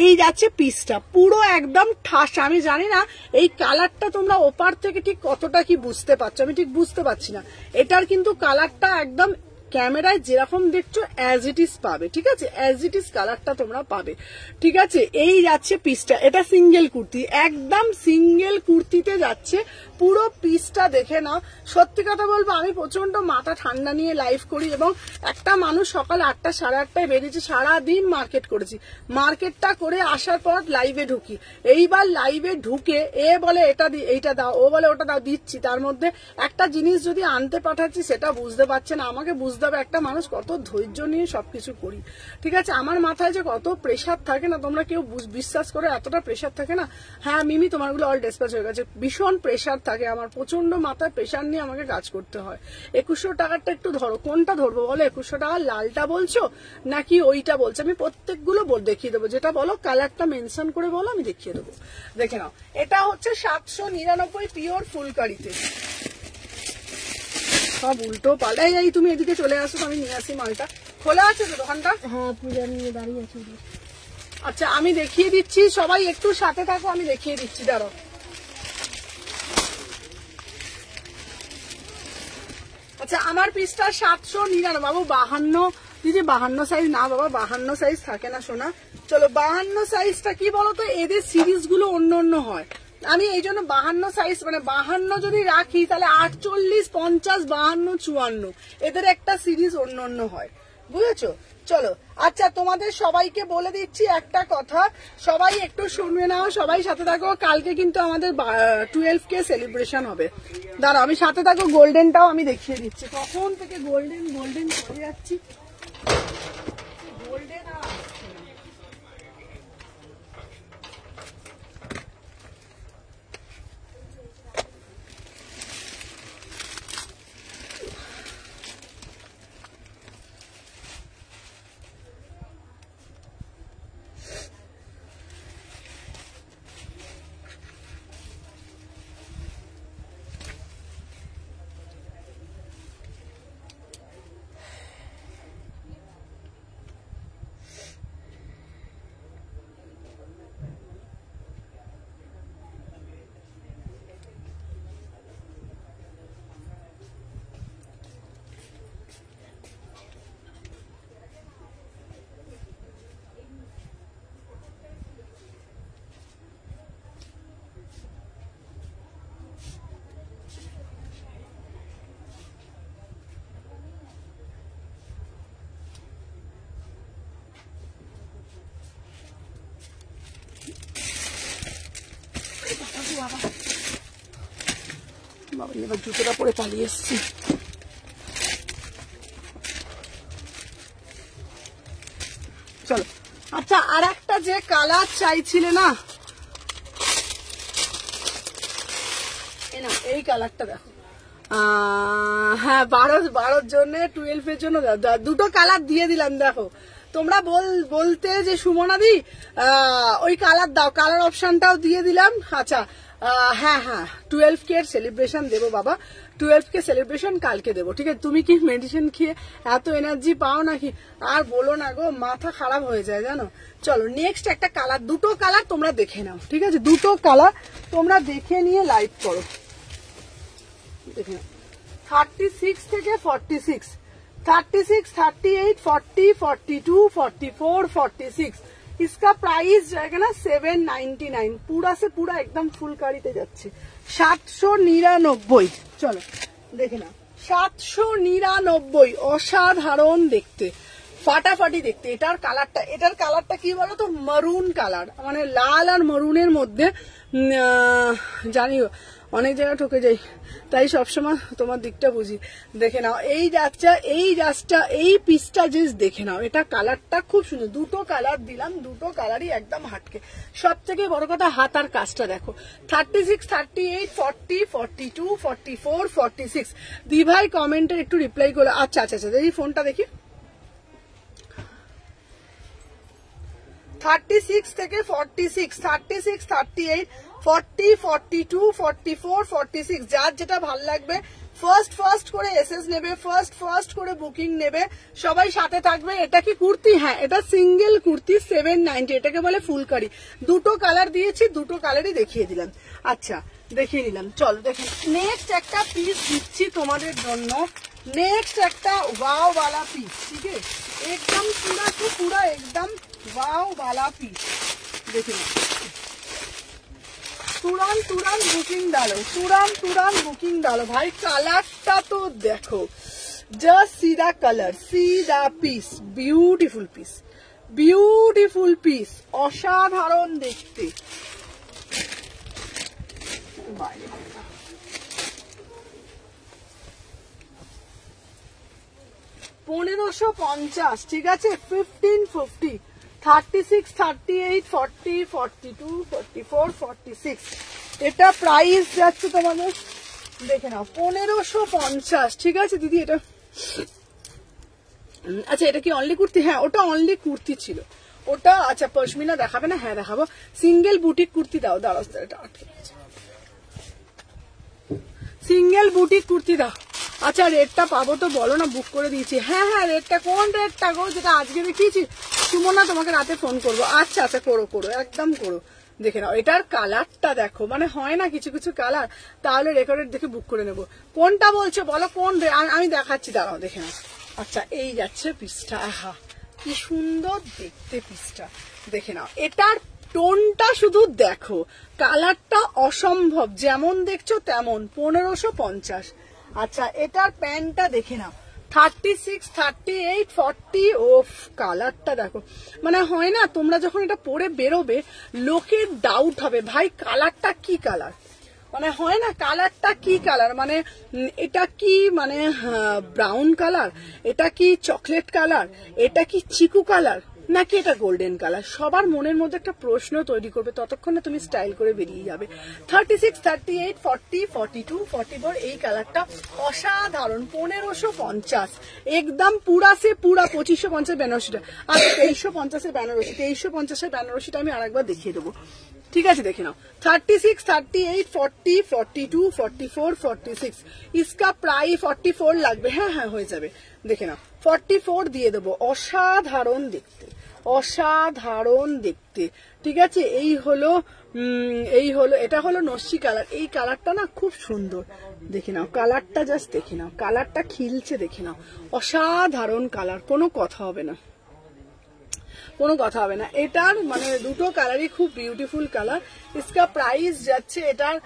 এই যাচ্ছে পিসটা পুরো একদম ঠাসা। আমি জানি না এই কালারটা তোমরা ওপার থেকে ঠিক কতটা কি বুঝতে পারছো, আমি ঠিক বুঝতে পারছি না। এটার কিন্তু কালারটা একদম ক্যামেরায় যেরকম দেখছো অ্যাজ ইট ইজ পাবে, ঠিক আছে, অ্যাজ ইট ইজ কালারটা তোমরা পাবে, ঠিক আছে। এই যাচ্ছে পিসটা, এটা সিঙ্গেল কুর্তি, একদম সিঙ্গেল কুর্তিতে যাচ্ছে পুরো পিসটা। দেখে নাও, সত্যি কথা বলবো আমি প্রচন্ড মাথা ঠান্ডা নিয়ে লাইভ করি, এবং একটা মানুষ সকাল 8টা 8:30 বেরিয়েছে, সারাদিন মার্কেট করেছি। মার্কেটটা করে আসার পর লাইভে ঢুকি। এইবার লাইভে ঢুকে এ বলে এটা এইটা দাও, ও বলে ওটা দাও, দিচ্ছি। তার মধ্যে একটা জিনিস যদি আনতে পাঠাচ্ছি সেটা বুঝতে পারছে না, আমাকে বুঝতে বুঝতে হবে একটা মানুষ কত ধৈর্য নিয়ে সবকিছু করি, ঠিক আছে। আমার মাথায় যে কত প্রেশার থাকে না, তোমরা কেউ বিশ্বাস করে এতটা প্রেশার থাকে না। হ্যাঁ মিমি তোমারগুলো অল ডিসপ্যাচ হয়ে গেছে, ভীষণ প্রেশার থাকে আমার, প্রচন্ড মাথায় প্রেশার নিয়ে আমাকে কাজ করতে হয়। 2100 টাকারটা একটু ধরো, কোনটা ধরবো বলো? 2100 টাকা লালটা বলছো নাকি ওইটা বলছো? আমি প্রত্যেকগুলো দেখিয়ে দেবো, যেটা বলো কালারটা মেনশন করে বলো, আমি দেখিয়ে দেবো। দেখে নাও, এটা হচ্ছে 799 পিওর ফুলকারিতে। সব উল্টো পাল্টা। এই তুমি এদিকে চলে আসো, আমি নিয়ে আসি মালটা। খোলা আছে তো দোকানটা? হ্যাঁ পূজা নিয়ে দাঁড়িয়ে আছে। আচ্ছা আমি দেখিয়ে দিচ্ছি, সবাই একটু সাথে থাকো, আমি দেখিয়ে দিচ্ছি, দাঁড়াও। আচ্ছা আমার পিসটা 799 বাবু। 52 দিদি, 52 সাইজ না বাবা, 52 সাইজ থাকে না সোনা। চলো 52 সাইজটা কি বলতো, এদের সিরিজ গুলো অন্য অন্য হয়, আমি এই জন্য 52 সাইজ, মানে 52 যদি রাখি তাহলে 48, 50, 52, 54 এদের একটা সিরিজ অন্য অন্য হয়, বুঝেছো? চলো আচ্ছা তোমাদের সবাইকে বলে দিচ্ছি একটা কথা, সবাই একটু শুনবে নাও, সবাই সাথে থাকো। কালকে কিন্তু আমাদের 12K সেলিব্রেশন হবে। দাঁড়াও আমি সাথে থাকো, গোল্ডেনটাও আমি দেখিয়ে দিচ্ছি। কখন থেকে গোল্ডেন গোল্ডেন করে যাচ্ছি, গোল্ডেন আর বাবা, এবার জুতোটা পরে পালিয়ে এসছি। চলো আচ্ছা, আর একটা যে কালার চাইছিলে না, এই কালারটা দেখো। হ্যাঁ 12 জন্য, 12 এর জন্য দুটো কালার দিয়ে দিলাম। দেখো তোমরা বলতে যে সুমনা দি ওই কালার দাও, কালার অপশনটাও দিয়ে দিলাম। আচ্ছা হ্যাঁ হ্যাঁ 12K এর সেলিব্রেশন দেবো বাবা, 12K সেলিব্রেশন কালকে দেবো, ঠিক আছে। তুমি কি মেডিসিন খেয়ে এত এনার্জি পাও নাকি? আর বলো না গো, মাথা খারাপ হয়ে যায় জানো। চলো নেক্সট একটা কালার, দুটো কালার তোমরা দেখে নাও, ঠিক আছে। দুটো কালার তোমরা দেখে নিয়ে লাইভ করো, দেখে নাও। 36 থেকে 46, 36, 38, 40, 42, 44, 46। इसका प्राइस जाएगा ना 799, पूरा से पूरा एकदम फुलकारीते जाচ্ছে 799। চলো দেখে না, 799 অসাধারণ দেখতে, ফাটাফাটি দেখতে। এটার কালারটা কি বলো তো, মারুন কালার, মানে লাল আর মারুনের মধ্যে। জানিও অনেক জায়গায় ঠকে যাই, তাই সবসময় তোমার দিকটা বুঝি। দেখে নাও এই জাস্টটা এই পিসটা জাস্ট দেখে নাও, এটা কালারটা খুব সুন্দর। দুটো কালার দিলাম, দুটো কালারই একদম হাটকে। সব থেকে বড় কথা হাতার কাজটা দেখো। 36, 38, 40, 42, 44, 46। দি ভাই কমেন্টের একটু রিপ্লাই করো। আচ্ছা আচ্ছা আচ্ছা, দেখি ফোনটা দেখি। 36 থেকে 46, 36, 38, 40, 42, 44, 46। যার যেটা ভাল লাগবে ফার্স্ট করে এসএস নেবে, ফার্স্ট করে বুকিং নেবে, সবাই সাথে থাকবে। এটা কি কুর্তি? হ্যাঁ এটা সিঙ্গেল কুর্তি, 790, এটাকে বলে ফুলকারি। দুটো কালার দিয়েছি, দুটো কালারই দেখিয়ে দিলাম। আচ্ছা দেখিয়ে নিলাম, চলো দেখেন। নেক্সট একটা পিস দিচ্ছি তোমাদের জন্য, নেক্সট একটা ওয়াও वाला পিস, ঠিক আছে। एकदम पूरा एकदम वाव वाला पीस। देखिए तुरंत बुकिंग डालो भाई। कलरটা তো দেখো, just see the colour, see the piece, beautiful piece, অসাধারণ দেখতে। 1550, ঠিক আছে 1550, 36, 38, 40, 42, 44, 46, এটা প্রাইস যাচ্ছে তোমাদের দেখে নাও 1550, ঠিক আছে দিদি। এটা আচ্ছা এটা কি অনলি কুর্তি? হ্যাঁ ওটা অনলি কুর্তি ছিল ওটা। আচ্ছা পশমিনা দেখাবে না? হ্যাঁ দেখাবো। সিঙ্গেল বুটিক কুর্তি দাও, দাঁড়াও এটা আটকে গেছে। সিঙ্গেল বুটিক কুর্তি দাও। আচ্ছা রেটটা পাবো তো বলো না, বুক করে দিয়েছি। হ্যাঁ হ্যাঁ রেটটা কোন রেটটা গো যেটা আজকে দেখিয়েছি? সুমনা তোমাকে রাতে ফোন করবো। আচ্ছা আচ্ছা করো করো একদম করো। দেখে নাও এটার কালারটা দেখো, মানে হয় না কিছু কিছু কালার, তাহলে রেকর্ডেড দেখে বুক করে নেবো। কোনটা বলছো বলো কোন? আমি দেখাচ্ছি দাঁড়াও দেখে নাও। আচ্ছা এই যাচ্ছে পিসটা, আহা কি সুন্দর দেখতে পিসটা, দেখে নাও। এটার টোনটা শুধু দেখো, কালারটা অসম্ভব, যেমন দেখছো তেমন। 1550। আচ্ছা এটার প্যান্টটা দেখে নাও 36, 38, 40। ওফ কালারটা দেখো, মানে হয় না তোমরা যখন এটা পরে বেরোবে লোকের ডাউট হবে ভাই কালারটা কি কালার, মানে হয় না কালারটা কি কালার, মানে এটা কি মানে ব্রাউন কালার, এটা কি চকলেট কালার, এটা কি চিকু কালার, নাকি এটা গোল্ডেন কালার? সবার মনের মধ্যে একটা প্রশ্ন তৈরি করবে, ততক্ষণে তুমি স্টাইল করে বেরিয়ে যাবে। 36, 38, 40, 42, 44 এই কালারটা অসাধারণ। 1550 একদম পুরা সে পুরা। 2550 বেনারসিটা, আর 2350 বেনারসি। 2350 বেনারসিটা আমি আরেকবার দেখিয়ে দেবো, ঠিক আছে দেখে নাও। 36, 38, 40, 42, 44, 46 इसका प्राइस 44 লাগবে। হ্যাঁ হ্যাঁ হয়ে যাবে, দেখে নাও 44 দিয়ে দেবো। অসাধারণ দেখতে, অসাধারণ দেখতে, ঠিক আছে। এই হলো এটা হলো নস্যি কালার। এই কালারটা না খুব সুন্দর, দেখে নাও কালারটা, জাস্ট দেখে নাও কালারটা খিলছে, দেখে নাও অসাধারণ কালার, কোনো কথা হবে না, কোনো কথা হবে না। এটার মানে দুটো কালারই খুব বিউটিফুল কালার। इसका प्राइस যাচ্ছে এটার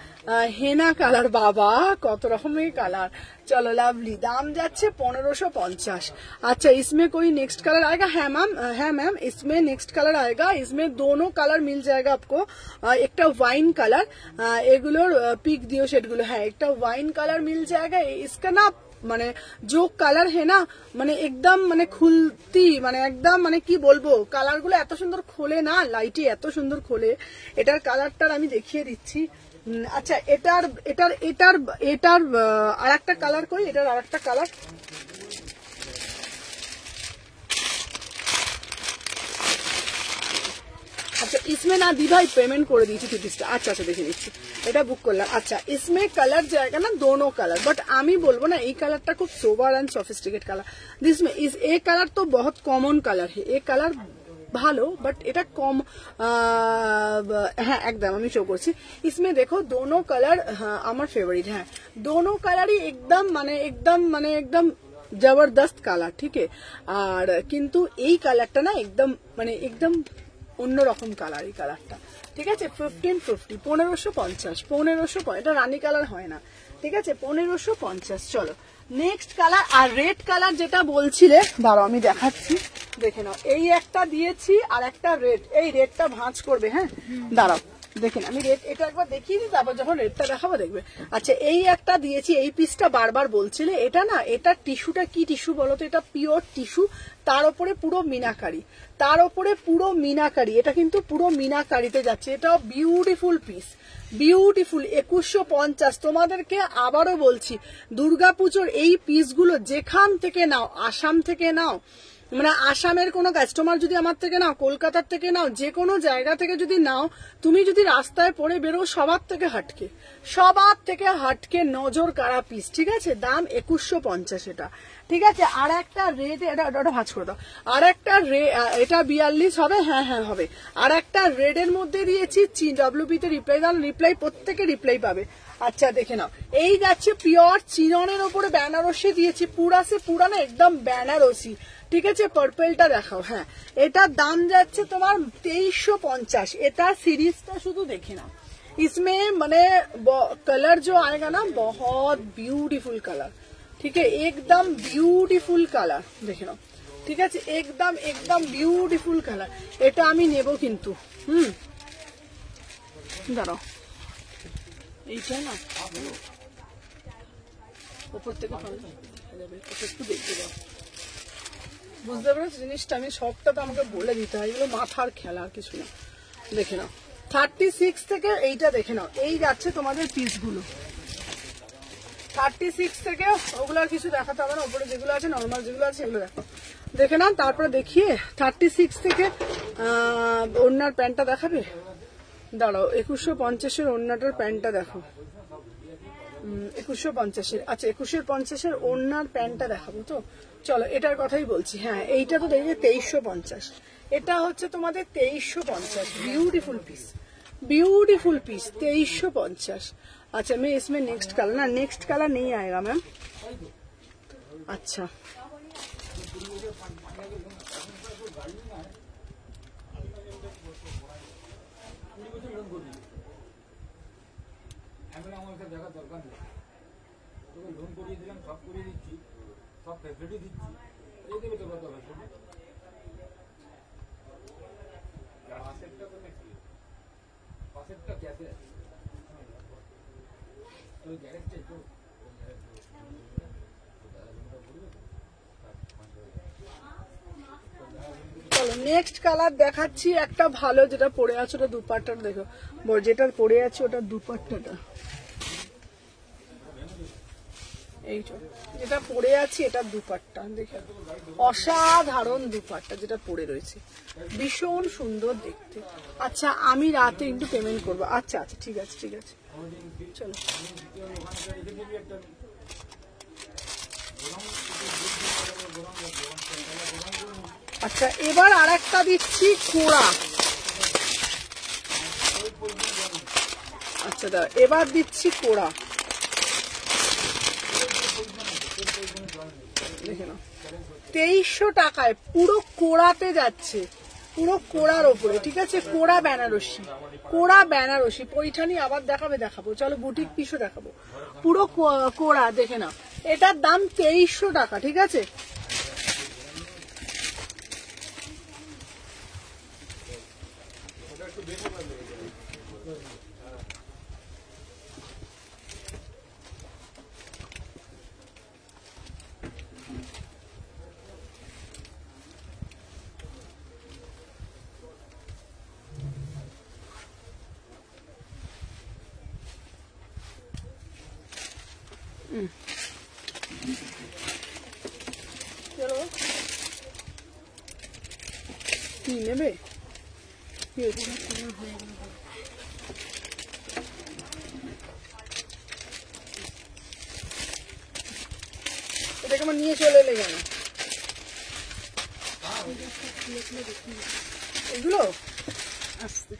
হেনা কালার, বাবা কত রকমের কালার। चलो लवली, दाम যাচ্ছে 1550। अच्छा इसमें कोई नेक्स्ट कलर आएगा? है मैम इसमें नेक्स्ट कलर आएगा। इसमें दोनों कलर मिल जाएगा आपको। একটা वाइन कलर, এগুলোর পিক দিও সেটগুলো, হ্যাঁ একটা वाइन कलर मिल जाएगा। इसका ना মানে जो কালার है না, মানে একদম মানে খুলতি, মানে একদম মানে কি বলবো, কালার গুলো এত সুন্দর খোলে না, লাইটে এত সুন্দর খোলে। এটার কালারটার আমি দেখিয়ে দিচ্ছি। আচ্ছা এটার এটার এটার এটার আর একটা কালার কই, এটার আর একটা কালার। अच्छा इसमें ना दी भाई पेमेंट कर दी थी पिसटा। अच्छा अच्छा देखे निচ্ছি, এটা বুক করলাম। अच्छा इसमें कलर जाएगा ना दोनों कलर, बट আমি বলবো না এই কালারটা খুব সোবার এন্ড সফিস্টিকেট কালার। দিসমে इस एक कलर तो बहुत कॉमन कलर है, एक कलर ভালো বাট এটা কম। হ্যাঁ একদম আমি শো করছি। इसमें देखो दोनों कलर আমার ফেভারিট। হ্যাঁ दोनों कलर ही एकदम মানে একদম জবরদস্ত কালার, ঠিক আছে। আর কিন্তু এই কালারটা না একদম মানে একদম অন্যরকম কালার এই কালারটা, ঠিক আছে। 1550, 1550, এটা রানী কালার হয় না, ঠিক আছে 1550। চলো নেক্সট কালার। আর রেড কালার যেটা বলছিলে, দাঁড়াও আমি দেখাচ্ছি, দেখে নাও এই একটা দিয়েছি আর একটা রেড, এই রেডটা ভাঁজ করবে। হ্যাঁ দাঁড়াও দেখেন আমি রেড এটা একবার দেখিয়ে দিই, তারপর যখন রেডটা দেখাবো দেখবে। আচ্ছা এই একটা দিয়েছি, এই পিসটা বারবার বলছিলে, এটা না এটা টিস্যুটা কি টিস্যু বলতো, এটা পিওর টিস্যু, তার উপরে পুরো মিনাকারি, তার উপরে পুরো মিনাকারি, এটা কিন্তু পুরো মিনাকারিতে যাচ্ছে। এটাও বিউটিফুল পিস, বিউটিফুল। 2150। তোমাদেরকে আবারও বলছি দুর্গাপুজোর এই পিসগুলো যেখান থেকে নাও, আসাম থেকে নাও, মানে আসামের কোনো কাস্টমার যদি আমার থেকে নাও, কলকাতার থেকে নাও, যে কোনো জায়গা থেকে যদি নাও, তুমি যদি রাস্তায় পরে বেরো সবার থেকে হাটকে নজর কাড়া পিস, ঠিক আছে। দাম 2150 এটা, ঠিক আছে। আর একটা রেড, এটা ভাঁজ করে দাও। আর একটা এটা 42 হবে, হ্যাঁ হ্যাঁ হবে। আর একটা রেড এর মধ্যে দিয়েছি, ডব্লিউপি তে রিপ্লাই দাও, রিপ্লাই প্রত্যেকে রিপ্লাই পাবে। আচ্ছা দেখে নাও এই যাচ্ছে পিওর চিননের ওপরে বেনারসি দিয়েছি, পুরা না একদম বেনারসি, ঠিক আছে। পার্পলটা দেখাও। হ্যাঁ এটার দাম যাচ্ছে তোমার 2350। এটা সিরিজটা শুধু দেখে নাও, इसमें মানে कलर जो आएगा ना बहुत ब्यूटीफुल कलर, ठीक है एकदम ब्यूटीफुल कलर, দেখে নাও ঠিক আছে। একদম বিউটিফুল কালার। এটা আমি নেব কিন্তু দাঁড়াও এইটা না উপর থেকে একটু দেখতে দাও। বুঝতে পেরেছো জিনিসটা? আমি সবটা তো আমাকে বলে দিতে হয়, এগুলো মাথার খেলা আর কিছু না। দেখে নাও 36 থেকে এইটা দেখে নাও, এই যাচ্ছে তোমাদের পিসগুলো 36 থেকে, ওগুলো আর কিছু দেখাতে হবে না, ওপরে যেগুলো আছে নর্মাল যেগুলো আছে এগুলো দেখো, দেখে নাও। তারপরে দেখিয়ে 36 থেকে ওড়নার প্যান্টটা দেখাবে, দাঁড়াও 2150-এর ওড়নাটার প্যান্টটা দেখো, 2150-এর, আচ্ছা 2150-এর ওড়নার প্যান্টটা দেখাবো তো, চলো এটার কথাই বলছি। হ্যাঁ এইটা তো দেখবে 2350, এটা হচ্ছে তোমাদের 2350, ब्यूटीफुल पीस, ब्यूटीफुल पीस 2350। अच्छा मैं इसमें नेक्स्ट कलर ना, नेक्स्ट कलर नहीं आएगा मैम। अच्छा চলো নেক্সট কালার দেখাচ্ছি একটা ভালো, যেটা পরে আছে ওটা দুপাট্টাটা দেখো, যেটা পরে আছে ওটা দুপাট্টাটা, এইটা যেটা পরে আছি এটা দুপাট্টা দেখো, অসাধারণ দুপাট্টা যেটা পরে রয়েছে, ভীষণ সুন্দর দেখতে। আচ্ছা আমি রাতে একটু পেমেন্ট করবো, আচ্ছা আচ্ছা ঠিক আছে ঠিক আছে চলো। আচ্ছা এবার আর একটা দিচ্ছি কোড়া, আচ্ছা দাঁড়া এবার দিচ্ছি কোড়া, দেখে নাও 2300 টাকায় পুরো কোড়াতে যাচ্ছে, পুরো কোড়ার ওপরে, ঠিক আছে, কোড়া বেনারসি, কোড়া বেনারসি পৈঠানি আবার দেখাবে, দেখাবো চলো বুটিক পিসও দেখাবো, পুরো কোড়া দেখে নাও, এটার দাম 2300 টাকা, ঠিক আছে। চলো কি নেবে, কি হচ্ছে এটাকে আমার নিয়ে চলে এলে কেন, এগুলো আসতে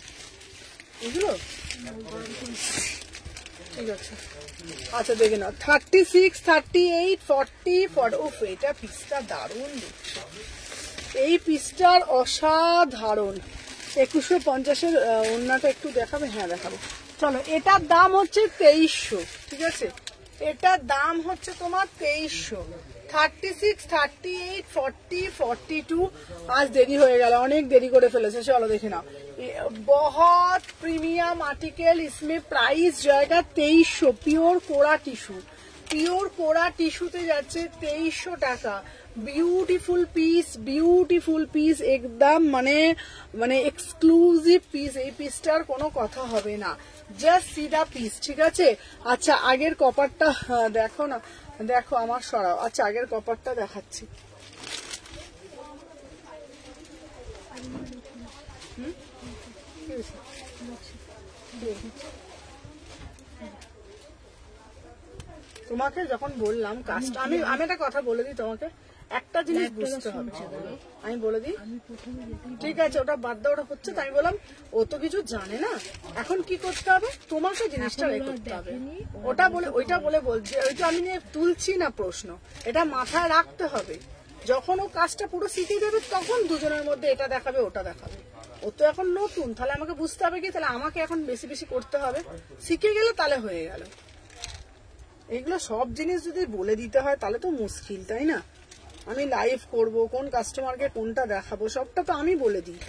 এগুলো ঠিক আছে। আচ্ছা দেখে নাও 36, 38, 40, ওফ এটা পিসটা দারুণ দেখছো, এই পিসটার অসাধারণ। 2150-এর ওড়নাটা একটু দেখাবে, হ্যাঁ দেখাবো চলো। এটার দাম হচ্ছে 2300, ঠিক আছে, এটার দাম হচ্ছে তোমার 2300। 36, 38, 40, 42, আজ দেরি হয়ে গেল, অনেক দেরি করে ফেলেছে, চলো দেখে নাও। बहुत प्रीमियम आर्टिकल, इसमें प्राइस जाएगा 2300, प्योर कोड़ा टिश्यू, प्योर कोड़ा टिश्यूते যাচ্ছে 2300 টাকা। বিউটিফুল পিস একদম, মানে এক্সক্লুসিভ পিস, এই পিসটার কোনো কথা হবে না, জাস্ট সি দা পিস, ঠিক আছে। আচ্ছা আগের কপারটা দেখো না, দেখো আমার সরাও, আচ্ছা আগের কপারটা দেখাচ্ছি, তোমাকে যখন বললাম কাজটা, আমি একটা কথা বলে দিই তোমাকে, একটা জিনিস বুঝতে হবে, আমি বলে দিই ঠিক আছে, ওটা বাদ দাও, ওটা হচ্ছে তো, আমি বললাম ও তো কিছু জানে না, এখন কি করতে হবে তোমাকে জিনিসটা রেখে করতে হবে, ওটা বলে ওইটা বলে বলছে, ওইটা আমি নিয়ে তুলছি না প্রশ্ন, এটা মাথায় রাখতে হবে, যখন ও কাজটা পুরো শিখে দেবে তখন দুজনের মধ্যে এটা দেখাবে ওটা দেখাবে, ও তো এখন নতুন, তাহলে আমাকে বুঝতে হবে কি, তাহলে আমাকে এখন বেশি বেশি করতে হবে, শিখে গেলে তাহলে হয়ে গেল। এগুলো সব জিনিস যদি বলে দিতে হয় তাহলে তো মুশকিল, তাই না? আমি লাইভ করব, কোন কাস্টমারকে কোনটা দেখাবো সবটা তো আমি বলে দিই।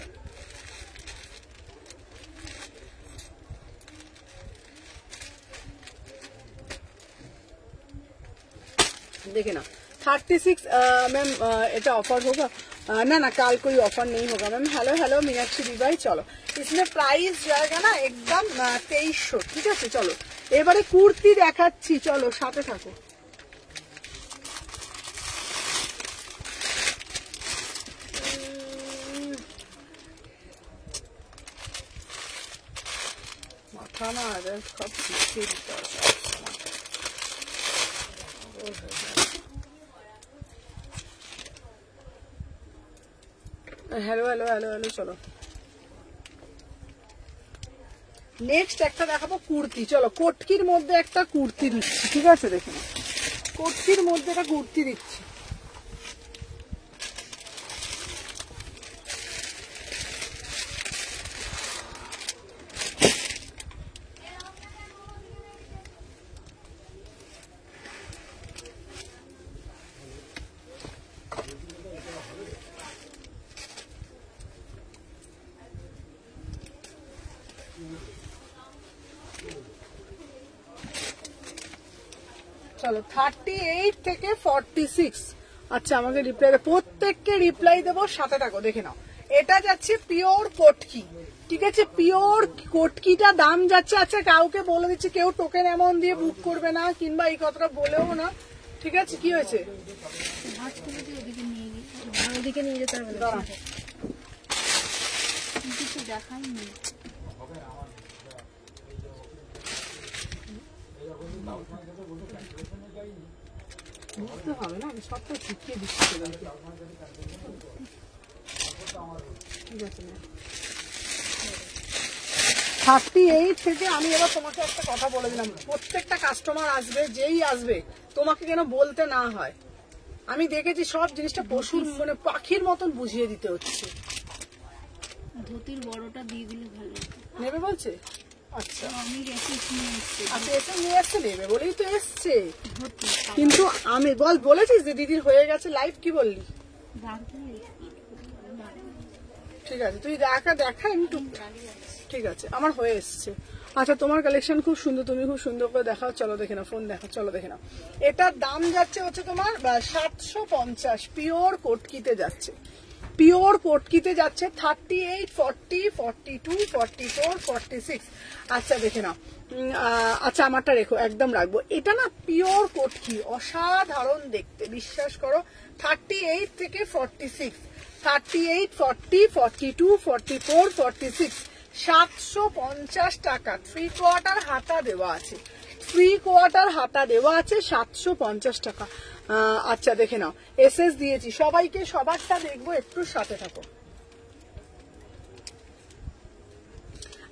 देखिए ना 36 मैम এটা অফার होगा ना ना कल कोई ऑफर नहीं होगा मैम। हेलो हेलो मीनाक्षी दी भाई, चलो इसमें प्राइस जाएगा ना एकदम 2300, ঠিক আছে। চলো এবারে কুর্তি দেখাচ্ছি, চলো সাথে থাকো। মাথা না সব শিখিয়ে দিতে হবে। हेलो हेलो हेलो हेलो चलो नेक्स्ट একটা দেখাবো কুর্তি। চলো কোটকির মধ্যে একটা কুর্তি দিচ্ছি, ঠিক আছে। দেখুন কোটকির মধ্যে একটা কুর্তি দিচ্ছি। চলো 38 থেকে 46। আচ্ছা আমাকে রিপ্লাই, প্রত্যেককে রিপ্লাই দেবো, সাথে থাকো দেখে নাও। এটা যাচ্ছে পিওর কোটকি, ঠিক আছে। পিওর কোটকিটা দাম যাচ্ছে, আচ্ছা কাউকে বলে দিচ্ছি কেউ টোকেন অ্যামাউন্ট দিয়ে বুক করবে না, কিংবা এই কথাটা বলেও না, ঠিক আছে। কি হয়েছে ওদিকে নিয়ে যেতে হবে। কিছু দেখাইনি। বুঝতে হবে না, আমি সবটা শিখিয়ে দিচ্ছি। ঠিক আছে 38 থেকে আমি এবার তোমাকে একটা কথা বলে দিলাম, প্রত্যেকটা কাস্টমার আসবে, যেই আসবে তোমাকে যেন বলতে না হয়। আমি দেখেছি সব জিনিসটা পশুর মানে পাখির মতন বুঝিয়ে দিতে হচ্ছে। ধুতির বড়টা দিয়ে দিলে ভালো হতো। নেবে বলছে? আচ্ছা আমি রেখে নিয়ে এসছি আচ্ছা এসে নিয়ে আসছে, নেবে বলেই তো এসছে। ধুতি কিন্তু আমি বলেছিস যে দিদির হয়ে গেছে লাইভ, কি বললি? ঠিক আছে তুই দেখা একটু, ঠিক আছে আমার হয়ে এসছে। আচ্ছা তোমার কালেকশন খুব সুন্দর, তুমি খুব সুন্দর করে দেখাও। চলো দেখে নাও, ফোন দেখো, চলো দেখে নাও। এটার দাম যাচ্ছে হচ্ছে তোমার 750, পিওর কোটকিতে যাচ্ছে, পিওর কোটকিতে যাচ্ছে 38, 40, 42, 44, 46। আচ্ছা দেখে নাও। আচ্ছা আমারটা রেখো, একদম রাখবো। এটা না পিওর কোটকি, অসাধারণ দেখতে, বিশ্বাস করো। 38 থেকে 46, 38, 40, 42, 44, 46, 750 টাকা। 3/4 হাতা দেওয়া আছে, 3/4 হাতা দেওয়া আছে, 750 টাকা। আচ্ছা দেখে নাও, এসএস দিয়েছি সবাইকে, সবারটা দেখবো, একটু সাথে থাকো।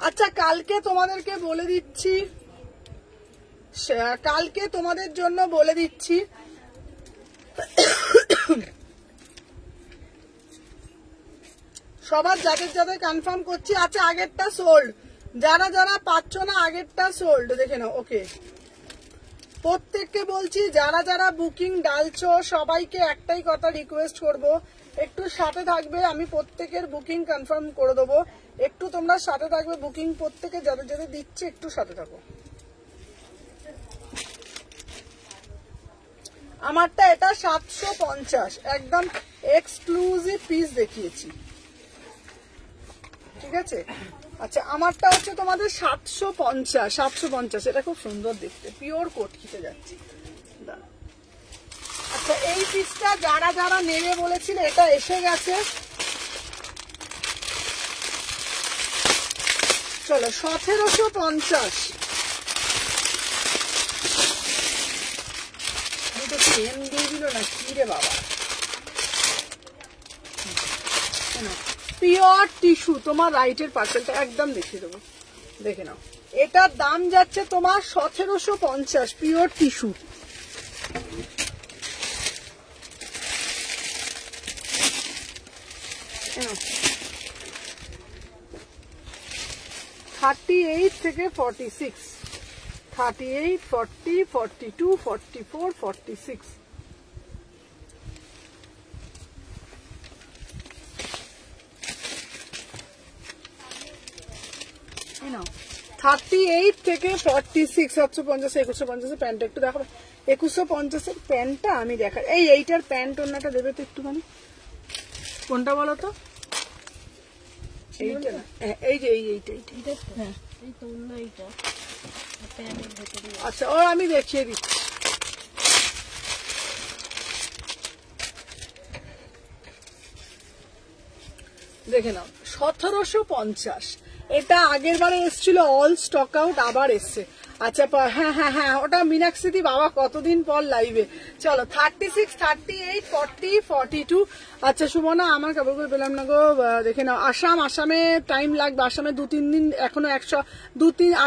আচ্ছা কালকে তোমাদেরকে বলে দিচ্ছি, কালকে তোমাদের জন্য বলে দিচ্ছি, সবার যাদের যাদের কনফার্ম করছি। আচ্ছা আগেরটা সোল্ড, যারা যারা পাচ্ছ না আগেরটা সোল্ড, দেখে নাও। ওকে প্রত্যেককে বলছি, যারা যারা বুকিং ডালছো সবাইকে একটাই কথা রিকোয়েস্ট করব, একটু সাথে থাকবে। আমি প্রত্যেকের বুকিং কনফার্ম করে দেবো, একটু তোমরা সাথে থাকবে। বুকিং প্রত্যেকে যাদের যাদের দিচ্ছে একটু সাথে থাকো। আমারটা এটা 750, একদম এক্সক্লুসিভ পিস দেখিয়েছি, ঠিক আছে। আচ্ছা আমারটা হচ্ছে তোমাদের 750, এটা খুব সুন্দর দেখতে, পিওর কোটকিতে যাচ্ছে। আচ্ছা এই পিসটা যারা যারা নেবে বলেছিল এটা এসে গেছে। চলো 1750, দুটো পেন দিয়ে দিল না কি রে বাবা। পিওর টিস্যু, তোমার রাইটের পার্সেলটা একদম দেখিয়ে দেবো, দেখে নাও। এটার দাম যাচ্ছে তোমার 1750, পিওর টিস্যু। $38 থেকে 46, 38, 40, 42, 44, 46। নাও 38 থেকে 46, 750, 2150 প্যান্ট একটু দেখাবো। 2150 প্যান্টটা আমি দেখা, এইটার প্যান্ট ওনাটা দেবে তো একটুখানি। কোনটা বলো তো? এইটা না, এই যে এইটা। এটা তো? এই তো অন্য এইটা প্যানের ভেতরে। আচ্ছা ও আমি দেখিয়ে দিচ্ছি। দেখে নাও 1750। এটা আগের বারে এসেছিল অল স্টক আউট, আবার এসছে। আচ্ছা হ্যাঁ ওটা মীনাক্ষী বাবা কতদিন পর লাইভে। চলো 36, 38, 40, 42। আচ্ছা সুমনা আমার কাপড়গুলো পেলাম না গো, দেখে নাও। আসামে টাইম লাগবে, আসামে 2-3 দিন এখনো,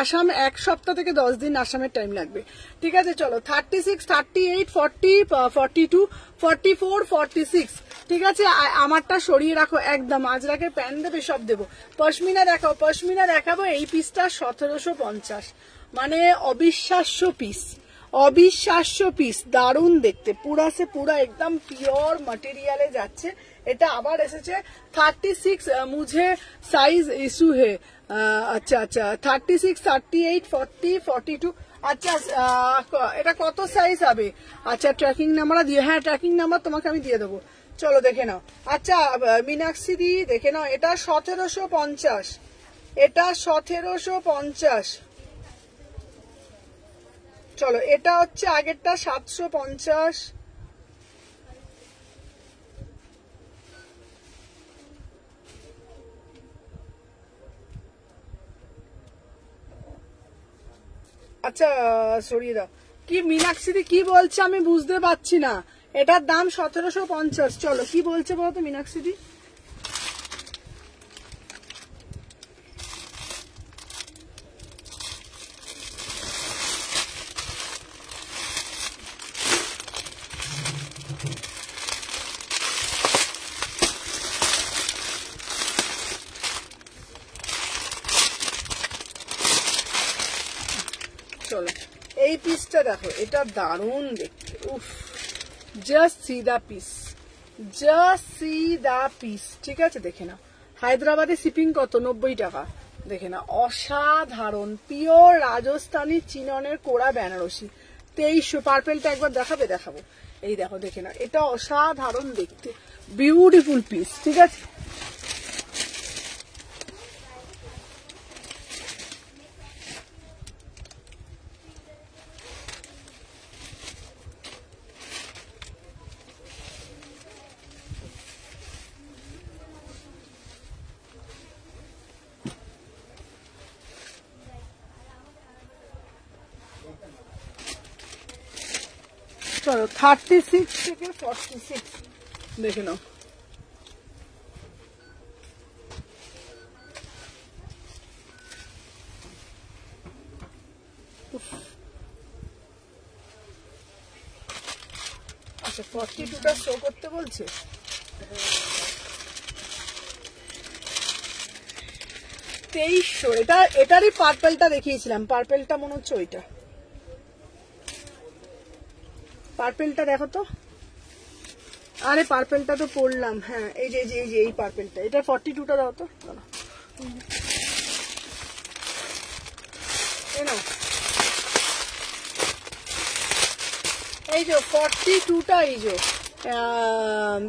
আসাম 1 সপ্তাহ থেকে 10 দিন আসামের টাইম লাগবে। ঠিক আছে চলো 36, 38, 40, 42, 44, 46। ঠিক আছে আমারটা সরিয়ে রাখো একদম। আজরাকে প্যান দেবে, সব দেবো। পশমিনা দেখাও, পশমিনা দেখাবো। এই পিসটা 1750, মানে অবিশ্বাস্য পিস, অবিশ্বাস্য পিস, দারুণ দেখতে, পুরা একদম পিওর ম্যাটেরিয়ালে যাচ্ছে। এটা আবার এসেছে 36, মুঝে সাইজ ইস্যু হে। আচ্ছা 36, 38, 40, 42। আচ্ছা এটা কত সাইজ হবে? আচ্ছা ট্র্যাকিং নাম্বার দিয়ে, হ্যাঁ ট্র্যাকিং নাম্বার তোমাকে আমি দিয়ে দেবো। চলো দেখে নাও। আচ্ছা মীনাক্ষী দি দেখে নাও, এটা 1750, এটা 1750। চলো এটা হচ্ছে আগেরটা 750। আচ্ছা সরিয়ে দাও। কি মীনাক্ষী দি কি বলছে আমি বুঝতে পারছি না। এটার দাম 1750। চলো কি বলছে বলো তো মীনাক্ষী দি? চলো এই পিসটা দেখো, এটা দারুণ দেখতে। উফ, just see the piece, just see the piece. ঠিক আছে দেখে নাও। হায়দ্রাবাদে শিপিং কত? 90 টাকা। দেখে না, অসাধারণ পিওর রাজস্থানী চিননের কোড়া বেনারসি। 2300। পার্পেলটা একবার দেখাবে? দেখাবো। এই দেখো দেখে না, এটা অসাধারণ দেখতে, বিউটিফুল পিস। ঠিক আছে চলো 36 থেকে 46 দেখে নাও। আচ্ছা 42টা শো করতে বলছে। এটা এটারই পার্পেলটা দেখিয়েছিলাম, পার্পেলটা মনে হচ্ছে ওইটা। পার্পেলটা দেখো তো। আরে পার্পেলটা তো পড়লাম, হ্যাঁ এই যে এই পার্পেলটা। এটা 42টা দাও তো। এই যে 42টা, এই যে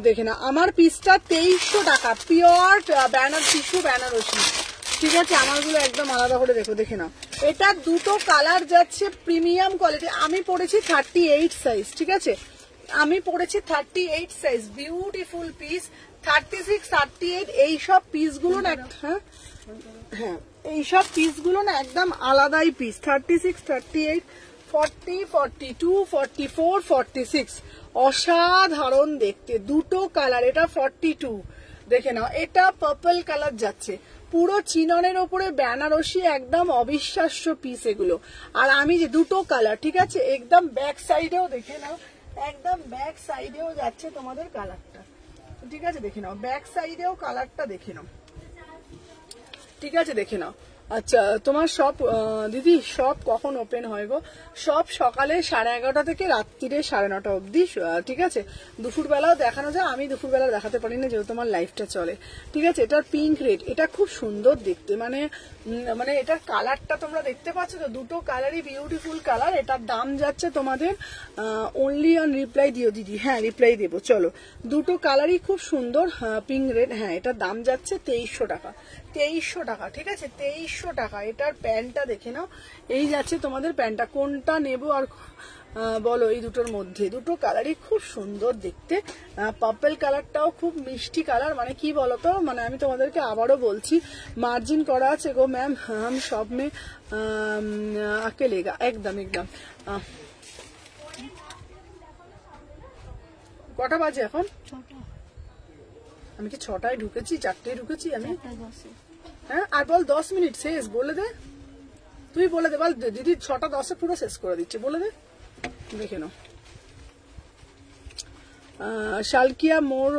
দেখে না, আমার পিসটা 2300 টাকা, পিওর ব্যানার টিস্যু বেনারসি। ঠিক আছে আমারগুলো একদম আলাদা করে দেখো, দেখে নাও। এটা দুটো কালার যাচ্ছে, প্রিমিয়াম কোয়ালিটি। আমি পড়েছি 38 সাইজ। ঠিক আছে আমি পড়েছি 38 সাইজ, বিউটিফুল পিস। 36, 38 এইসব পিসগুলো না, হ্যাঁ এইসব পিসগুলো না একদম আলাদাই পিস। 36, 38, 40, 42, 44, 46 অসাধারণ দেখতে, দুটো কালার। এটা 42 দেখে নাও। এটা পার্পল কালার যাচ্ছে, পুরো চিননের ওপরে বেনারসি, একদম অবিশ্বাস্য পিস এগুলো। আর আমি যে দুটো কালার, ঠিক আছে একদম ব্যাক সাইডেও দেখে নাও, একদম ব্যাক সাইডেও যাচ্ছে তোমাদের কালারটা। ঠিক আছে দেখে নাও, ব্যাক সাইডেও কালারটা দেখে নাও। ঠিক আছে দেখে নাও। আচ্ছা তোমার শপ দিদি শপ কখন ওপেন হয় গো? শপ সকালে 11:30 থেকে রাত্রিরে 9:30 অবধি, ঠিক আছে। দুপুরবেলাও দেখানো যায়, আমি দুপুরবেলা দেখাতে পারি না যেহেতু তোমার লাইফটা চলে, ঠিক আছে। এটার পিঙ্ক রেড, এটা খুব সুন্দর দেখতে, মানে এটার কালারটা তোমরা দেখতে পাচ্ছ তো, দুটো কালারই বিউটিফুল কালার। এটার দাম যাচ্ছে তোমাদের অনলি অন রিপ্লাই দিও দিদি। হ্যাঁ রিপ্লাই দেবো, চলো। দুটো কালারই খুব সুন্দর, পিঙ্ক রেড। হ্যাঁ এটার দাম যাচ্ছে 2300 টাকা, 2300 টাকা, ঠিক আছে, 2300 টাকা। এটার প্যান্টটা দেখে নাও, এই যাচ্ছে তোমাদের প্যান্টটা। কোনটা নেবো আর বলো? এই দুটোর মধ্যে দুটো কালারই খুব সুন্দর দেখতে। পার্পল কালারটাও খুব মিষ্টি কালার, মানে কি বলতো, মানে আমি তোমাদেরকে আবারও বলছি, মার্জিন করা আছে গো ম্যাম, হাম সব মে আকে লেগা, একদম একদম। কটা বাজে এখন? আমি কি 6টায় ঢুকেছি? 4টায় ঢুকেছি আমি। হ্যাঁ আর বল 10 মিনিট শেষ, বলে দে, তুই বলে দে, বল দিদি 6:10 পুরো শেষ করে দিচ্ছে, বলে দে, দেখে নাও। শালকিয়া মোড়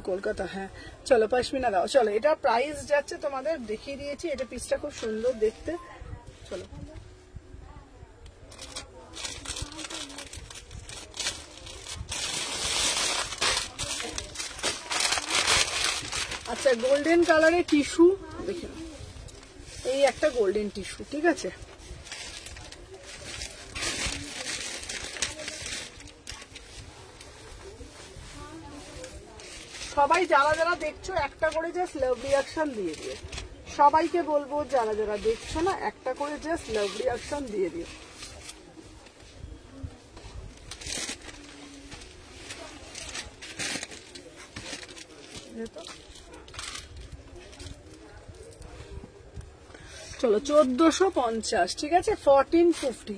কলকাতা। হ্যাঁ চলো পশমিনা দাও, চলো। এটা প্রাইস যাচ্ছে তোমাদের দেখিয়ে দিয়েছি, এটা পিসটা খুব সুন্দর দেখতে, চলো। আচ্ছা গোল্ডেন কালারের টিস্যু দেখে নাও, এই একটা গোল্ডেন টিস্যু, ঠিক আছে। সবাই যারা যারা দেখছো একটা করে জাস্ট লাভ রিয়াকশন দিয়ে দিও। সবাইকে বলবো যারা যারা দেখছো না, একটা করে জাস্ট লাভ রিয়াকশন দিয়ে দিও। চলো 1450, ঠিক আছে। 1450,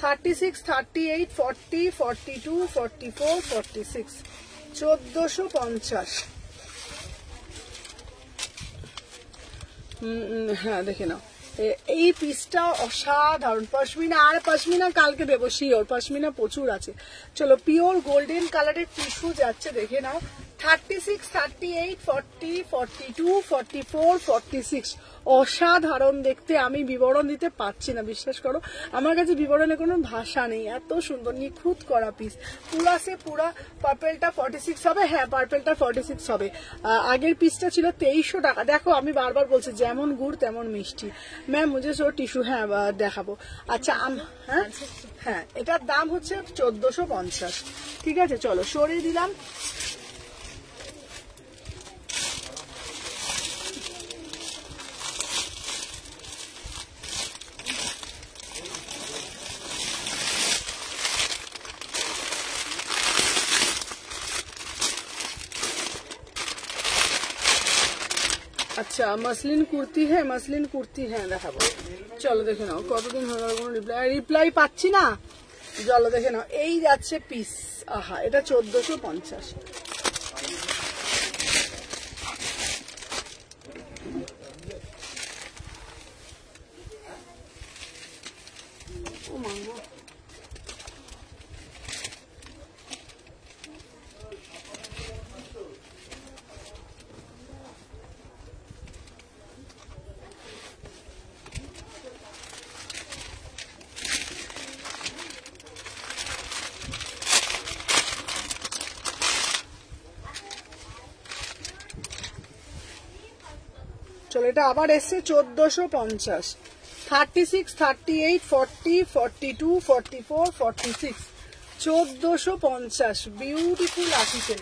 36, 38, 40, 42, 44, 46, 1450। হ্যাঁ দেখে নাও, এই পিসটা অসাধারণ পশমিনা। আর পশমিনা কালকে দেবো শিওর, পশমিনা প্রচুর আছে। চলো পিওর গোল্ডেন কালারের টিস্যু যাচ্ছে, দেখে নাও। 36, 38, 40, 42, 44, 46, অসাধারণ দেখতে। আমি বিবরণ দিতে পারছি না, বিশ্বাস করো, আমার কাছে বিবরণে কোনো ভাষা নেই, এত সুন্দর নিখুঁত করা পিস। পুরা সে পুরা পার্পেলটা 46 হবে, হ্যাঁ পার্পেলটা 46 হবে। আগের পিসটা ছিল 2300 টাকা। দেখো আমি বারবার বলছি, যেমন গুড় তেমন মিষ্টি। ম্যাম মুঝে সো টিস্যু, হ্যাঁ দেখাবো। আচ্ছা হ্যাঁ হ্যাঁ এটার দাম হচ্ছে 1450, ঠিক আছে। চলো সরিয়ে দিলাম। আচ্ছা মসলিন কুর্তি, হ্যাঁ মসলিন কুর্তি, হ্যাঁ দেখাবো, চলো দেখে নাও। কতদিন হয়ে গেল কোনো রিপ্লাই পাচ্ছি না, চলো দেখে নাও। এই যাচ্ছে পিস, আহা এটা 1450। ও মাঙ্গো, চলো এটা আবার এসছে 1450। 36, 38, 40, 42, 44, 46, 1450 বিউটিফুল আর্টিকেল।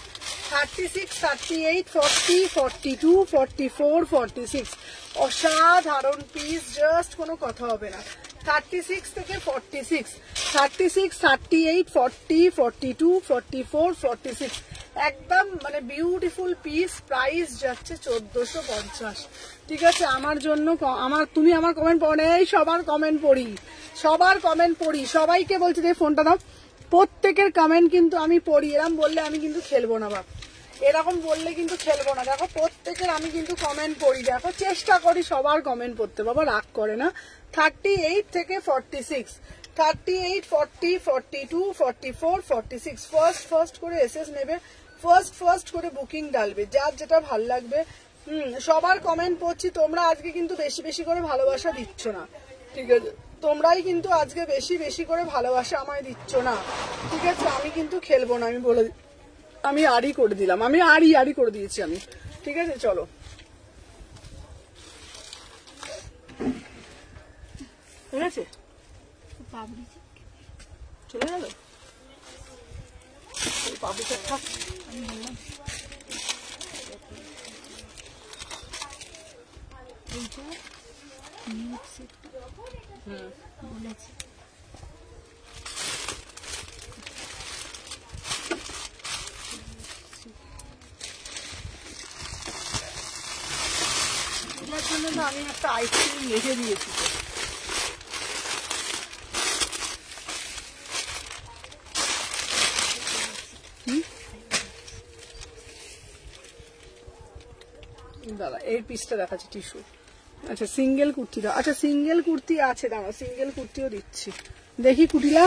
36, 38, 40, 42, 44, 46, অসাধারণ পিস, জাস্ট কোনো কথা হবে না। 36 থেকে 46, 36, 38, 40, 42, 44, 46, একদম মানে বিউটিফুল পিস। প্রাইস যাচ্ছে 1450, ঠিক আছে। আমার জন্য তুমি আমার কমেন্ট পড়ে, সবার কমেন্ট পড়ি, সবার কমেন্ট পড়ি, সবাইকে বলছি যে ফোনটা দাও, প্রত্যেকের কমেন্ট কিন্তু আমি পড়ি। এরকম বললে আমি কিন্তু খেলবো না বাপ, এরকম বললে কিন্তু খেলবো না। দেখো প্রত্যেকের আমি কিন্তু কমেন্ট পড়ি, দেখো চেষ্টা করি সবার কমেন্ট পড়তে, বাবা রাগ করে না। 38 থেকে 46, 38, 40, 42, 44, 46, ফার্স্ট করে এসএস নেবে, ফার্স্ট করে বুকিং ডালবে, যার যেটা ভাল লাগবে সবার কমেন্ট পড়ছি, তোমরা আজকে কিন্তু বেশি বেশি করে ভালোবাসা দিচ্ছ না, ঠিক আছে? তোমরাই কিন্তু আজকে বেশি বেশি করে ভালোবাসা আমায় দিচ্ছ না, ঠিক আছে? আমি কিন্তু খেলবো না, আমি বলে আমি আড়ি করে দিলাম, আমি আড়ি করে দিয়েছি আমি, ঠিক আছে? চলো ঠিক আছে, চলে গেল পাবলি চাট থাক। বলেছে এটার জন্য না আমি একটা আইসক্রিম রেখে দিয়েছি। দাদা এই পিসটা দেখাচ্ছি, টিস্যু। আচ্ছা সিঙ্গেল কুর্তি দাও, আচ্ছা সিঙ্গেল কুর্তি আছে, দাঁড়া সিঙ্গেল কুর্তিও দিচ্ছি, দেখি কুটিলা।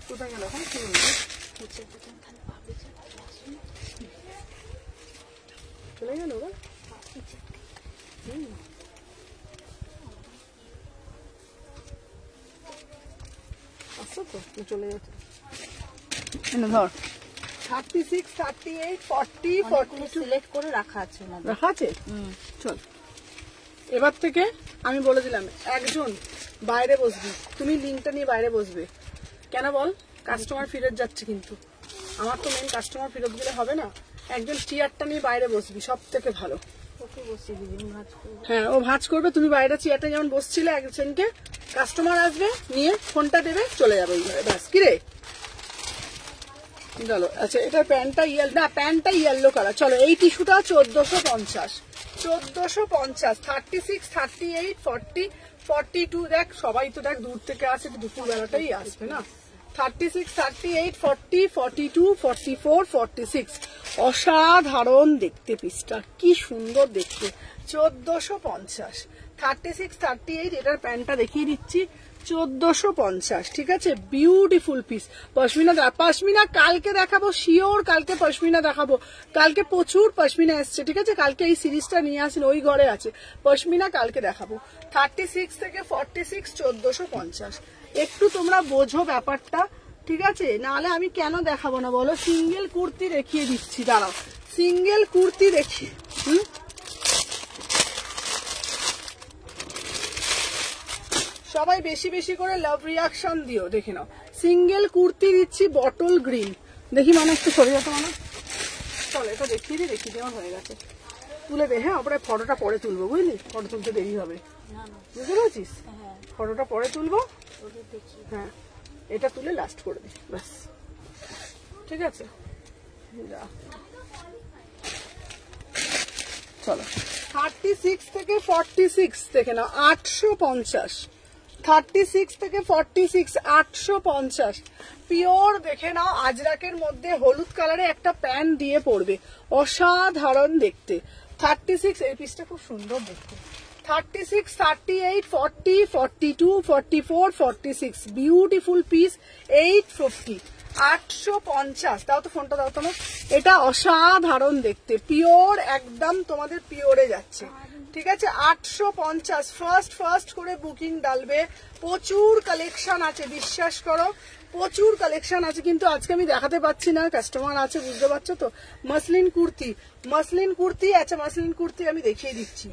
কোথায় গেল এখন? চলে গেল ওরা? আসছো তো? চলে যাচ্ছে ধর 36, 38, 40, 42 সিলেক্ট করে রাখা আছে না? রাখা আছে। চল এবার থেকে আমি বলে দিলাম, একজন বাইরে বসবি, তুমি লিঙ্কটা নিয়ে বাইরে বসবে। কেন বল? কাস্টমার ফেরত যাচ্ছে, কিন্তু আমার তো মেন কাস্টমার ফেরত গেলে হবে না। একজন চেয়ারটা নিয়ে বাইরে বসবি, সব থেকে ভালো। ওকে বসিয়ে দিবি, ভাজ করবো। হ্যাঁ ও ভাঁজ করবে, তুমি বাইরে চেয়ারটা যেমন বসছিলে, একজনকে কাস্টমার আসবে নিয়ে ফোনটা দেবে, চলে যাবে ওই ঘরে, ব্যাস। কিরে চলো। আচ্ছা এটা প্যান্টটা প্যান্টটা ইয়েলো কালার। চলো এই টিস্যুটা 1450, 1450, 36, 38, 40, 42। দেখ সবাই তো দেখ দূর থেকে আসে, দুপুর বেলাটাই আসবে না। 36, 38, 40, 42, 44, 46। অসাধারণ দেখতে পিসটা, কি সুন্দর দেখতে। 1450, 36, 38। এটার প্যান্টটা দেখিয়ে দিচ্ছি, 1450, ঠিক আছে? Beautiful piece. পশমিনা কালকে দেখাবো, শিওর কালকে পশমিনা দেখাবো। কালকে প্রচুর পশমিনা এসছে, ঠিক আছে? কালকে এই সিরিজটা নিয়ে আসেন, ওই ঘরে আছে পশমিনা, কালকে দেখাবো। 36 থেকে 46, 1450। একটু তোমরা বোঝো ব্যাপারটা, ঠিক আছে? নাহলে আমি কেন দেখাবো না বলো? সিঙ্গেল কুর্তি দেখিয়ে দিচ্ছি, দাঁড়াও সিঙ্গেল কুর্তি দেখি। সবাই বেশি বেশি করে লাভ রিয়াকশন দিও, দেখে নাও। সিঙ্গেল কুর্তি দিচ্ছি বটল গ্রিন। দেখি মানে একটু সরে যেত মানে, চলো এটা দেখিয়ে দিই আমার হয়ে গেছে। তুলে দে, হ্যাঁ ওপরে ফটোটা পরে তুলবো, বুঝলি? ফটো তুলতে দেরি হবে, বুঝতে পারছিস? ফটোটা পরে তুলবো, হ্যাঁ এটা তুলে লাস্ট করে দিই, ব্যাস, ঠিক আছে? যা চলো। 36 থেকে 46 দেখে নাও, 850। 36 থেকে 46, 850। পিওর দেখে নাও, আজরাকের মধ্যে হলুদ কালারে একটা প্যান্ট দিয়ে পড়বে, অসাধারণ দেখতে। 36, এই পিসটা খুব সুন্দর দেখতে। 36, 38, 40, 42, 44, 46। Beautiful piece, 850, 850। দাও তো ফোনটা, দাও তোমার। এটা অসাধারণ দেখতে, পিওর একদম তোমাদের পিওরে যাচ্ছে, ঠিক আছে? 850। ফার্স্ট করে বুকিং ডালবে। প্রচুর কালেকশন আছে, বিশ্বাস করো প্রচুর কালেকশন আছে, কিন্তু আজকে আমি দেখাতে পাচ্ছি না, কাস্টমার আছে, বুঝতে পারছো তো? মসলিন কুর্তি আচ্ছা মসলিন কুর্তি আমি দেখিয়ে দিচ্ছি,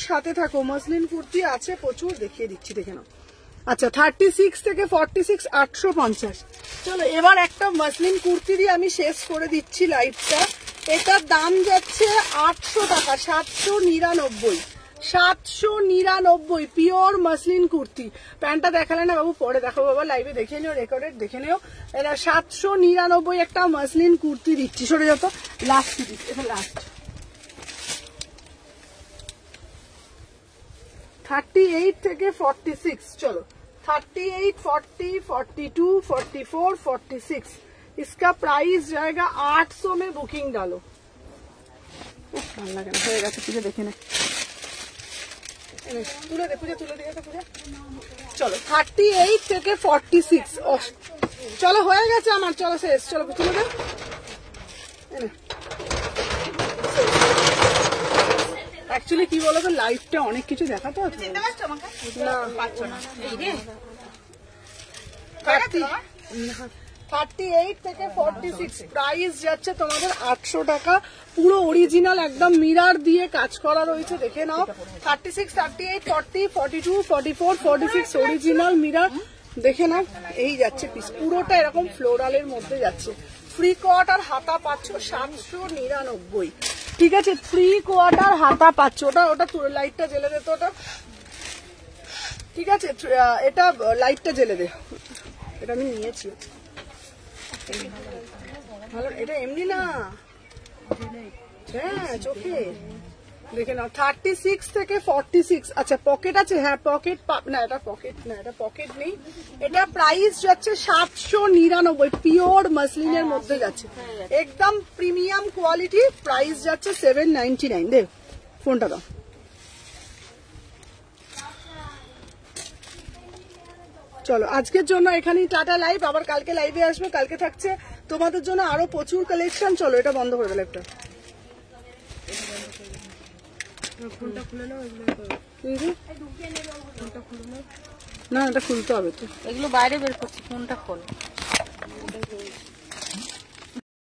সাথে থাকো। মসলিন কুর্তি আছে প্রচুর, দেখিয়ে দিচ্ছি, দেখে নাও। আচ্ছা 36 থেকে 46, 850। চলো এবার একটা মসলিন কুর্তি দিয়ে আমি শেষ করে দিচ্ছি লাইভটা। এটার দাম যাচ্ছে 800 টাকা, 799, 799 পিওর মসলিন কুর্তি। প্যান্টটা দেখালে না বাবু, পরে দেখাবো বাবা, লাইভে দেখে নিও, রেকর্ডেড দেখে নিও। এটা 799 একটা মসলিন কুর্তি দিচ্ছি। সরে যত, লাস্ট দিচ্ছি, এটা লাস্ট। 38 থেকে 46, চলো 38, 40, 42, 44, 46। इसका प्राइस जाएगा 800 में। बुकिंग डालो। হয়ে গেছে, তুলে দেখে নে, তুলে দে পূজা, তুলে দিয়ে পূজা। চলো 38 থেকে 46। চলো হয়ে গেছে আমার, চলো শেষ, চলো তুলে দে। অ্যাকচুয়ালি কি বলতো, লাইভটা অনেক কিছু দেখাতে হতো না। 38 থেকে 46 প্রাইস যাচ্ছে তোমাদের 800 টাকা। পুরো অরিজিনাল একদম মিরার দিয়ে কাজ করা রয়েছে, দেখে নাও। 36, 38, 40, 42, 44, 46 অরিজিনাল মিরার, দেখে নাও। এই যাচ্ছে পিস, পুরোটা এরকম ফ্লোরালের মধ্যে যাচ্ছে। ফ্রি কোয়ার্টার হাতা পাচ্ছ 799। ঠিক আছে, ফ্রি কোয়ার্টার হাতা পাচ্ছ। ওটা লাইটটা জেলে দে তো ওটা। ঠিক আছে, এটা লাইটটা জেলে দে, এটা আমি নিয়েছি। ভালো, এটা এমনি না, হ্যাঁ চোখে দেখে নাও। 36 থেকে 46। আচ্ছা পকেট আছে, হ্যাঁ পকেট না, এটা পকেট না, এটা পকেট নেই। এটা প্রাইস যাচ্ছে 799, পিওর মাসলিনের মধ্যে যাচ্ছে, একদম প্রিমিয়াম কোয়ালিটি। প্রাইস যাচ্ছে 799। দে ফোনটা দাও। চলো আজকের জন্য এখানেই টাটা লাইভ, আবার কালকে লাইভে আসবে। কালকে থাকছে তোমাদের জন্য আরো প্রচুর কালেকশন। চলো এটা বন্ধ করে দাও লাইভটা। না এটা খুলতে হবে তো, এগুলো বাইরে বের করছি, ফোনটা খোল।